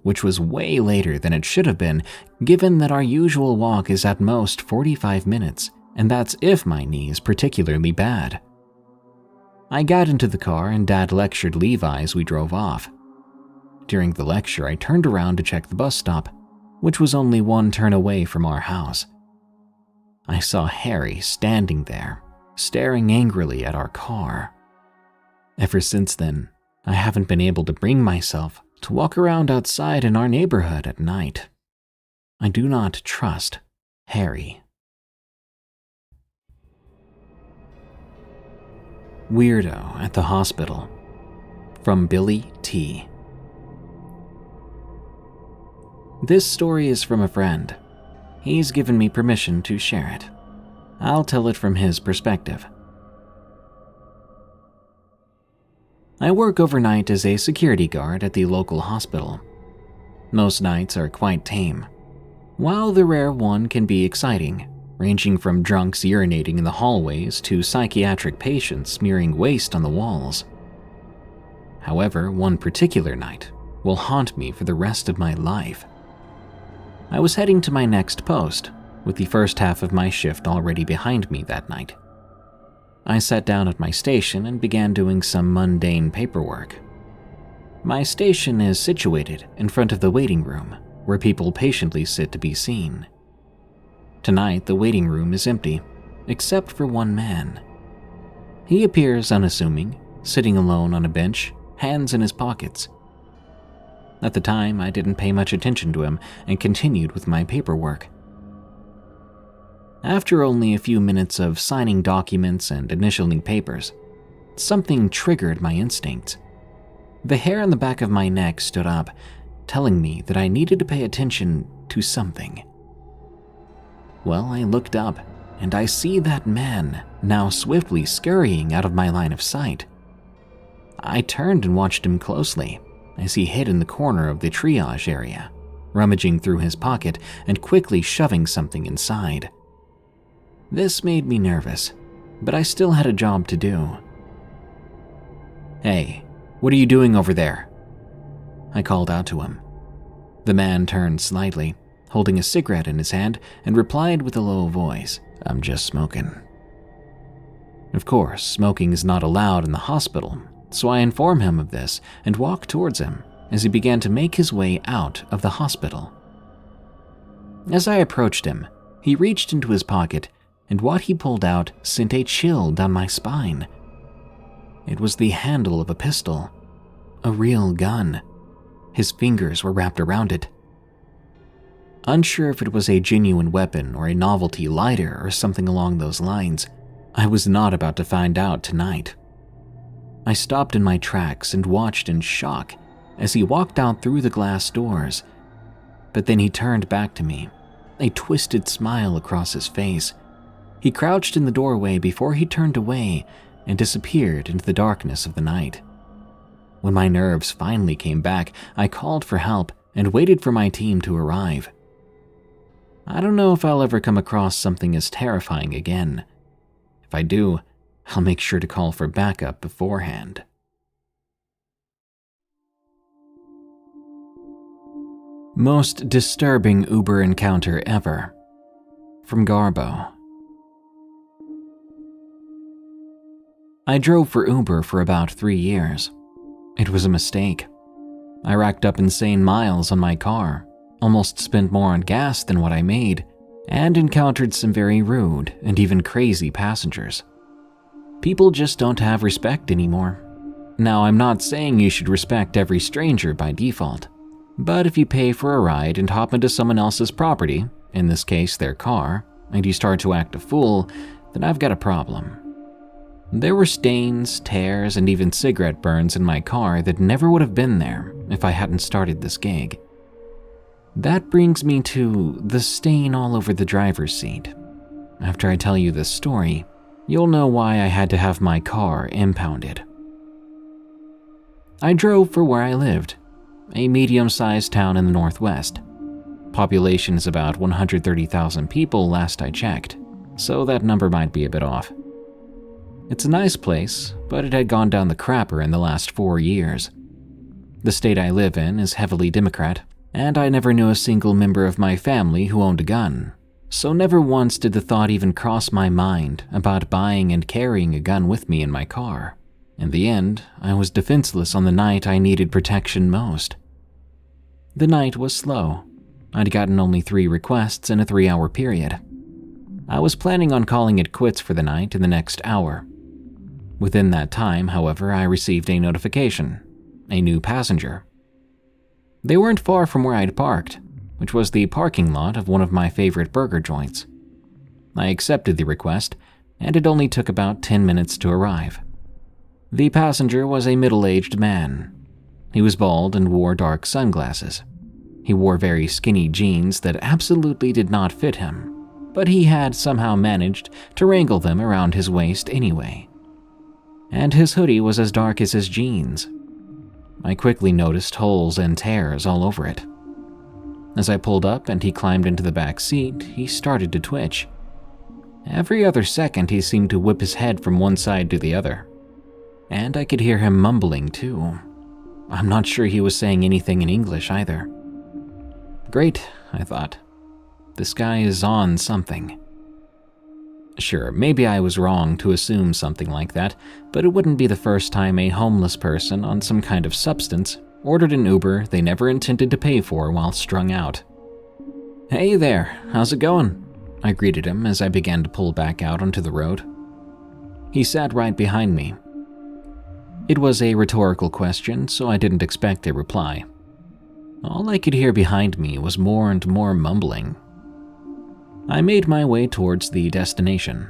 which was way later than it should have been, given that our usual walk is at most 45 minutes, and that's if my knee is particularly bad. I got into the car and Dad lectured Levi as we drove off. During the lecture, I turned around to check the bus stop, which was only one turn away from our house. I saw Harry standing there, staring angrily at our car. Ever since then, I haven't been able to bring myself to walk around outside in our neighborhood at night. I do not trust Harry. Weirdo at the hospital. From Billy T. This story is from a friend. He's given me permission to share it. I'll tell it from his perspective. I work overnight as a security guard at the local hospital. Most nights are quite tame, while the rare one can be exciting, ranging from drunks urinating in the hallways to psychiatric patients smearing waste on the walls. However, one particular night will haunt me for the rest of my life. I was heading to my next post, with the first half of my shift already behind me that night. I sat down at my station and began doing some mundane paperwork. My station is situated in front of the waiting room, where people patiently sit to be seen. Tonight, the waiting room is empty, except for one man. He appears unassuming, sitting alone on a bench, hands in his pockets. At the time, I didn't pay much attention to him and continued with my paperwork. After only a few minutes of signing documents and initialing papers, something triggered my instincts. The hair on the back of my neck stood up, telling me that I needed to pay attention to something. Well, I looked up, and I see that man now swiftly scurrying out of my line of sight. I turned and watched him closely as he hid in the corner of the triage area, rummaging through his pocket and quickly shoving something inside. This made me nervous, but I still had a job to do. "Hey, what are you doing over there?" I called out to him. The man turned slightly, holding a cigarette in his hand, and replied with a low voice, "I'm just smoking." Of course, smoking is not allowed in the hospital, so I inform him of this and walk towards him as he began to make his way out of the hospital. As I approached him, he reached into his pocket, and what he pulled out sent a chill down my spine. It was the handle of a pistol, a real gun. His fingers were wrapped around it. Unsure if it was a genuine weapon or a novelty lighter or something along those lines, I was not about to find out tonight. I stopped in my tracks and watched in shock as he walked out through the glass doors. But then he turned back to me, a twisted smile across his face. He crouched in the doorway before he turned away and disappeared into the darkness of the night. When my nerves finally came back, I called for help and waited for my team to arrive. I don't know if I'll ever come across something as terrifying again. If I do, I'll make sure to call for backup beforehand. Most disturbing Uber encounter ever. From Garbo. I drove for Uber for about 3 years. It was a mistake. I racked up insane miles on my car, almost spent more on gas than what I made, and encountered some very rude and even crazy passengers. People just don't have respect anymore. Now, I'm not saying you should respect every stranger by default, but if you pay for a ride and hop into someone else's property, in this case their car, and you start to act a fool, then I've got a problem. There were stains, tears, and even cigarette burns in my car that never would have been there if I hadn't started this gig. That brings me to the stain all over the driver's seat. After I tell you this story, you'll know why I had to have my car impounded. I drove for where I lived, a medium-sized town in the Northwest. Population is about 130,000 people last I checked, so that number might be a bit off. It's a nice place, but it had gone down the crapper in the last 4 years. The state I live in is heavily Democrat, and I never knew a single member of my family who owned a gun, so never once did the thought even cross my mind about buying and carrying a gun with me in my car. In the end, I was defenseless on the night I needed protection most. The night was slow. I'd gotten only 3 requests in a 3-hour period. I was planning on calling it quits for the night in the next hour. Within that time, however, I received a notification, a new passenger. They weren't far from where I'd parked, which was the parking lot of one of my favorite burger joints. I accepted the request, and it only took about 10 minutes to arrive. The passenger was a middle-aged man. He was bald and wore dark sunglasses. He wore very skinny jeans that absolutely did not fit him, but he had somehow managed to wrangle them around his waist anyway. And his hoodie was as dark as his jeans. I quickly noticed holes and tears all over it. As I pulled up and he climbed into the back seat, he started to twitch. Every other second, he seemed to whip his head from one side to the other. And I could hear him mumbling too. I'm not sure he was saying anything in English either. Great, I thought. This guy is on something. Sure, maybe I was wrong to assume something like that, but it wouldn't be the first time a homeless person on some kind of substance ordered an Uber they never intended to pay for while strung out. "Hey there, how's it going?" I greeted him as I began to pull back out onto the road. He sat right behind me. It was a rhetorical question, so I didn't expect a reply. All I could hear behind me was more and more mumbling. I made my way towards the destination,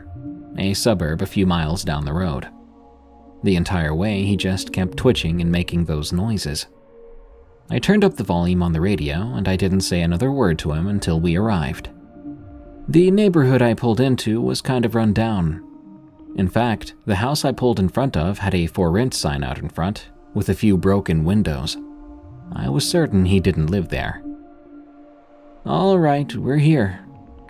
a suburb a few miles down the road. The entire way, he just kept twitching and making those noises. I turned up the volume on the radio, and I didn't say another word to him until we arrived. The neighborhood I pulled into was kind of run down. In fact, the house I pulled in front of had a for rent sign out in front, with a few broken windows. I was certain he didn't live there. "All right, we're here.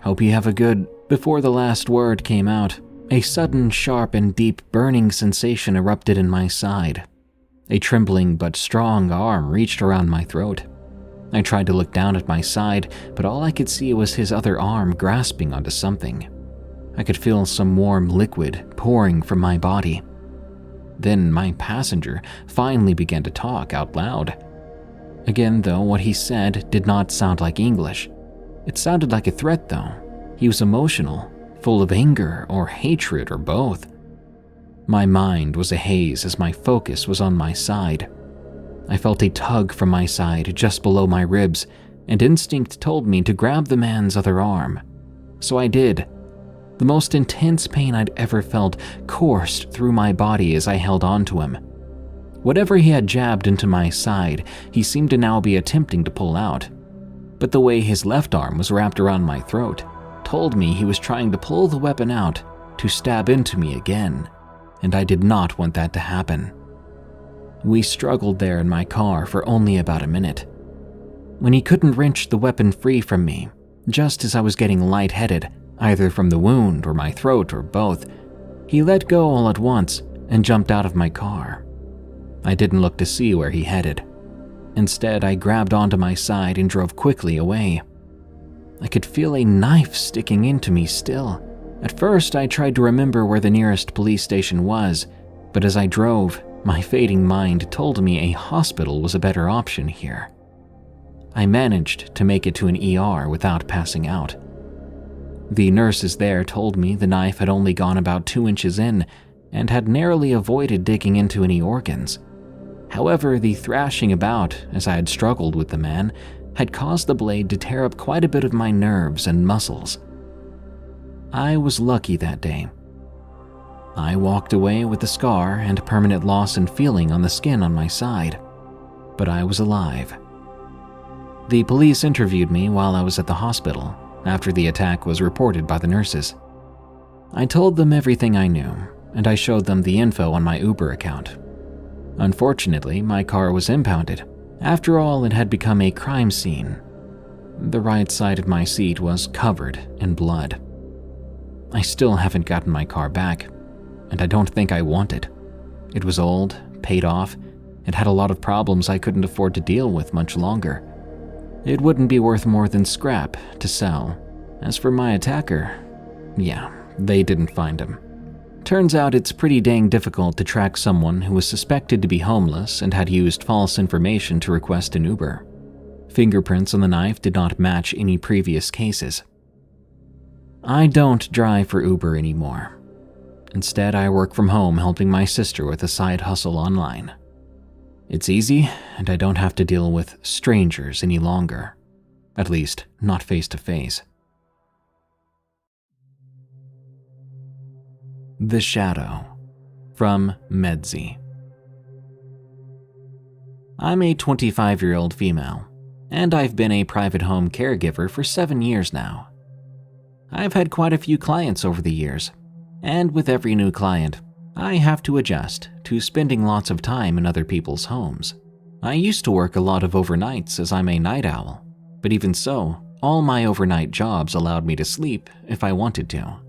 Hope you have a good..." Before the last word came out, a sudden sharp and deep burning sensation erupted in my side. A trembling but strong arm reached around my throat. I tried to look down at my side, but all I could see was his other arm grasping onto something. I could feel some warm liquid pouring from my body. Then my passenger finally began to talk out loud. Again, though, what he said did not sound like English. It sounded like a threat, though. He was emotional, full of anger or hatred or both. My mind was a haze as my focus was on my side. I felt a tug from my side just below my ribs, and instinct told me to grab the man's other arm. So I did. The most intense pain I'd ever felt coursed through my body as I held on to him. Whatever he had jabbed into my side, he seemed to now be attempting to pull out. But the way his left arm was wrapped around my throat told me he was trying to pull the weapon out to stab into me again, and I did not want that to happen. We struggled there in my car for only about a minute. When he couldn't wrench the weapon free from me, just as I was getting lightheaded, either from the wound or my throat or both, he let go all at once and jumped out of my car. I didn't look to see where he headed. Instead, I grabbed onto my side and drove quickly away. I could feel a knife sticking into me still. At first, I tried to remember where the nearest police station was, but as I drove, my fading mind told me a hospital was a better option here. I managed to make it to an ER without passing out. The nurses there told me the knife had only gone about 2 inches in and had narrowly avoided digging into any organs. However, the thrashing about, as I had struggled with the man, had caused the blade to tear up quite a bit of my nerves and muscles. I was lucky that day. I walked away with a scar and permanent loss in feeling on the skin on my side, but I was alive. The police interviewed me while I was at the hospital after the attack was reported by the nurses. I told them everything I knew, and I showed them the info on my Uber account. Unfortunately, my car was impounded. After all, it had become a crime scene. The right side of my seat was covered in blood. I still haven't gotten my car back, and I don't think I want it. It was old, paid off, it had a lot of problems I couldn't afford to deal with much longer. It wouldn't be worth more than scrap to sell. As for my attacker, yeah, they didn't find him. Turns out it's pretty dang difficult to track someone who was suspected to be homeless and had used false information to request an Uber. Fingerprints on the knife did not match any previous cases. I don't drive for Uber anymore. Instead, I work from home helping my sister with a side hustle online. It's easy, and I don't have to deal with strangers any longer. At least, not face to face. The Shadow, from Medzi. I'm a 25-year-old female, and I've been a private home caregiver for 7 years now. I've had quite a few clients over the years, and with every new client, I have to adjust to spending lots of time in other people's homes. I used to work a lot of overnights as I'm a night owl, but even so, all my overnight jobs allowed me to sleep if I wanted to.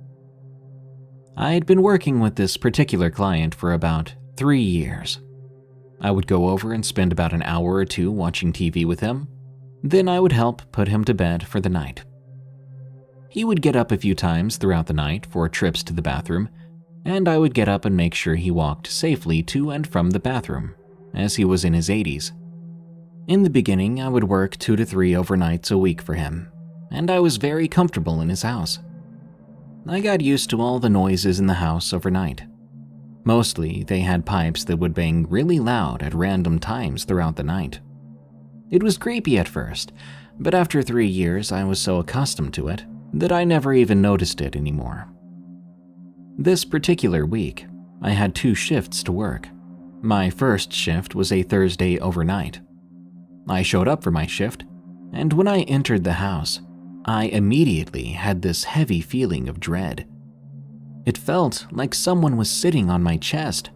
I'd been working with this particular client for about 3 years. I would go over and spend about an hour or two watching TV with him. Then I would help put him to bed for the night. He would get up a few times throughout the night for trips to the bathroom, and I would get up and make sure he walked safely to and from the bathroom, as he was in his 80s. In the beginning, I would work 2 to 3 overnights a week for him, and I was very comfortable in his house. I got used to all the noises in the house overnight. Mostly, they had pipes that would bang really loud at random times throughout the night. It was creepy at first, but after 3 years, I was so accustomed to it that I never even noticed it anymore. This particular week, I had 2 shifts to work. My first shift was a Thursday overnight. I showed up for my shift, and when I entered the house, I immediately had this heavy feeling of dread. It felt like someone was sitting on my chest.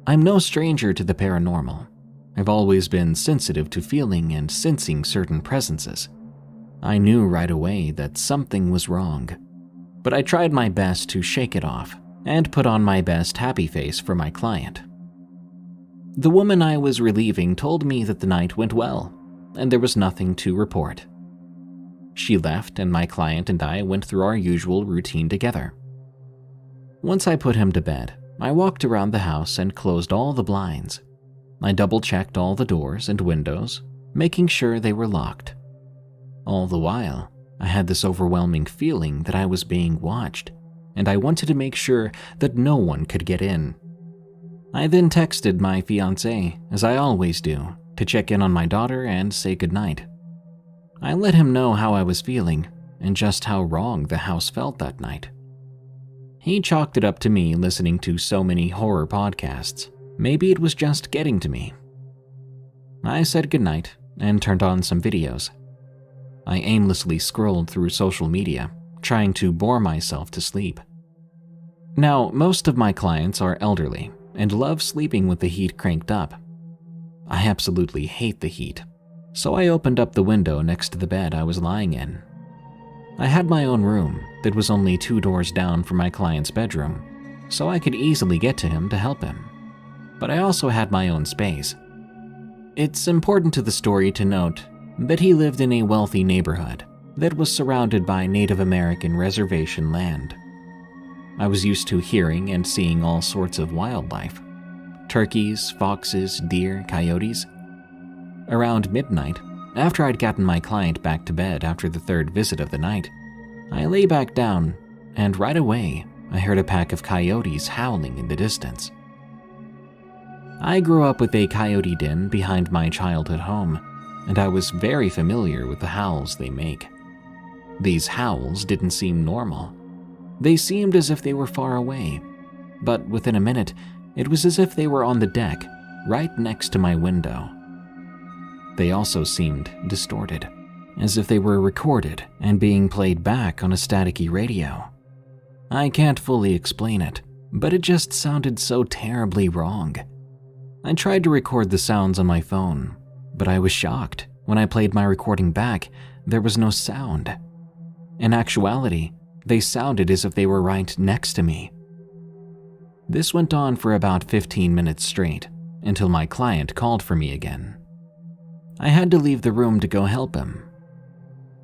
I'm no stranger to the paranormal. I've always been sensitive to feeling and sensing certain presences. I knew right away that something was wrong, but I tried my best to shake it off and put on my best happy face for my client. The woman I was relieving told me that the night went well, and there was nothing to report. She left, and my client and I went through our usual routine together. Once I put him to bed, I walked around the house and closed all the blinds. I double-checked all the doors and windows, making sure they were locked. All the while, I had this overwhelming feeling that I was being watched, and I wanted to make sure that no one could get in. I then texted my fiancé, as I always do, to check in on my daughter and say goodnight. I let him know how I was feeling and just how wrong the house felt that night. He chalked it up to me listening to so many horror podcasts. Maybe it was just getting to me. I said goodnight and turned on some videos. I aimlessly scrolled through social media, trying to bore myself to sleep. Now, most of my clients are elderly and love sleeping with the heat cranked up. I absolutely hate the heat, so I opened up the window next to the bed I was lying in. I had my own room that was only 2 doors down from my client's bedroom, so I could easily get to him to help him. But I also had my own space. It's important to the story to note that he lived in a wealthy neighborhood that was surrounded by Native American reservation land. I was used to hearing and seeing all sorts of wildlife: turkeys, foxes, deer, coyotes. Around midnight, after I'd gotten my client back to bed after the 3rd visit of the night, I lay back down, and right away, I heard a pack of coyotes howling in the distance. I grew up with a coyote den behind my childhood home, and I was very familiar with the howls they make. These howls didn't seem normal. They seemed as if they were far away, but within a minute, it was as if they were on the deck, right next to my window. They also seemed distorted, as if they were recorded and being played back on a staticky radio. I can't fully explain it, but it just sounded so terribly wrong. I tried to record the sounds on my phone, but I was shocked. When I played my recording back, there was no sound. In actuality, they sounded as if they were right next to me. This went on for about 15 minutes straight, until my client called for me again. I had to leave the room to go help him.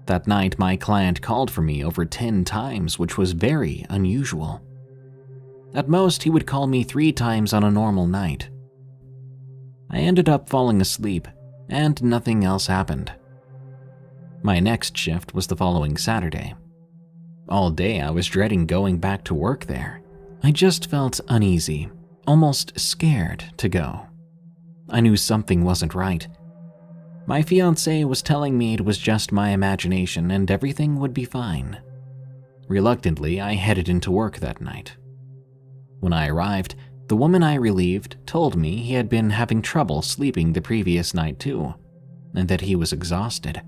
That night, my client called for me over 10 times, which was very unusual. At most, he would call me 3 times on a normal night. I ended up falling asleep, and nothing else happened. My next shift was the following Saturday. All day I was dreading going back to work there. I just felt uneasy, almost scared to go. I knew something wasn't right. My fiancé was telling me it was just my imagination and everything would be fine. Reluctantly, I headed into work that night. When I arrived, the woman I relieved told me he had been having trouble sleeping the previous night too, and that he was exhausted.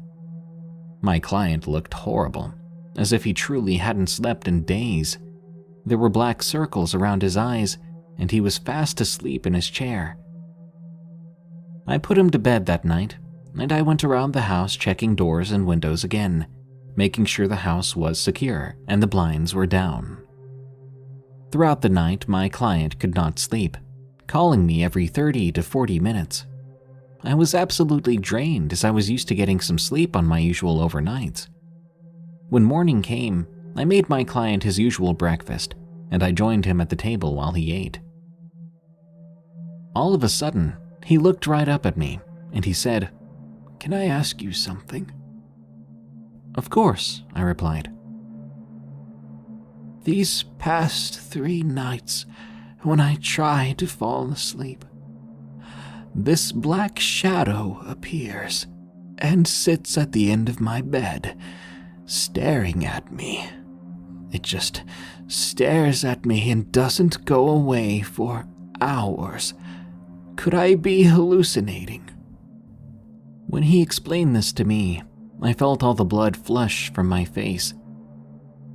My client looked horrible, as if he truly hadn't slept in days. There were black circles around his eyes, and he was fast asleep in his chair. I put him to bed that night, and I went around the house checking doors and windows again, making sure the house was secure and the blinds were down. Throughout the night, my client could not sleep, calling me every 30 to 40 minutes. I was absolutely drained as I was used to getting some sleep on my usual overnights. When morning came, I made my client his usual breakfast, and I joined him at the table while he ate. All of a sudden, he looked right up at me, and he said, "Can I ask you something?" "Of course," I replied. "These past 3 nights, when I try to fall asleep, this black shadow appears and sits at the end of my bed, staring at me. It just stares at me and doesn't go away for hours. Could I be hallucinating?" When he explained this to me, I felt all the blood flush from my face.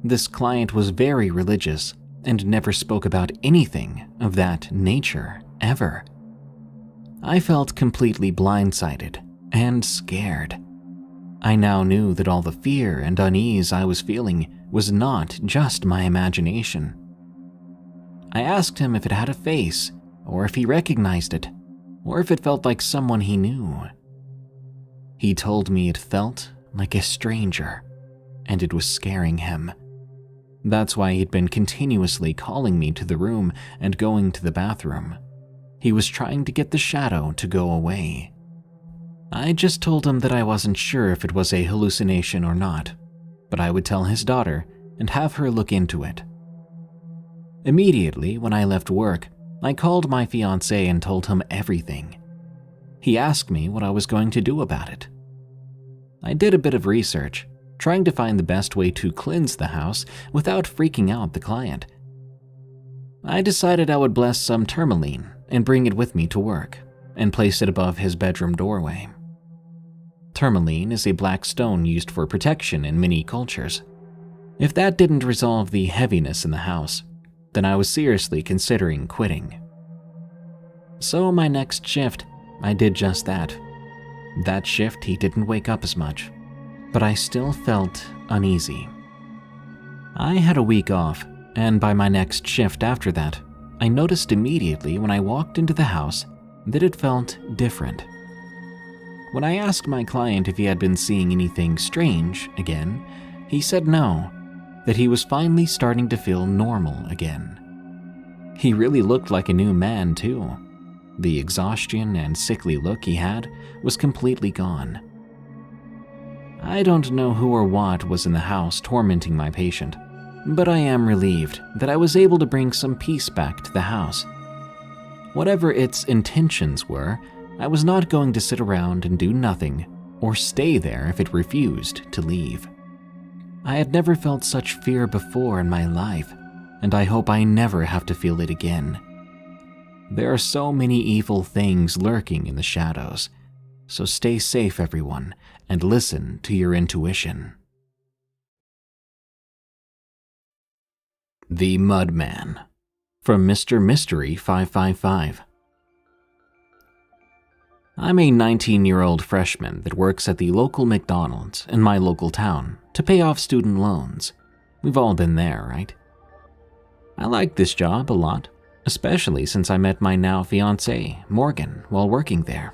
This client was very religious and never spoke about anything of that nature ever. I felt completely blindsided and scared. I now knew that all the fear and unease I was feeling was not just my imagination. I asked him if it had a face, or if he recognized it, or if it felt like someone he knew. He told me it felt like a stranger, and it was scaring him. That's why he'd been continuously calling me to the room and going to the bathroom. He was trying to get the shadow to go away. I just told him that I wasn't sure if it was a hallucination or not, but I would tell his daughter and have her look into it. Immediately when I left work, I called my fiancé and told him everything. He asked me what I was going to do about it. I did a bit of research, trying to find the best way to cleanse the house without freaking out the client. I decided I would bless some tourmaline and bring it with me to work, and place it above his bedroom doorway. Tourmaline is a black stone used for protection in many cultures. If that didn't resolve the heaviness in the house, then I was seriously considering quitting. So my next shift, I did just that. That shift he didn't wake up as much, but I still felt uneasy. I had a week off, and by my next shift after that, I noticed immediately when I walked into the house that it felt different. When I asked my client if he had been seeing anything strange again, he said no, that he was finally starting to feel normal again. He really looked like a new man too. The exhaustion and sickly look he had was completely gone. I don't know who or what was in the house tormenting my patient, but I am relieved that I was able to bring some peace back to the house. Whatever its intentions were, I was not going to sit around and do nothing or stay there if it refused to leave. I had never felt such fear before in my life, and I hope I never have to feel it again. There are so many evil things lurking in the shadows, so stay safe, everyone, and listen to your intuition. The Mudman, from Mr. Mystery 555. I'm a 19-year-old freshman that works at the local McDonald's in my local town to pay off student loans. We've all been there, right? I like this job a lot, especially since I met my now fiancée, Morgan, while working there.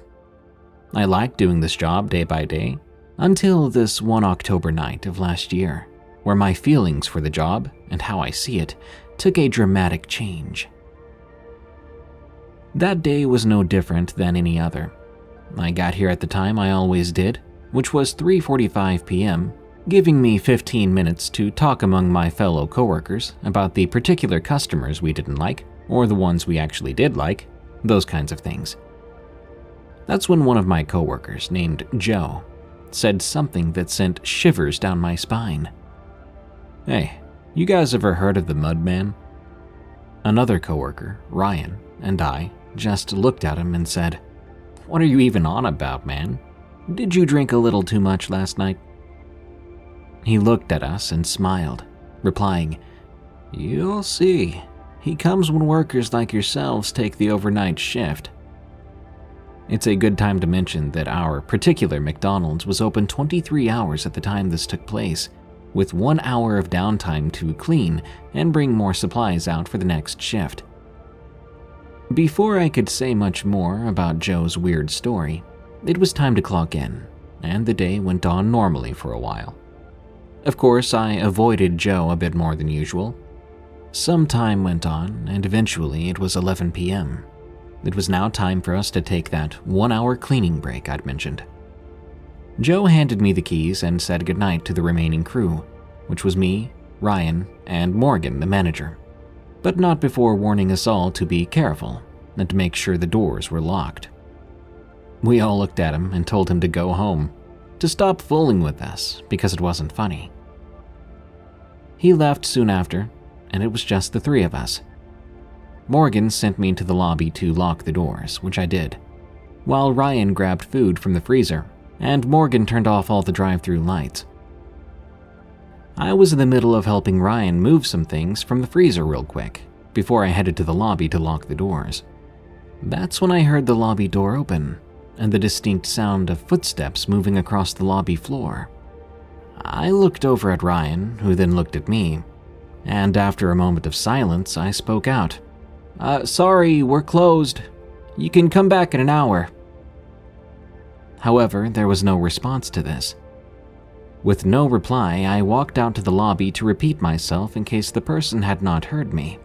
I liked doing this job day by day until this one October night of last year, where my feelings for the job and how I see it took a dramatic change. That day was no different than any other. I got here at the time I always did, which was 3:45 p.m., giving me 15 minutes to talk among my fellow coworkers about the particular customers we didn't like, or the ones we actually did like, those kinds of things. That's when one of my coworkers, named Joe, said something that sent shivers down my spine. "Hey, you guys ever heard of the Mudman?" Another coworker, Ryan, and I just looked at him and said, "What are you even on about, man? Did you drink a little too much last night?" He looked at us and smiled, replying, "You'll see. He comes when workers like yourselves take the overnight shift." It's a good time to mention that our particular McDonald's was open 23 hours at the time this took place, with 1 hour of downtime to clean and bring more supplies out for the next shift. Before I could say much more about Joe's weird story, it was time to clock in, and the day went on normally for a while. Of course, I avoided Joe a bit more than usual. Some time went on, and eventually it was 11 p.m. It was now time for us to take that 1-hour cleaning break I'd mentioned. Joe handed me the keys and said goodnight to the remaining crew, which was me, Ryan, and Morgan, the manager, but not before warning us all to be careful and to make sure the doors were locked. We all looked at him and told him to go home, to stop fooling with us because it wasn't funny. He left soon after, and it was just the three of us. Morgan sent me to the lobby to lock the doors, which I did, while Ryan grabbed food from the freezer and Morgan turned off all the drive-through lights. I was in the middle of helping Ryan move some things from the freezer real quick before I headed to the lobby to lock the doors. That's when I heard the lobby door open and the distinct sound of footsteps moving across the lobby floor. I looked over at Ryan, who then looked at me, and after a moment of silence, I spoke out. Sorry, we're closed. You can come back in an hour." However, there was no response to this. With no reply, I walked out to the lobby to repeat myself in case the person had not heard me.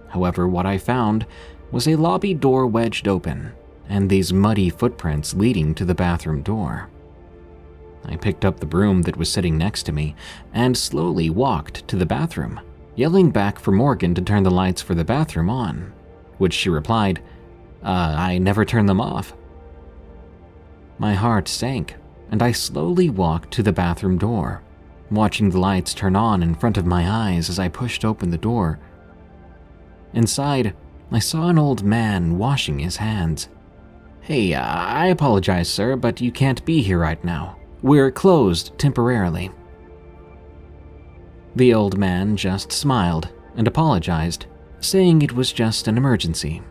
However, what I found was a lobby door wedged open, and these muddy footprints leading to the bathroom door. I picked up the broom that was sitting next to me and slowly walked to the bathroom, yelling back for Morgan to turn the lights for the bathroom on, which she replied, I never turn them off." My heart sank, and I slowly walked to the bathroom door, watching the lights turn on in front of my eyes as I pushed open the door. Inside, I saw an old man washing his hands. "Hey, I apologize, sir, but you can't be here right now. We're closed temporarily." The old man just smiled and apologized, saying it was just an emergency.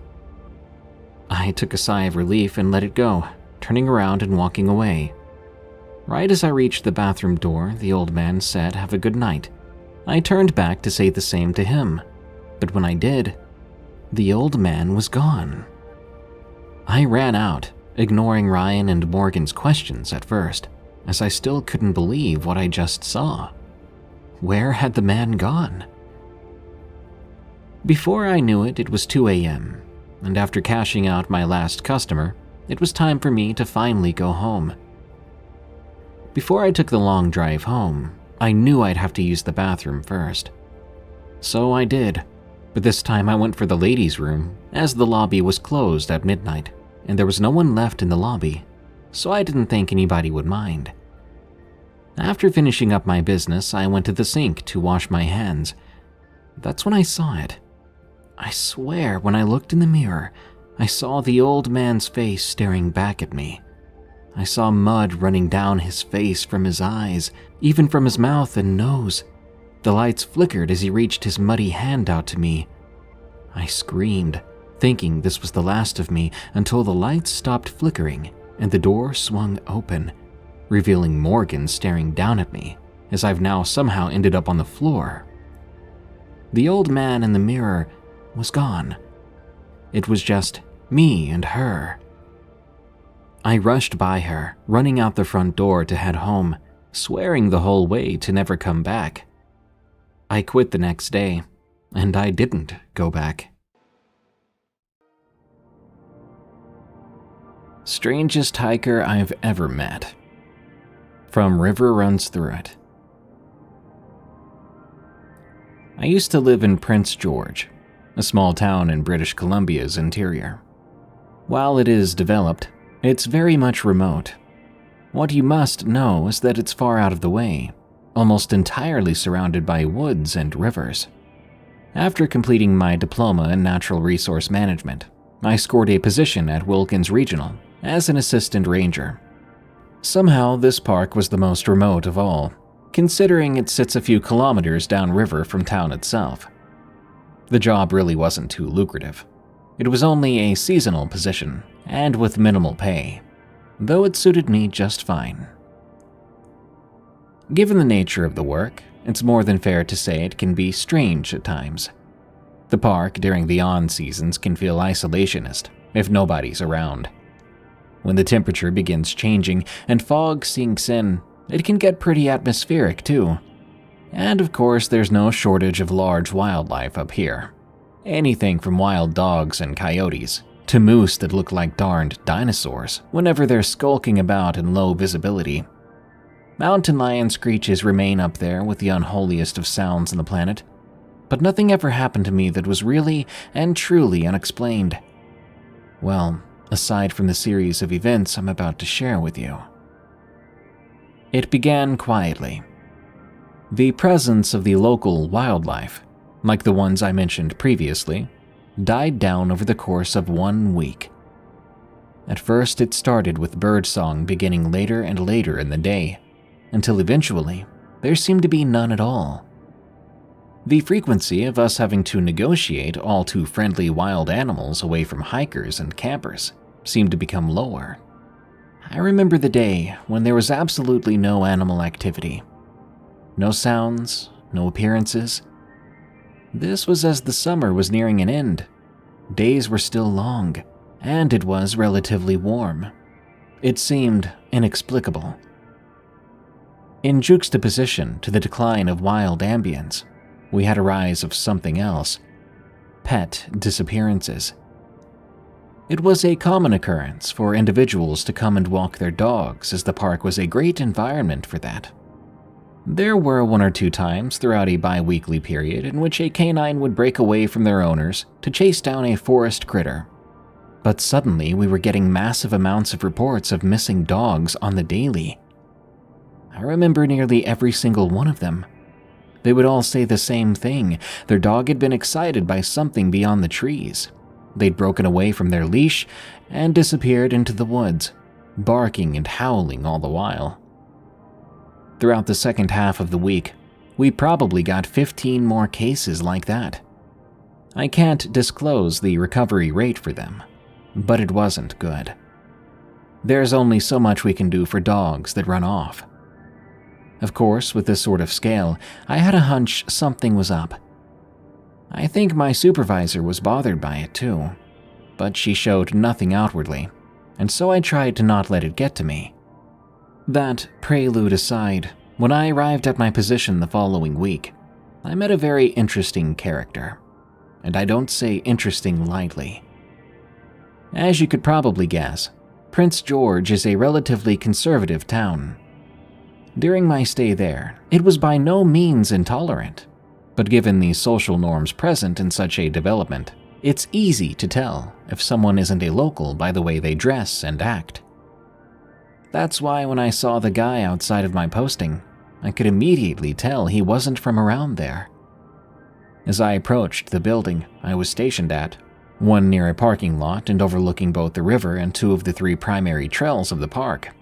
I took a sigh of relief and let it go, turning around and walking away. Right as I reached the bathroom door, the old man said, "Have a good night." I turned back to say the same to him, but when I did, the old man was gone. I ran out, ignoring Ryan and Morgan's questions at first, as I still couldn't believe what I just saw. Where had the man gone? Before I knew it, it was 2 a.m., and after cashing out my last customer, it was time for me to finally go home. Before I took the long drive home, I knew I'd have to use the bathroom first. So I did, but this time I went for the ladies' room, as the lobby was closed at midnight, and there was no one left in the lobby, so I didn't think anybody would mind. After finishing up my business, I went to the sink to wash my hands. That's when I saw it. I swear, when I looked in the mirror, I saw the old man's face staring back at me. I saw mud running down his face from his eyes, even from his mouth and nose. The lights flickered as he reached his muddy hand out to me. I screamed, thinking this was the last of me, until the lights stopped flickering and the door swung open, revealing Morgan staring down at me, as I've now somehow ended up on the floor. The old man in the mirror was gone. It was just me and her. I rushed by her, running out the front door to head home, swearing the whole way to never come back. I quit the next day, and I didn't go back. Strangest hiker I've ever met. From River Runs Through It. I used to live in Prince George, a small town in British Columbia's interior. While it is developed, it's very much remote. What you must know is that it's far out of the way, almost entirely surrounded by woods and rivers. After completing my diploma in natural resource management, I scored a position at Wilkins Regional as an assistant ranger. Somehow, this park was the most remote of all, considering it sits a few kilometers downriver from town itself. The job really wasn't too lucrative. It was only a seasonal position, and with minimal pay, though it suited me just fine. Given the nature of the work, it's more than fair to say it can be strange at times. The park during the on-seasons can feel isolationist if nobody's around. When the temperature begins changing and fog sinks in, It can get pretty atmospheric too. And of course, there's no shortage of large wildlife up here. Anything from wild dogs and coyotes to moose that look like darned dinosaurs whenever they're skulking about in low visibility. Mountain lion screeches remain up there with the unholiest of sounds on the planet, but nothing ever happened to me that was really and truly unexplained. Well, aside from the series of events I'm about to share with you. It began quietly. The presence of the local wildlife, like the ones I mentioned previously, died down over the course of 1 week. At first, it started with birdsong beginning later and later in the day, until eventually, there seemed to be none at all. The frequency of us having to negotiate all too friendly wild animals away from hikers and campers seemed to become lower. I remember the day when there was absolutely no animal activity. No sounds, no appearances. This was as the summer was nearing an end. Days were still long, and it was relatively warm. It seemed inexplicable. In juxtaposition to the decline of wild ambience, we had a rise of something else: pet disappearances. It was a common occurrence for individuals to come and walk their dogs, as the park was a great environment for that. There were 1 or 2 times throughout a bi-weekly period in which a canine would break away from their owners to chase down a forest critter. But suddenly we were getting massive amounts of reports of missing dogs on the daily. I remember nearly every single one of them. They would all say the same thing: their dog had been excited by something beyond the trees. They'd broken away from their leash and disappeared into the woods, barking and howling all the while. Throughout the second half of the week, we probably got 15 more cases like that. I can't disclose the recovery rate for them, but it wasn't good. There's only so much we can do for dogs that run off. Of course, with this sort of scale, I had a hunch something was up. I think my supervisor was bothered by it too, but she showed nothing outwardly, and so I tried to not let it get to me. That prelude aside, when I arrived at my position the following week, I met a very interesting character, and I don't say interesting lightly. As you could probably guess, Prince George is a relatively conservative town. During my stay there, it was by no means intolerant, but given the social norms present in such a development, it's easy to tell if someone isn't a local by the way they dress and act. That's why when I saw the guy outside of my posting, I could immediately tell he wasn't from around there. As I approached the building I was stationed at, one near a parking lot and overlooking both the river and 2 of the 3 primary trails of the park,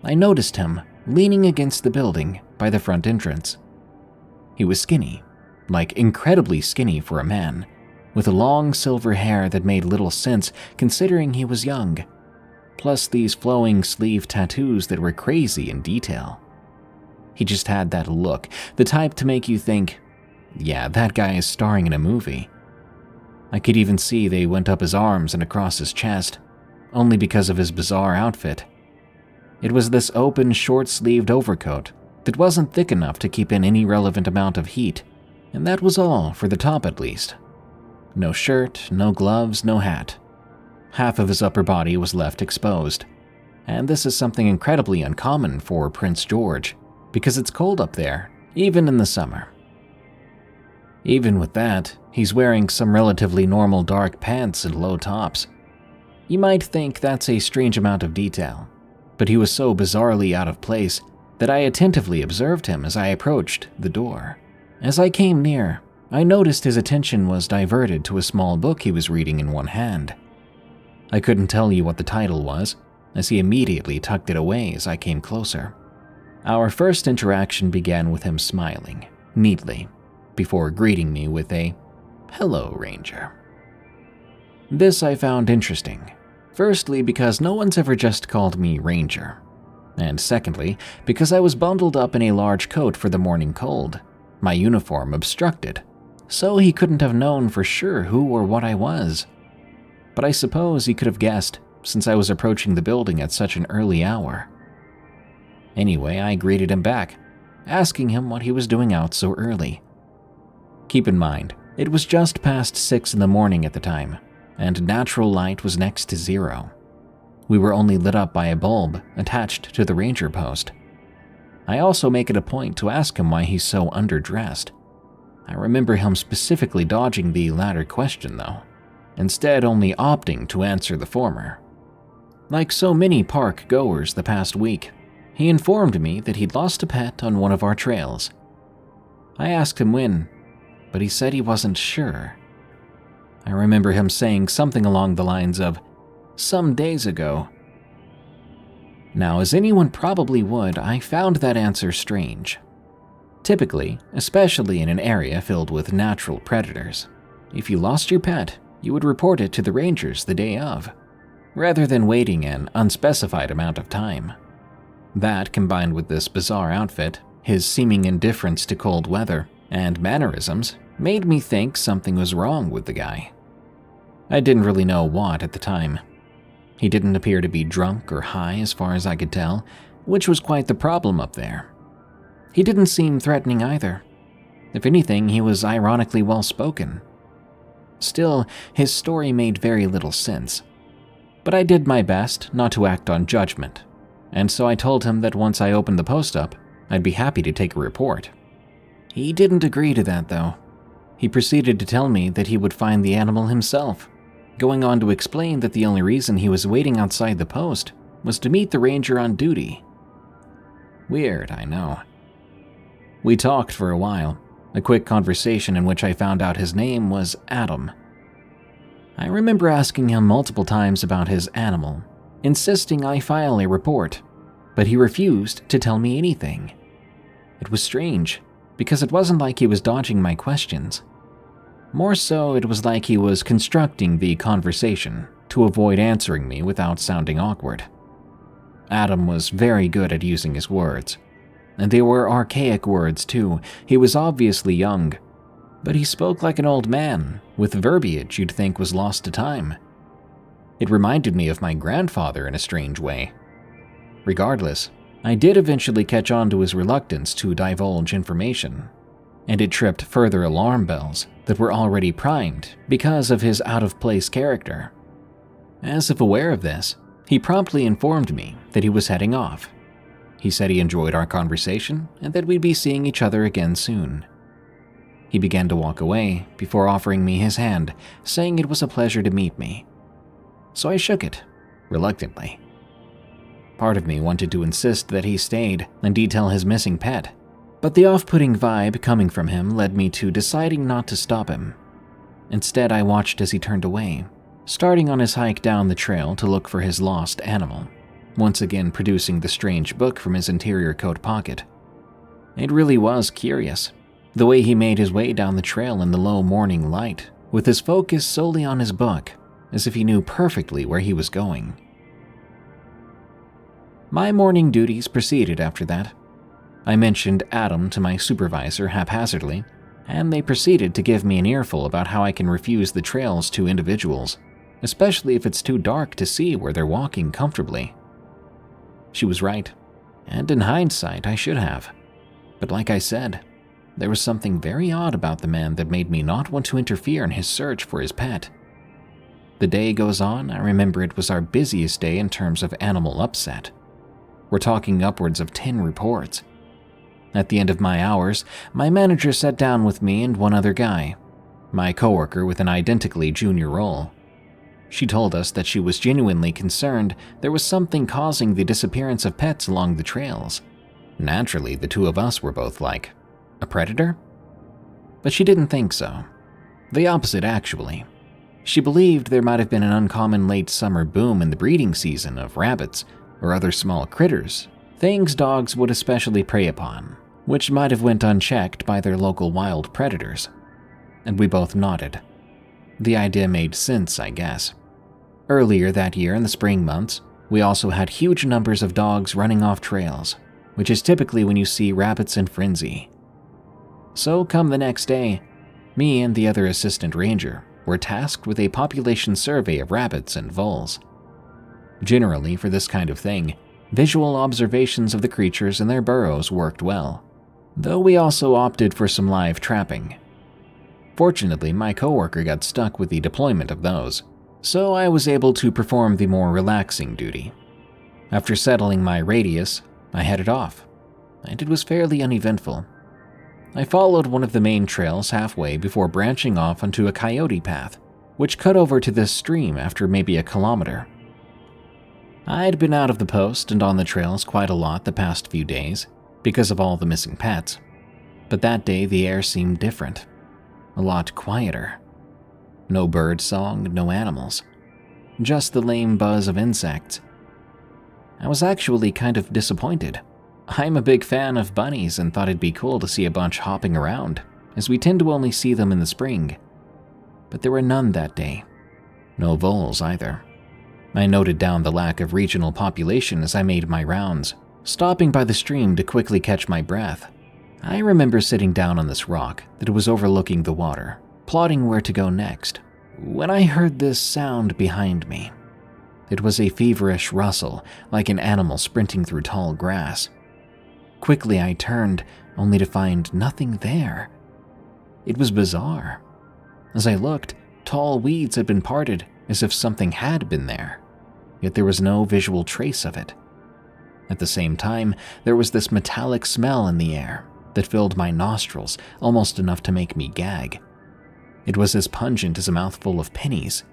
I noticed him leaning against the building by the front entrance. He was skinny, like incredibly skinny for a man, with long silver hair that made little sense considering he was young, plus these flowing sleeve tattoos that were crazy in detail. He just had that look, the type to make you think, yeah, that guy is starring in a movie. I could even see they went up his arms and across his chest, only because of his bizarre outfit. It was this open, short-sleeved overcoat that wasn't thick enough to keep in any relevant amount of heat, and that was all for the top at least. No shirt, no gloves, no hat. Half of his upper body was left exposed, and this is something incredibly uncommon for Prince George, because it's cold up there, even in the summer. Even with that, he's wearing some relatively normal dark pants and low tops. You might think that's a strange amount of detail, but he was so bizarrely out of place that I attentively observed him as I approached the door. As I came near, I noticed his attention was diverted to a small book he was reading in one hand. I couldn't tell you what the title was, as he immediately tucked it away as I came closer. Our first interaction began with him smiling, neatly, before greeting me with a, "Hello, Ranger." This I found interesting, firstly because no one's ever just called me Ranger, and secondly because I was bundled up in a large coat for the morning cold, my uniform obstructed, so he couldn't have known for sure who or what I was. But I suppose he could have guessed, since I was approaching the building at such an early hour. Anyway, I greeted him back, asking him what he was doing out so early. Keep in mind, it was just past 6 in the morning at the time, and natural light was next to zero. We were only lit up by a bulb attached to the ranger post. I also make it a point to ask him why he's so underdressed. I remember him specifically dodging the latter question though, instead only opting to answer the former. Like so many park goers the past week, he informed me that he'd lost a pet on one of our trails. I asked him when, but he said he wasn't sure. I remember him saying something along the lines of, "Some days ago." Now, as anyone probably would, I found that answer strange. Typically, especially in an area filled with natural predators, if you lost your pet, you would report it to the rangers the day of, rather than waiting an unspecified amount of time. That, combined with this bizarre outfit, his seeming indifference to cold weather, and mannerisms, made me think something was wrong with the guy. I didn't really know what at the time. He didn't appear to be drunk or high as far as I could tell, which was quite the problem up there. He didn't seem threatening either. If anything, he was ironically well-spoken. Still, his story made very little sense. But I did my best not to act on judgment, and so I told him that once I opened the post up, I'd be happy to take a report. He didn't agree to that though. He proceeded to tell me that he would find the animal himself, going on to explain that the only reason he was waiting outside the post was to meet the ranger on duty. Weird, I know. We talked for a while, a quick conversation in which I found out his name was Adam. I remember asking him multiple times about his animal, insisting I file a report, but he refused to tell me anything. It was strange, because it wasn't like he was dodging my questions. More so, it was like he was constructing the conversation to avoid answering me without sounding awkward. Adam was very good at using his words, and they were archaic words too. He was obviously young, but he spoke like an old man, with verbiage you'd think was lost to time. It reminded me of my grandfather in a strange way. Regardless, I did eventually catch on to his reluctance to divulge information, and it tripped further alarm bells that were already primed because of his out-of-place character. As if aware of this, he promptly informed me that he was heading off. He said he enjoyed our conversation and that we'd be seeing each other again soon. He began to walk away before offering me his hand, saying it was a pleasure to meet me. So I shook it, reluctantly. Part of me wanted to insist that he stayed and detail his missing pet, but the off-putting vibe coming from him led me to deciding not to stop him. Instead, I watched as he turned away, starting on his hike down the trail to look for his lost animal, once again producing the strange book from his interior coat pocket. It really was curious, the way he made his way down the trail in the low morning light, with his focus solely on his book, as if he knew perfectly where he was going. My morning duties proceeded after that. I mentioned Adam to my supervisor haphazardly, and they proceeded to give me an earful about how I can refuse the trails to individuals, especially if it's too dark to see where they're walking comfortably. She was right, and in hindsight I should have. But like I said, there was something very odd about the man that made me not want to interfere in his search for his pet. The day goes on, I remember it was our busiest day in terms of animal upset. We're talking upwards of 10 reports. At the end of my hours, my manager sat down with me and one other guy, my coworker with an identically junior role. She told us that she was genuinely concerned there was something causing the disappearance of pets along the trails. Naturally, the two of us were both like, a predator? But she didn't think so. The opposite, actually. She believed there might have been an uncommon late summer boom in the breeding season of rabbits or other small critters, things dogs would especially prey upon, which might have went unchecked by their local wild predators. And we both nodded. The idea made sense, I guess. Earlier that year in the spring months, we also had huge numbers of dogs running off trails, which is typically when you see rabbits in frenzy. So come the next day, me and the other assistant ranger were tasked with a population survey of rabbits and voles. Generally, for this kind of thing, Visual observations of the creatures in their burrows worked well, though we also opted for some live trapping. Fortunately, my coworker got stuck with the deployment of those, so I was able to perform the more relaxing duty. After settling my radius, I headed off, and it was fairly uneventful. I followed one of the main trails halfway before branching off onto a coyote path, which cut over to this stream after maybe a kilometer. I'd been out of the post and on the trails quite a lot the past few days because of all the missing pets, but that day the air seemed different, a lot quieter. No bird song, no animals, just the lame buzz of insects. I was actually kind of disappointed. I'm a big fan of bunnies and thought it'd be cool to see a bunch hopping around, as we tend to only see them in the spring. But there were none that day. No voles either. I noted down the lack of regional population as I made my rounds, stopping by the stream to quickly catch my breath. I remember sitting down on this rock that was overlooking the water, plotting where to go next, when I heard this sound behind me. It was a feverish rustle, like an animal sprinting through tall grass. Quickly I turned, only to find nothing there. It was bizarre. As I looked, tall weeds had been parted as if something had been there, yet there was no visual trace of it. At the same time, there was this metallic smell in the air that filled my nostrils almost enough to make me gag. It was as pungent as a mouthful of pennies.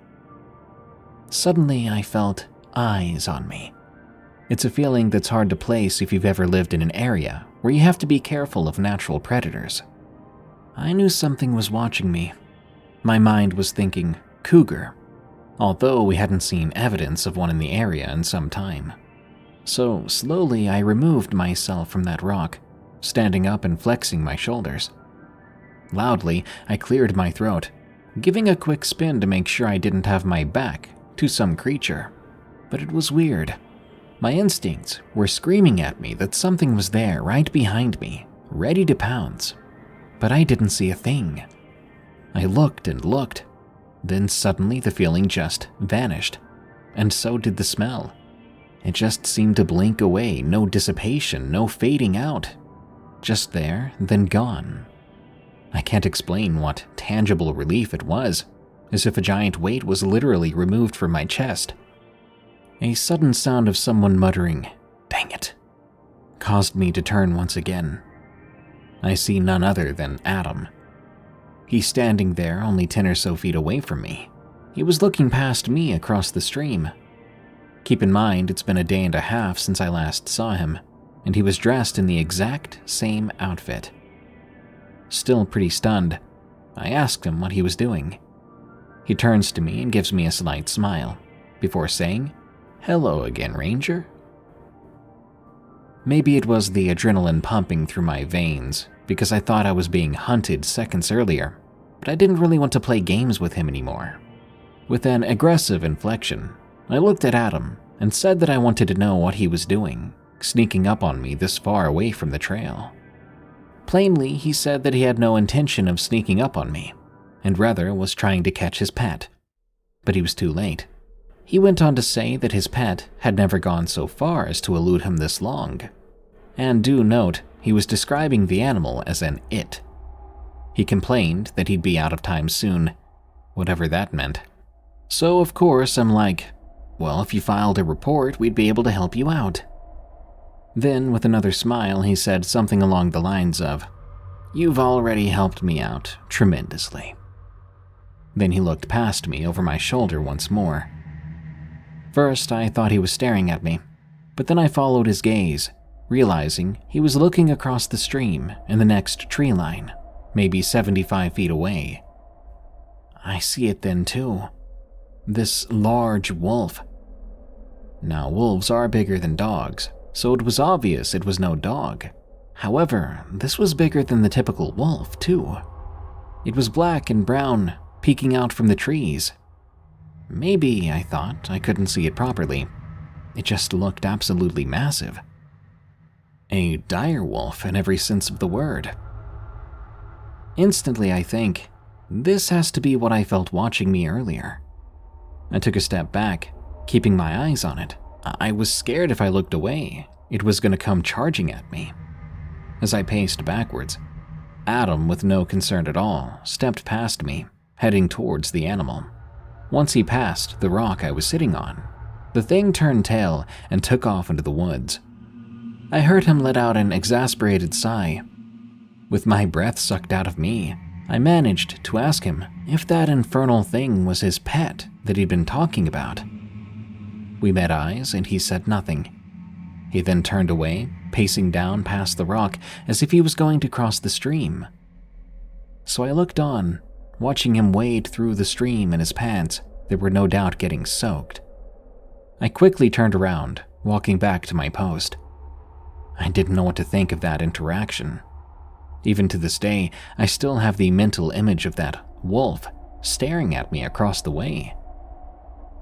Suddenly, I felt eyes on me. It's a feeling that's hard to place if you've ever lived in an area where you have to be careful of natural predators. I knew something was watching me. My mind was thinking cougar, although we hadn't seen evidence of one in the area in some time. So slowly I removed myself from that rock, standing up and flexing my shoulders. Loudly, I cleared my throat, giving a quick spin to make sure I didn't have my back to some creature. But it was weird. My instincts were screaming at me that something was there right behind me, ready to pounce. But I didn't see a thing. I looked and looked. Then suddenly the feeling just vanished. And so did the smell. It just seemed to blink away, no dissipation, no fading out. Just there, then gone. I can't explain what tangible relief it was, as if a giant weight was literally removed from my chest. A sudden sound of someone muttering, "Dang it," caused me to turn once again. I see none other than Adam. He's standing there only 10 or so feet away from me. He was looking past me across the stream. Keep in mind, it's been a day and a half since I last saw him, and he was dressed in the exact same outfit. Still pretty stunned, I asked him what he was doing. He turns to me and gives me a slight smile, before saying, "Hello again, Ranger." Maybe it was the adrenaline pumping through my veins, because I thought I was being hunted seconds earlier, but I didn't really want to play games with him anymore. With an aggressive inflection, I looked at Adam and said that I wanted to know what he was doing, sneaking up on me this far away from the trail. Plainly, he said that he had no intention of sneaking up on me, and rather was trying to catch his pet. But he was too late. He went on to say that his pet had never gone so far as to elude him this long. And do note, he was describing the animal as an it. He complained that he'd be out of time soon, whatever that meant. So of course I'm like, well, if you filed a report, we'd be able to help you out. Then, with another smile, he said something along the lines of, "You've already helped me out tremendously." Then he looked past me over my shoulder once more. First, I thought he was staring at me, but then I followed his gaze, realizing he was looking across the stream in the next tree line, maybe 75 feet away. I see it then too. This large wolf. Now, wolves are bigger than dogs, so it was obvious it was no dog. However, this was bigger than the typical wolf, too. It was black and brown, peeking out from the trees. Maybe, I thought, I couldn't see it properly. It just looked absolutely massive. A dire wolf in every sense of the word. Instantly, I think, this has to be what I felt watching me earlier. I took a step back, keeping my eyes on it, I was scared if I looked away, it was going to come charging at me. As I paced backwards, Adam, with no concern at all, stepped past me, heading towards the animal. Once he passed the rock I was sitting on, the thing turned tail and took off into the woods. I heard him let out an exasperated sigh. With my breath sucked out of me, I managed to ask him if that infernal thing was his pet that he'd been talking about. We met eyes and he said nothing. He then turned away, pacing down past the rock as if he was going to cross the stream. So I looked on, watching him wade through the stream in his pants that were no doubt getting soaked. I quickly turned around, walking back to my post. I didn't know what to think of that interaction. Even to this day, I still have the mental image of that wolf staring at me across the way.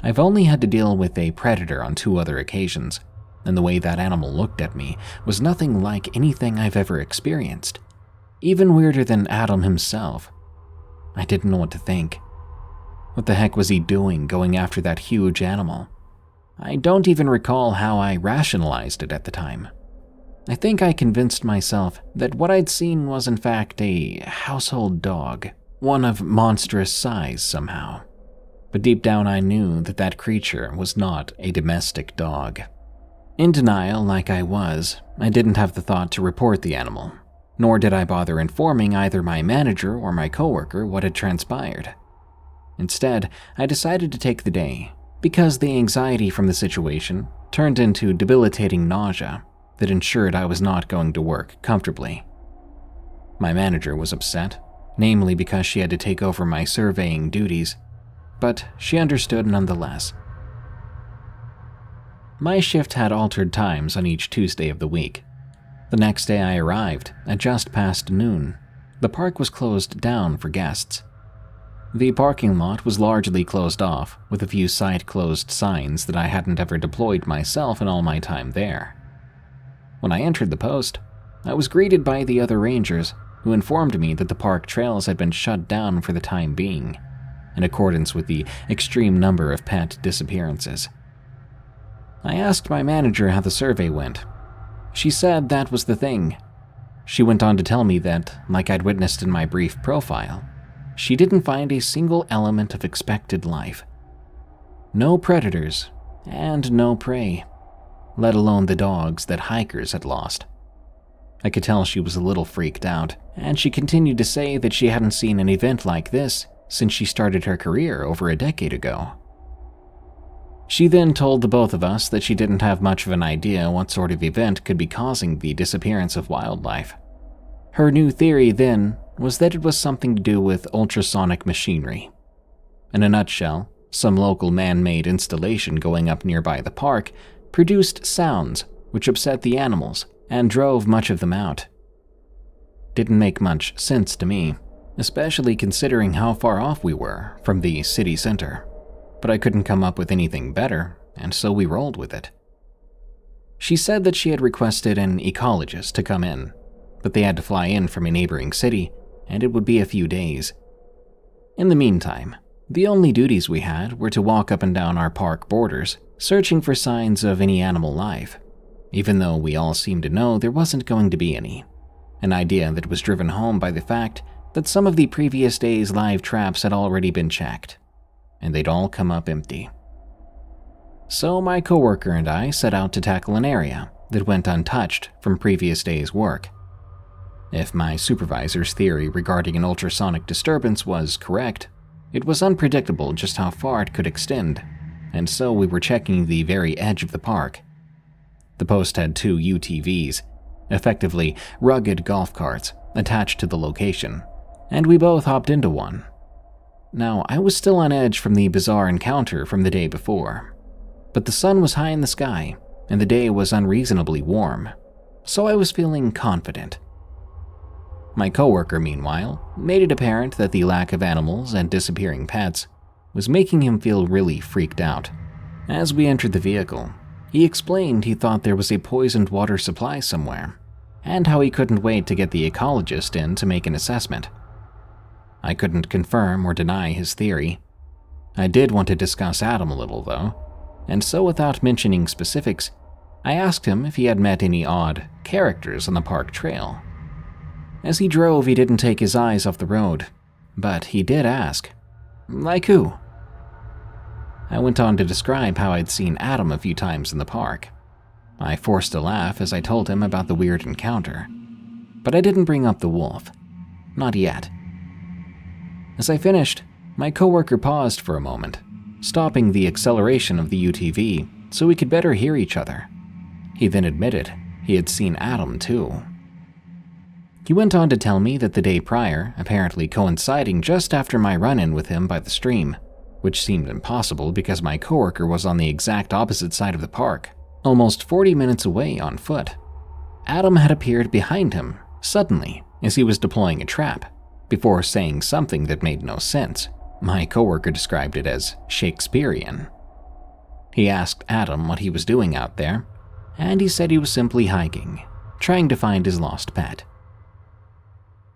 I've only had to deal with a predator on 2 other occasions, and the way that animal looked at me was nothing like anything I've ever experienced. Even weirder than Adam himself. I didn't know what to think. What the heck was he doing going after that huge animal? I don't even recall how I rationalized it at the time. I think I convinced myself that what I'd seen was in fact a household dog, one of monstrous size somehow. But deep down I knew that that creature was not a domestic dog. In denial like I was, I didn't have the thought to report the animal, nor did I bother informing either my manager or my coworker what had transpired. Instead, I decided to take the day, because the anxiety from the situation turned into debilitating nausea that ensured I was not going to work comfortably. My manager was upset, namely because she had to take over my surveying duties, but she understood nonetheless. My shift had altered times on each Tuesday of the week. The next day I arrived at just past noon. The park was closed down for guests. The parking lot was largely closed off, with a few site-closed signs that I hadn't ever deployed myself in all my time there. When I entered the post, I was greeted by the other rangers, who informed me that the park trails had been shut down for the time being, in accordance with the extreme number of pet disappearances. I asked my manager how the survey went. She said that was the thing. She went on to tell me that, like I'd witnessed in my brief profile, she didn't find a single element of expected life. No predators, and no prey, let alone the dogs that hikers had lost. I could tell she was a little freaked out, and she continued to say that she hadn't seen an event like this since she started her career over a decade ago. She then told the both of us that she didn't have much of an idea what sort of event could be causing the disappearance of wildlife. Her new theory then was that it was something to do with ultrasonic machinery. In a nutshell, some local man-made installation going up nearby the park produced sounds which upset the animals and drove much of them out. Didn't make much sense to me, especially considering how far off we were from the city center. But I couldn't come up with anything better, and so we rolled with it. She said that she had requested an ecologist to come in, but they had to fly in from a neighboring city, and it would be a few days. In the meantime, the only duties we had were to walk up and down our park borders, searching for signs of any animal life, even though we all seemed to know there wasn't going to be any, an idea that was driven home by the fact that some of the previous days' live traps had already been checked, and they'd all come up empty. So my coworker and I set out to tackle an area that went untouched from previous days' work. If my supervisor's theory regarding an ultrasonic disturbance was correct, it was unpredictable just how far it could extend, and so we were checking the very edge of the park. The post had 2 UTVs, effectively rugged golf carts, attached to the location, and we both hopped into one. Now, I was still on edge from the bizarre encounter from the day before, but the sun was high in the sky, and the day was unreasonably warm, so I was feeling confident. My coworker, meanwhile, made it apparent that the lack of animals and disappearing pets was making him feel really freaked out. As we entered the vehicle, he explained he thought there was a poisoned water supply somewhere, and how he couldn't wait to get the ecologist in to make an assessment. I couldn't confirm or deny his theory. I did want to discuss Adam a little, though, And so without mentioning specifics, I asked him if he had met any odd characters on the park trail. As he drove, he didn't take his eyes off the road, but he did ask, "Like who?" I went on to describe how I'd seen Adam a few times in the park. I forced a laugh as I told him about the weird encounter, but I didn't bring up the wolf. Not yet. As I finished, my coworker paused for a moment, stopping the acceleration of the UTV so we could better hear each other. He then admitted he had seen Adam too. He went on to tell me that the day prior, apparently coinciding just after my run-in with him by the stream, which seemed impossible because my coworker was on the exact opposite side of the park, almost 40 minutes away on foot, Adam had appeared behind him suddenly as he was deploying a trap, before saying something that made no sense. My coworker described it as Shakespearean. He asked Adam what he was doing out there, and he said he was simply hiking, trying to find his lost pet.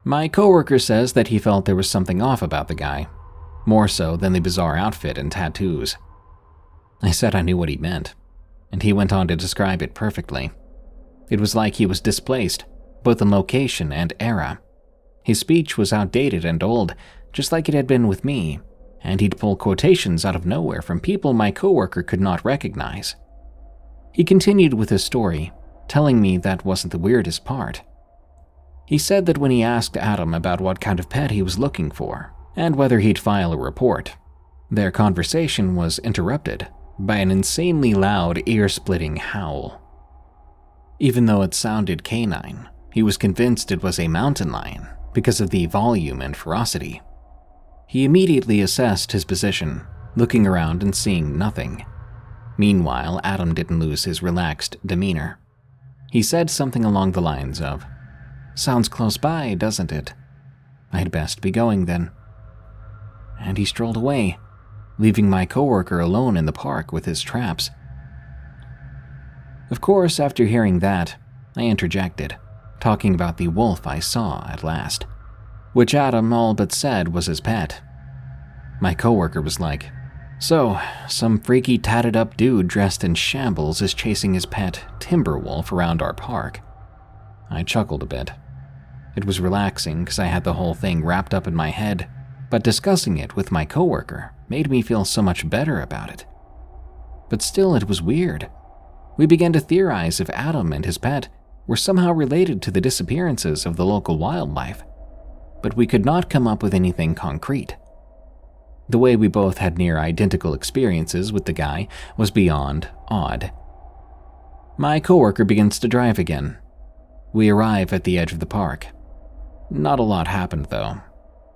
My coworker says that he felt there was something off about the guy, more so than the bizarre outfit and tattoos. I said I knew what he meant, and he went on to describe it perfectly. It was like he was displaced, both in location and era. His speech was outdated and old, just like it had been with me, and he'd pull quotations out of nowhere from people my coworker could not recognize. He continued with his story, telling me that wasn't the weirdest part. He said that when he asked Adam about what kind of pet he was looking for, and whether he'd file a report, their conversation was interrupted by an insanely loud, ear-splitting howl. Even though it sounded canine, he was convinced it was a mountain lion because of the volume and ferocity. He immediately assessed his position, looking around and seeing nothing. Meanwhile, Adam didn't lose his relaxed demeanor. He said something along the lines of, "Sounds close by, doesn't it? I'd best be going then." And he strolled away, leaving my coworker alone in the park with his traps. Of course, after hearing that, I interjected, talking about the wolf I saw at last, which Adam all but said was his pet. My coworker was like, "So, some freaky tatted up dude dressed in shambles is chasing his pet timber wolf around our park." I chuckled a bit. It was relaxing because I had the whole thing wrapped up in my head, but discussing it with my coworker made me feel so much better about it. But still, it was weird. We began to theorize if Adam and his pet were somehow related to the disappearances of the local wildlife, but we could not come up with anything concrete. The way we both had near identical experiences with the guy was beyond odd. My coworker begins to drive again. We arrive at the edge of the park. Not a lot happened, though.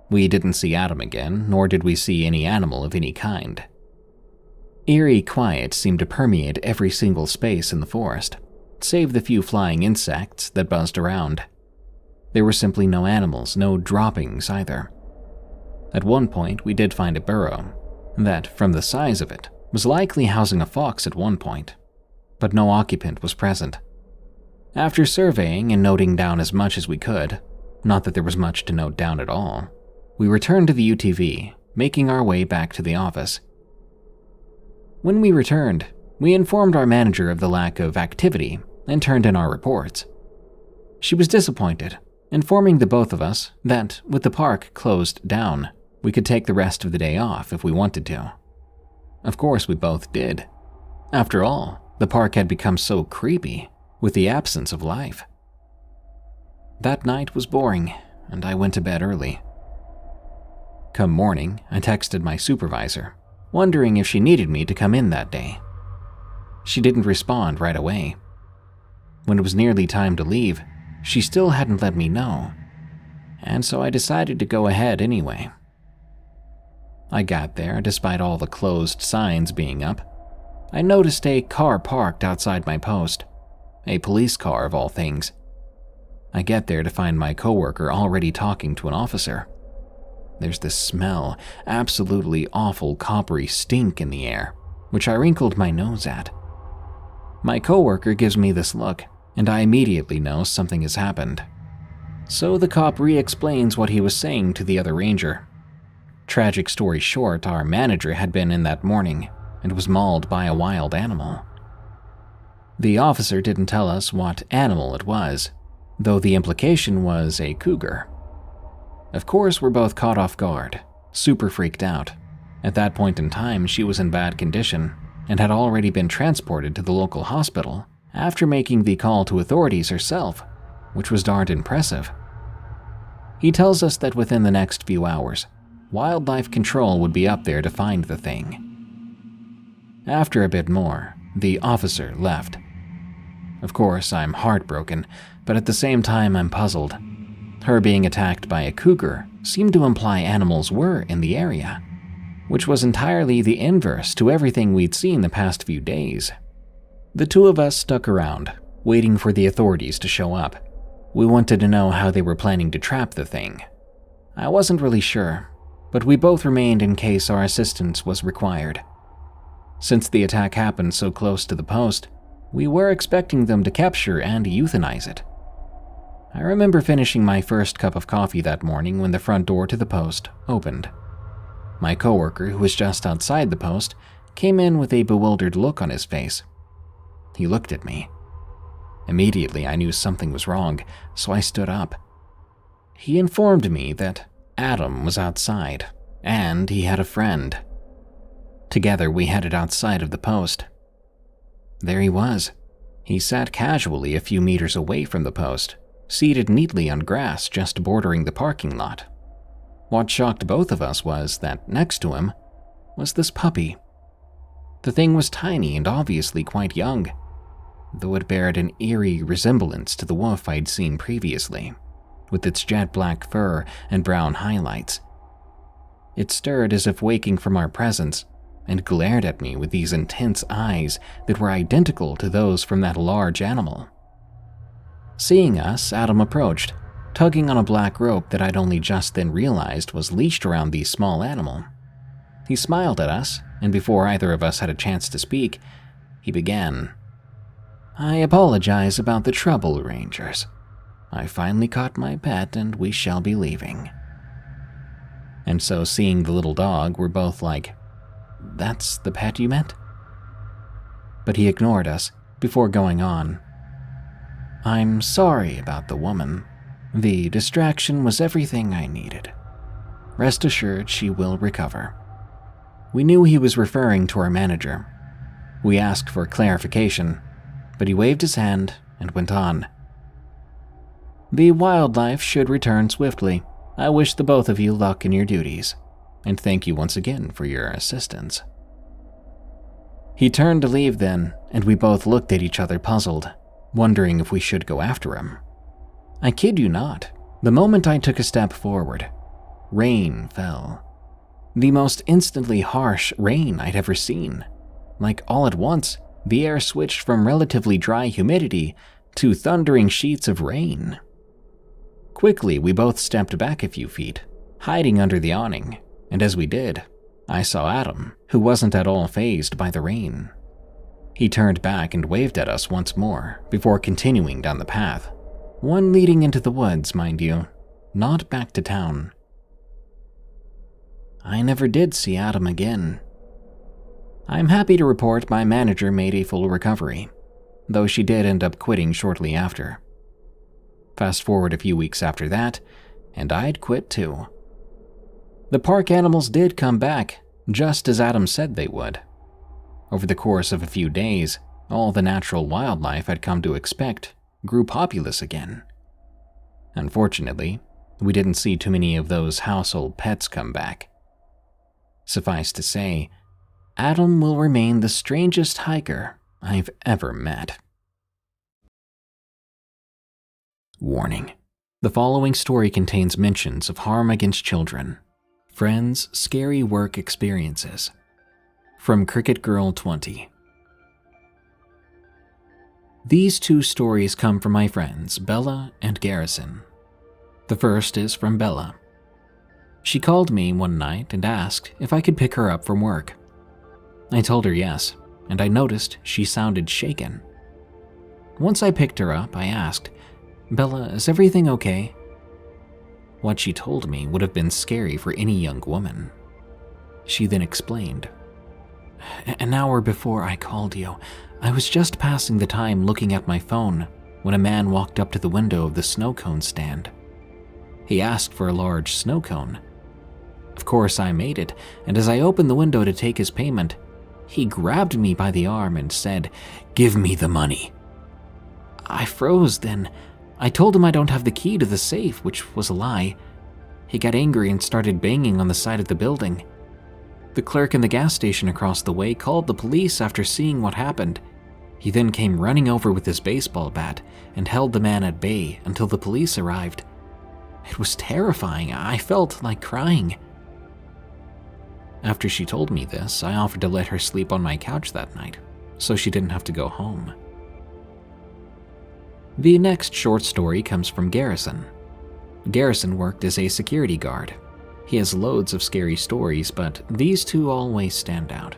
We didn't see Adam again, nor did we see any animal of any kind. Eerie quiet seemed to permeate every single space in the forest, save the few flying insects that buzzed around. There were simply no animals, no droppings either. At one point, we did find a burrow that, from the size of it, was likely housing a fox at one point, but no occupant was present. After surveying and noting down as much as we could, not that there was much to note down at all, we returned to the UTV, making our way back to the office. When we returned, we informed our manager of the lack of activity and turned in our reports. She was disappointed, informing the both of us that, with the park closed down, we could take the rest of the day off if we wanted to. Of course, we both did. After all, the park had become so creepy with the absence of life. That night was boring, and I went to bed early. Come morning, I texted my supervisor, wondering if she needed me to come in that day. She didn't respond right away. When it was nearly time to leave, she still hadn't let me know, and so I decided to go ahead anyway. I got there despite all the closed signs being up. I noticed a car parked outside my post, a police car of all things. I get there to find my coworker already talking to an officer. There's this smell, absolutely awful coppery stink in the air, which I wrinkled my nose at. My coworker gives me this look, and I immediately know something has happened. So the cop re-explains what he was saying to the other ranger. Tragic story short, our manager had been in that morning and was mauled by a wild animal. The officer didn't tell us what animal it was, though the implication was a cougar. Of course, we're both caught off guard, super freaked out. At that point in time, she was in bad condition and had already been transported to the local hospital after making the call to authorities herself, which was darned impressive. He tells us that within the next few hours, wildlife control would be up there to find the thing. After a bit more, the officer left. Of course, I'm heartbroken, but at the same time I'm puzzled. Her being attacked by a cougar seemed to imply animals were in the area, which was entirely the inverse to everything we'd seen the past few days. The two of us stuck around, waiting for the authorities to show up. We wanted to know how they were planning to trap the thing. I wasn't really sure, but we both remained in case our assistance was required. Since the attack happened so close to the post, we were expecting them to capture and euthanize it. I remember finishing my first cup of coffee that morning when the front door to the post opened. My coworker, who was just outside the post, came in with a bewildered look on his face. He looked at me. Immediately, I knew something was wrong, so I stood up. He informed me that Adam was outside, and he had a friend. Together, we headed outside of the post. There he was. He sat casually a few meters away from the post, seated neatly on grass just bordering the parking lot. What shocked both of us was that next to him was this puppy. The thing was tiny and obviously quite young, though it bared an eerie resemblance to the wolf I'd seen previously, with its jet black fur and brown highlights. It stirred as if waking from our presence, and glared at me with these intense eyes that were identical to those from that large animal. Seeing us, Adam approached, tugging on a black rope that I'd only just then realized was leashed around the small animal. He smiled at us, and before either of us had a chance to speak, he began. "I apologize about the trouble, Rangers. I finally caught my pet and we shall be leaving." And so seeing the little dog, we're both like, "That's the pet you meant?" But he ignored us before going on. "I'm sorry about the woman. The distraction was everything I needed. Rest assured she will recover." We knew he was referring to our manager. We asked for clarification, but he waved his hand and went on. "The wildlife should return swiftly. I wish the both of you luck in your duties, and thank you once again for your assistance." He turned to leave then, and we both looked at each other puzzled, wondering if we should go after him. I kid you not, the moment I took a step forward, rain fell. The most instantly harsh rain I'd ever seen. Like all at once, the air switched from relatively dry humidity to thundering sheets of rain. Quickly, we both stepped back a few feet, hiding under the awning, and as we did, I saw Adam, who wasn't at all fazed by the rain. He turned back and waved at us once more before continuing down the path, one leading into the woods, mind you, not back to town. I never did see Adam again. I'm happy to report my manager made a full recovery, though she did end up quitting shortly after. Fast forward a few weeks after that, and I'd quit too. The park animals did come back, just as Adam said they would. Over the course of a few days, all the natural wildlife I'd come to expect grew populous again. Unfortunately, we didn't see too many of those household pets come back. Suffice to say, Adam will remain the strangest hiker I've ever met. Warning: the following story contains mentions of harm against children, friends' scary work experiences. From Cricket Girl 20. These two stories come from my friends Bella and Garrison. The first is from Bella. She called me one night and asked if I could pick her up from work. I told her yes, and I noticed she sounded shaken. Once I picked her up, I asked, "Bella, is everything okay?" What she told me would have been scary for any young woman. She then explained, An hour before I called you, I was just passing the time looking at my phone when a man walked up to the window of the snow cone stand. He asked for a large snow cone. Of course, I made it, and as I opened the window to take his payment, he grabbed me by the arm and said, "Give me the money." I froze then. I told him I don't have the key to the safe, which was a lie. He got angry and started banging on the side of the building. The clerk in the gas station across the way called the police after seeing what happened. He then came running over with his baseball bat and held the man at bay until the police arrived. It was terrifying. I felt like crying. After she told me this, I offered to let her sleep on my couch that night, so she didn't have to go home. The next short story comes from Garrison. Garrison worked as a security guard. He has loads of scary stories, but these two always stand out.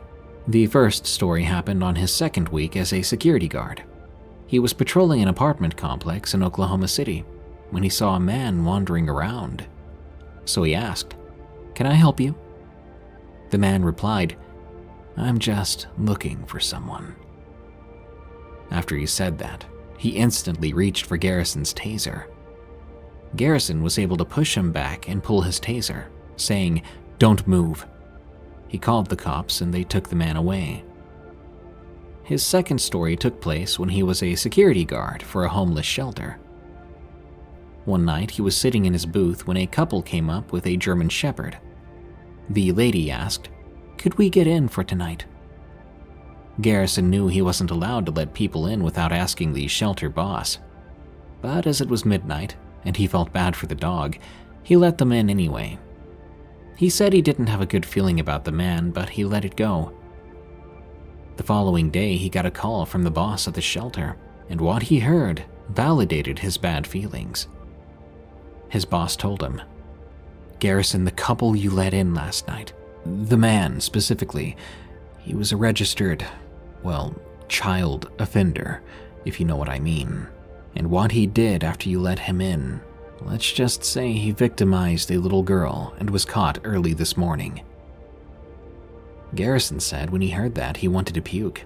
The first story happened on his second week as a security guard. He was patrolling an apartment complex in Oklahoma City when he saw a man wandering around. So he asked, "Can I help you?" The man replied, "I'm just looking for someone." After he said that, he instantly reached for Garrison's taser. Garrison was able to push him back and pull his taser, saying, "Don't move." He called the cops and they took the man away. His second story took place when he was a security guard for a homeless shelter. One night he was sitting in his booth when a couple came up with a German Shepherd. The lady asked, "Could we get in for tonight?" Garrison knew he wasn't allowed to let people in without asking the shelter boss. But as it was midnight and he felt bad for the dog, he let them in anyway. He said he didn't have a good feeling about the man, but he let it go. The following day, he got a call from the boss at the shelter, and what he heard validated his bad feelings. His boss told him, "Garrison, the couple you let in last night, the man specifically, he was a registered, child offender, if you know what I mean. And what he did after you let him in, let's just say he victimized a little girl and was caught early this morning." Garrison said when he heard that he wanted to puke.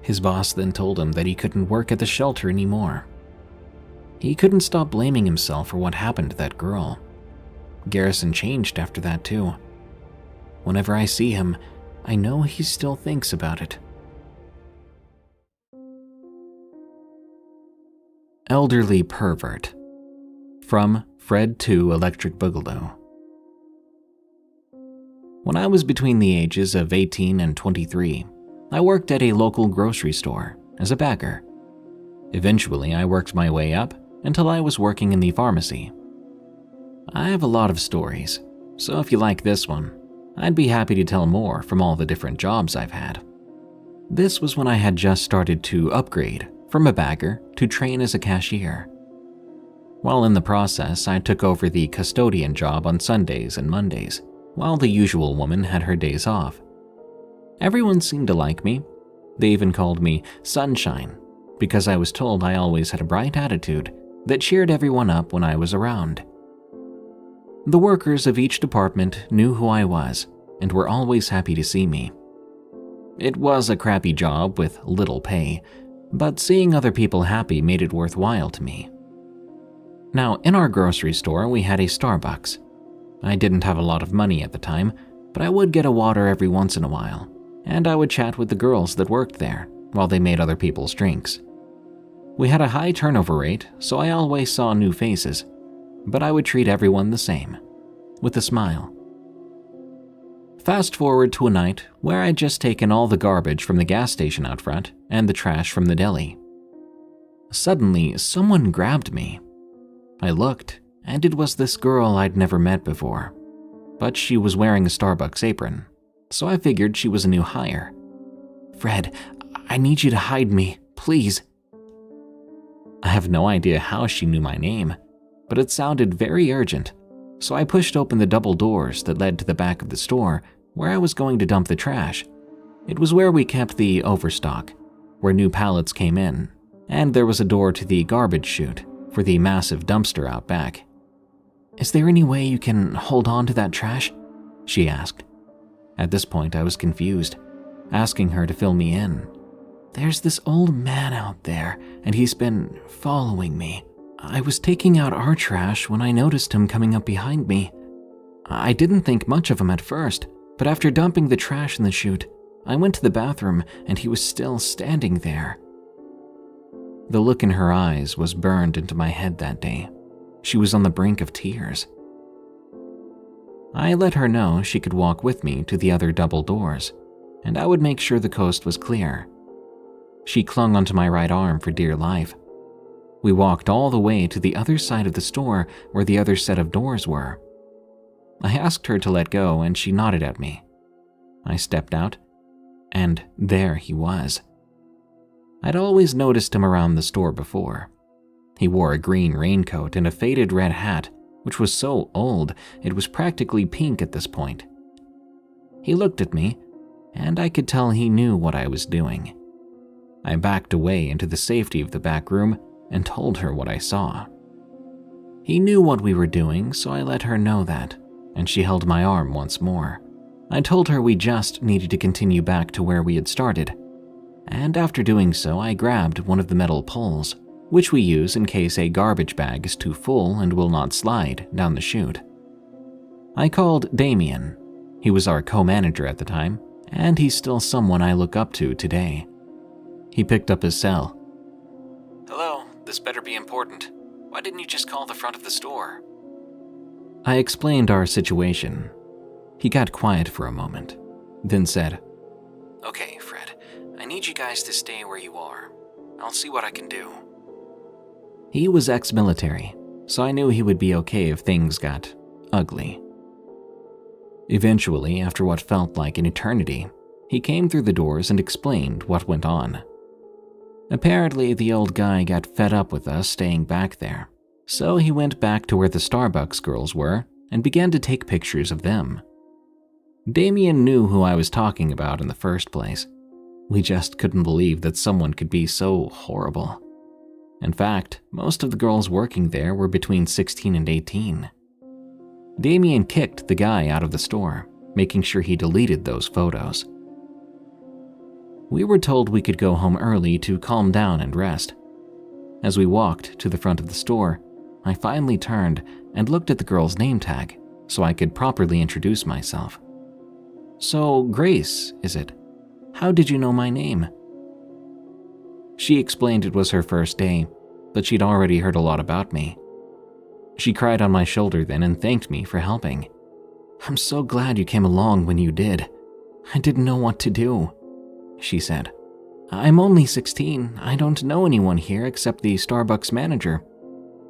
His boss then told him that he couldn't work at the shelter anymore. He couldn't stop blaming himself for what happened to that girl. Garrison changed after that too. Whenever I see him, I know he still thinks about it. Elderly Pervert. From Fred 2 Electric Boogaloo. When I was between the ages of 18 and 23, I worked at a local grocery store as a bagger. Eventually, I worked my way up until I was working in the pharmacy. I have a lot of stories, so if you like this one, I'd be happy to tell more from all the different jobs I've had. This was when I had just started to upgrade from a bagger to train as a cashier. While in the process, I took over the custodian job on Sundays and Mondays, while the usual woman had her days off. Everyone seemed to like me. They even called me Sunshine, because I was told I always had a bright attitude that cheered everyone up when I was around. The workers of each department knew who I was and were always happy to see me. It was a crappy job with little pay, but seeing other people happy made it worthwhile to me. Now, in our grocery store, we had a Starbucks. I didn't have a lot of money at the time, but I would get a water every once in a while, and I would chat with the girls that worked there while they made other people's drinks. We had a high turnover rate, so I always saw new faces, but I would treat everyone the same, with a smile. Fast forward to a night where I'd just taken all the garbage from the gas station out front and the trash from the deli. Suddenly, someone grabbed me. I looked, and it was this girl I'd never met before, but she was wearing a Starbucks apron, so I figured she was a new hire. "Fred, I need you to hide me, please." I have no idea how she knew my name, but it sounded very urgent, so I pushed open the double doors that led to the back of the store where I was going to dump the trash. It was where we kept the overstock, where new pallets came in, and there was a door to the garbage chute for the massive dumpster out back. "Is there any way you can hold on to that trash?" she asked. At this point, I was confused. asking her to fill me in. "There's this old man out there, and he's been following me. I was taking out our trash when I noticed him coming up behind me. I didn't think much of him at first, but after dumping the trash in the chute, I went to the bathroom and he was still standing there." The look in her eyes was burned into my head that day. She was on the brink of tears. I let her know she could walk with me to the other double doors, and I would make sure the coast was clear. She clung onto my right arm for dear life. We walked all the way to the other side of the store where the other set of doors were. I asked her to let go and she nodded at me. I stepped out, and there he was. I'd always noticed him around the store before. He wore a green raincoat and a faded red hat, which was so old it was practically pink at this point. He looked at me, and I could tell he knew what I was doing. I backed away into the safety of the back room and told her what I saw. He knew what we were doing, so I let her know that, and she held my arm once more. I told her we just needed to continue back to where we had started, and after doing so, I grabbed one of the metal poles, which we use in case a garbage bag is too full and will not slide down the chute. I called Damien. He was our co-manager at the time, and he's still someone I look up to today. He picked up his cell. "Hello, this better be important. Why didn't you just call the front of the store?" I explained our situation. He got quiet for a moment, then said, "Okay, Fred, I need you guys to stay where you are. I'll see what I can do." He was ex-military, so I knew he would be okay if things got ugly. Eventually, after what felt like an eternity, he came through the doors and explained what went on. Apparently, the old guy got fed up with us staying back there, so he went back to where the Starbucks girls were and began to take pictures of them. Damien knew who I was talking about in the first place. We just couldn't believe that someone could be so horrible. In fact, most of the girls working there were between 16 and 18. Damien kicked the guy out of the store, making sure he deleted those photos. We were told we could go home early to calm down and rest. As we walked to the front of the store, I finally turned and looked at the girl's name tag so I could properly introduce myself. "So, Grace, is it? How did you know my name?" She explained it was her first day, but she'd already heard a lot about me. She cried on my shoulder then and thanked me for helping. "I'm so glad you came along when you did. I didn't know what to do," she said. "I'm only 16. I don't know anyone here except the Starbucks manager.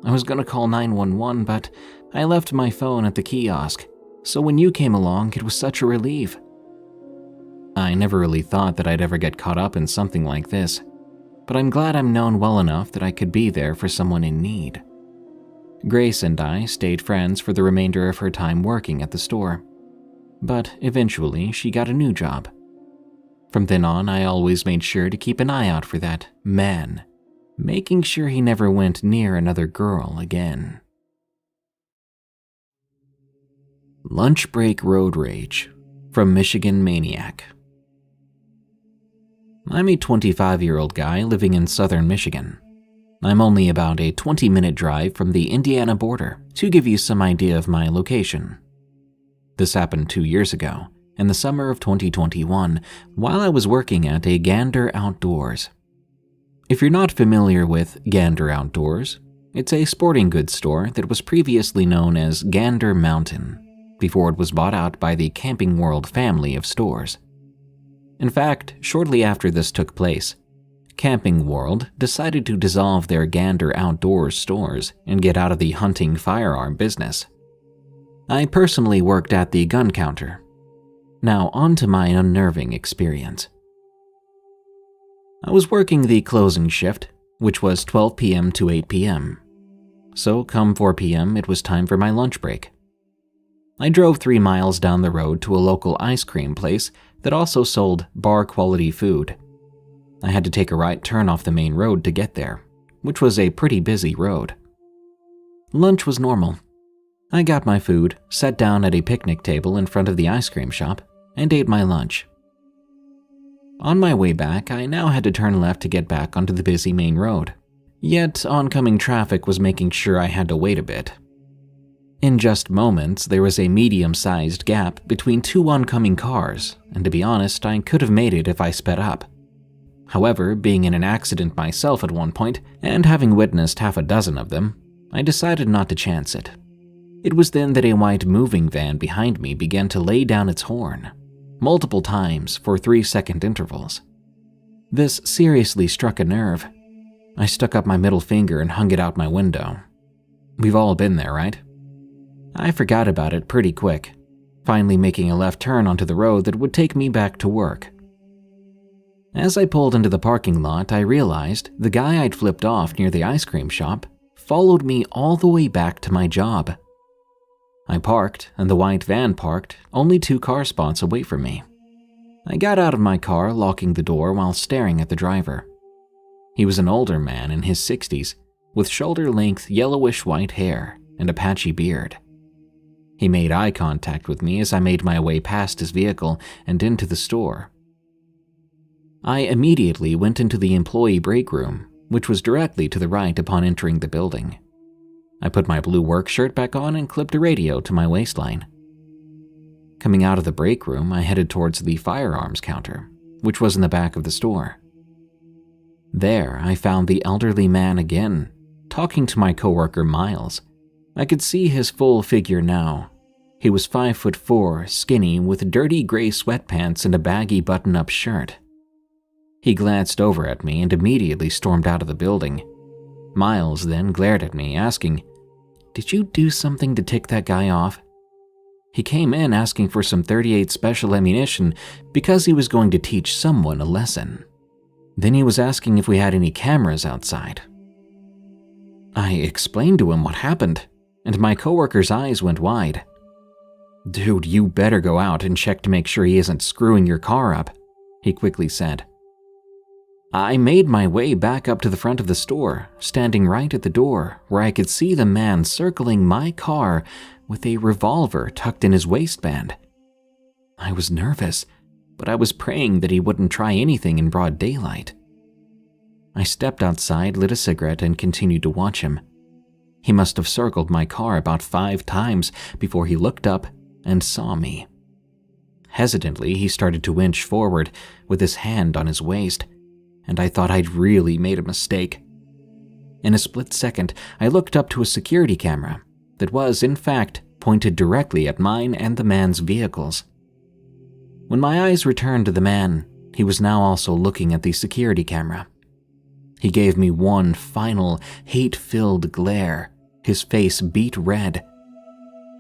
I was going to call 911, but I left my phone at the kiosk, so when you came along, it was such a relief." I never really thought that I'd ever get caught up in something like this, but I'm glad I'm known well enough that I could be there for someone in need. Grace and I stayed friends for the remainder of her time working at the store, but eventually she got a new job. From then on, I always made sure to keep an eye out for that man, making sure he never went near another girl again. Lunch Break Road Rage from Michigan Maniac. I'm a 25-year-old guy living in southern Michigan. I'm only about a 20-minute drive from the Indiana border, to give you some idea of my location. This happened 2 years ago, in the summer of 2021, while I was working at a Gander Outdoors. If you're not familiar with Gander Outdoors, it's a sporting goods store that was previously known as Gander Mountain, before it was bought out by the Camping World family of stores. In fact, shortly after this took place, Camping World decided to dissolve their Gander Outdoors stores and get out of the hunting firearm business. I personally worked at the gun counter. Now on to my unnerving experience. I was working the closing shift, which was 12 p.m. to 8 p.m. So come 4 p.m., it was time for my lunch break. I drove 3 miles down the road to a local ice cream place that also sold bar-quality food. I had to take a right turn off the main road to get there, which was a pretty busy road. Lunch was normal. I got my food, sat down at a picnic table in front of the ice cream shop, and ate my lunch. On my way back, I now had to turn left to get back onto the busy main road. Yet, oncoming traffic was making sure I had to wait a bit. In just moments, there was a medium-sized gap between two oncoming cars, and to be honest, I could have made it if I sped up. However, being in an accident myself at one point, and having witnessed half a dozen of them, I decided not to chance it. It was then that a white moving van behind me began to lay down its horn, multiple times for 3-second intervals. This seriously struck a nerve. I stuck up my middle finger and hung it out my window. We've all been there, right? I forgot about it pretty quick, finally making a left turn onto the road that would take me back to work. As I pulled into the parking lot, I realized the guy I'd flipped off near the ice cream shop followed me all the way back to my job. I parked, and the white van parked only 2 car spots away from me. I got out of my car, locking the door while staring at the driver. He was an older man in his 60s, with shoulder-length yellowish-white hair and a patchy beard. He made eye contact with me as I made my way past his vehicle and into the store. I immediately went into the employee break room, which was directly to the right upon entering the building. I put my blue work shirt back on and clipped a radio to my waistline. Coming out of the break room, I headed towards the firearms counter, which was in the back of the store. There, I found the elderly man again, talking to my coworker Miles. I could see his full figure now. He was 5'4", skinny, with dirty gray sweatpants and a baggy button-up shirt. He glanced over at me and immediately stormed out of the building. Miles then glared at me, asking, "Did you do something to tick that guy off?" He came in asking for some .38 special ammunition because he was going to teach someone a lesson. Then he was asking if we had any cameras outside. I explained to him what happened, and my coworker's eyes went wide. "Dude, you better go out and check to make sure he isn't screwing your car up," he quickly said. I made my way back up to the front of the store, standing right at the door where I could see the man circling my car with a revolver tucked in his waistband. I was nervous, but I was praying that he wouldn't try anything in broad daylight. I stepped outside, lit a cigarette, and continued to watch him. He must have circled my car about 5 times before he looked up and saw me. Hesitantly, he started to inch forward with his hand on his waist, and I thought I'd really made a mistake. In a split second, I looked up to a security camera that was, in fact, pointed directly at mine and the man's vehicles. When my eyes returned to the man, he was now also looking at the security camera. He gave me one final, hate-filled glare, his face beet red.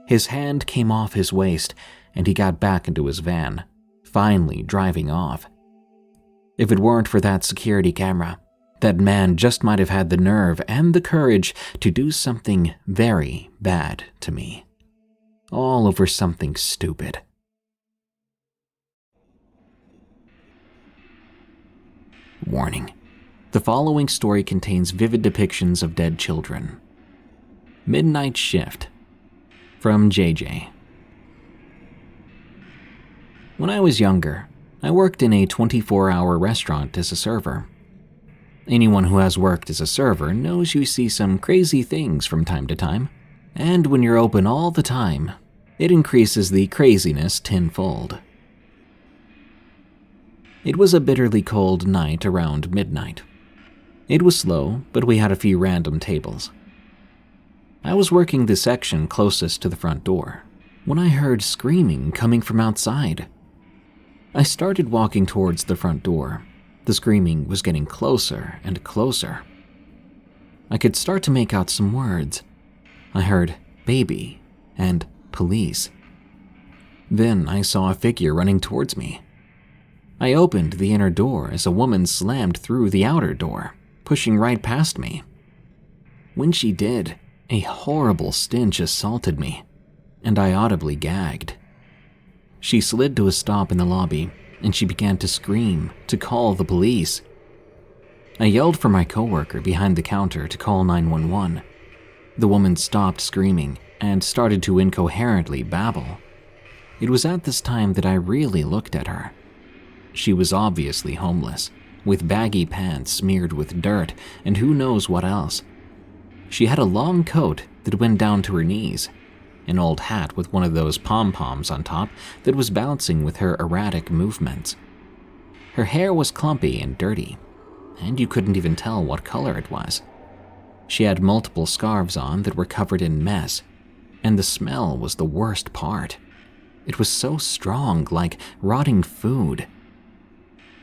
His hand came off his waist, and he got back into his van, finally driving off. If it weren't for that security camera, that man just might have had the nerve and the courage to do something very bad to me. All over something stupid. Warning: the following story contains vivid depictions of dead children. Midnight Shift, from JJ. When I was younger, I worked in a 24-hour restaurant as a server. Anyone who has worked as a server knows you see some crazy things from time to time, and when you're open all the time, it increases the craziness tenfold. It was a bitterly cold night around midnight. It was slow, but we had a few random tables. I was working the section closest to the front door when I heard screaming coming from outside. I started walking towards the front door. The screaming was getting closer and closer. I could start to make out some words. I heard baby and police. Then I saw a figure running towards me. I opened the inner door as a woman slammed through the outer door, pushing right past me. When she did, a horrible stench assaulted me, and I audibly gagged. She slid to a stop in the lobby, and she began to scream to call the police. I yelled for my coworker behind the counter to call 911. The woman stopped screaming and started to incoherently babble. It was at this time that I really looked at her. She was obviously homeless, with baggy pants smeared with dirt and who knows what else. She had a long coat that went down to her knees, an old hat with one of those pom-poms on top that was bouncing with her erratic movements. Her hair was clumpy and dirty, and you couldn't even tell what color it was. She had multiple scarves on that were covered in mess, and the smell was the worst part. It was so strong, like rotting food.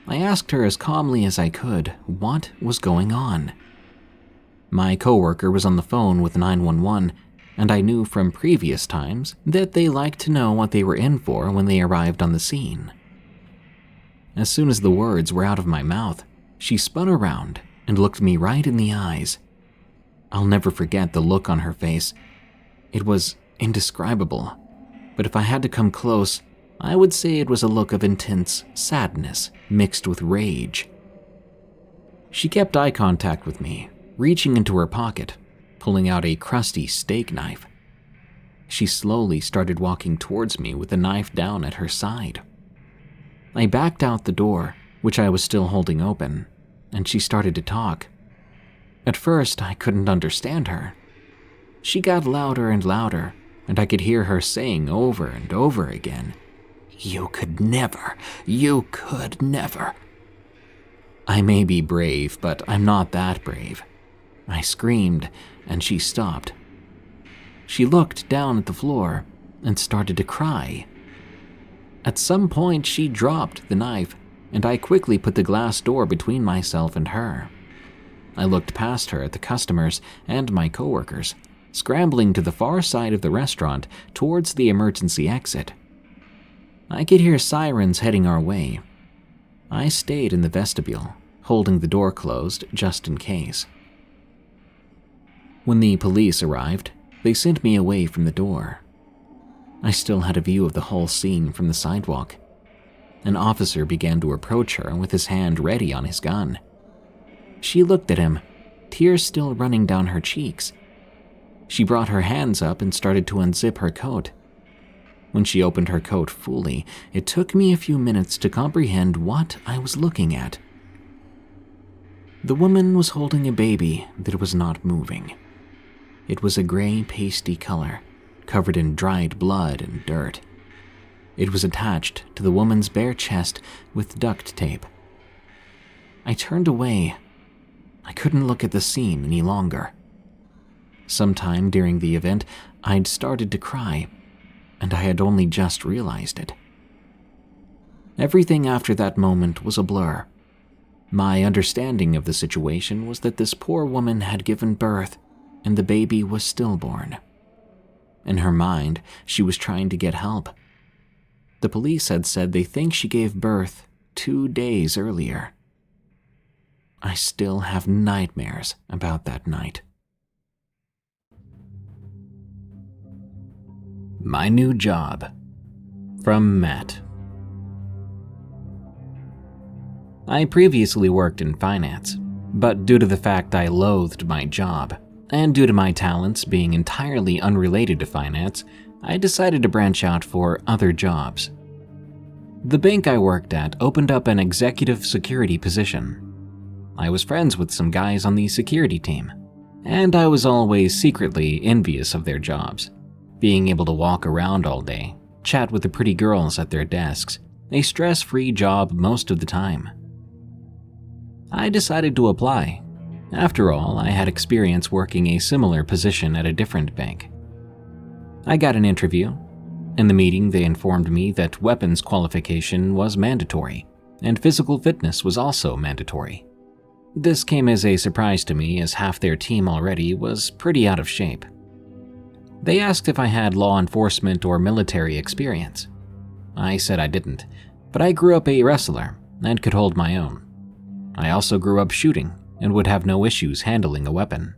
I asked her as calmly as I could what was going on. My coworker was on the phone with 911, and I knew from previous times that they liked to know what they were in for when they arrived on the scene. As soon as the words were out of my mouth, she spun around and looked me right in the eyes. I'll never forget the look on her face. It was indescribable, but if I had to come close, I would say it was a look of intense sadness mixed with rage. She kept eye contact with me, reaching into her pocket, pulling out a crusty steak knife. She slowly started walking towards me with the knife down at her side. I backed out the door, which I was still holding open, and she started to talk. At first, I couldn't understand her. She got louder and louder, and I could hear her saying over and over again, "You could never, you could never." I may be brave, but I'm not that brave. I screamed, and she stopped. She looked down at the floor and started to cry. At some point, she dropped the knife, and I quickly put the glass door between myself and her. I looked past her at the customers and my coworkers, scrambling to the far side of the restaurant towards the emergency exit. I could hear sirens heading our way. I stayed in the vestibule, holding the door closed just in case. When the police arrived, they sent me away from the door. I still had a view of the whole scene from the sidewalk. An officer began to approach her with his hand ready on his gun. She looked at him, tears still running down her cheeks. She brought her hands up and started to unzip her coat. When she opened her coat fully, it took me a few minutes to comprehend what I was looking at. The woman was holding a baby that was not moving. It was a gray, pasty color, covered in dried blood and dirt. It was attached to the woman's bare chest with duct tape. I turned away. I couldn't look at the scene any longer. Sometime during the event, I'd started to cry, and I had only just realized it. Everything after that moment was a blur. My understanding of the situation was that this poor woman had given birth, and the baby was stillborn. In her mind, she was trying to get help. The police had said they think she gave birth 2 days earlier. I still have nightmares about that night. My new job. From Matt. I previously worked in finance, but due to the fact I loathed my job, and due to my talents being entirely unrelated to finance, I decided to branch out for other jobs. The bank I worked at opened up an executive security position. I was friends with some guys on the security team, and I was always secretly envious of their jobs. Being able to walk around all day, chat with the pretty girls at their desks, a stress-free job most of the time. I decided to apply. After all, I had experience working a similar position at a different bank. I got an interview. In the meeting, they informed me that weapons qualification was mandatory, and physical fitness was also mandatory. This came as a surprise to me as half their team already was pretty out of shape. They asked if I had law enforcement or military experience. I said I didn't, but I grew up a wrestler and could hold my own. I also grew up shooting and would have no issues handling a weapon.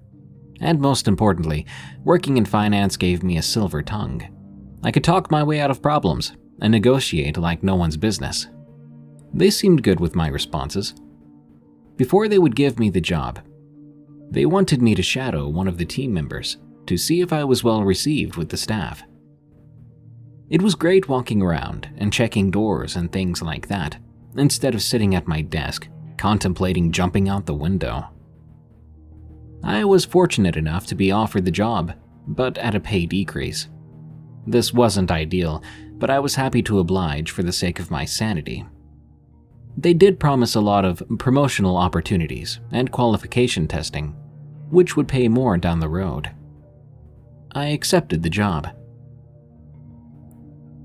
And most importantly, working in finance gave me a silver tongue. I could talk my way out of problems and negotiate like no one's business. They seemed good with my responses. Before they would give me the job, they wanted me to shadow one of the team members to see if I was well received with the staff. It was great walking around and checking doors and things like that, instead of sitting at my desk, contemplating jumping out the window. I was fortunate enough to be offered the job, but at a pay decrease. This wasn't ideal, but I was happy to oblige for the sake of my sanity. They did promise a lot of promotional opportunities and qualification testing, which would pay more down the road. I accepted the job.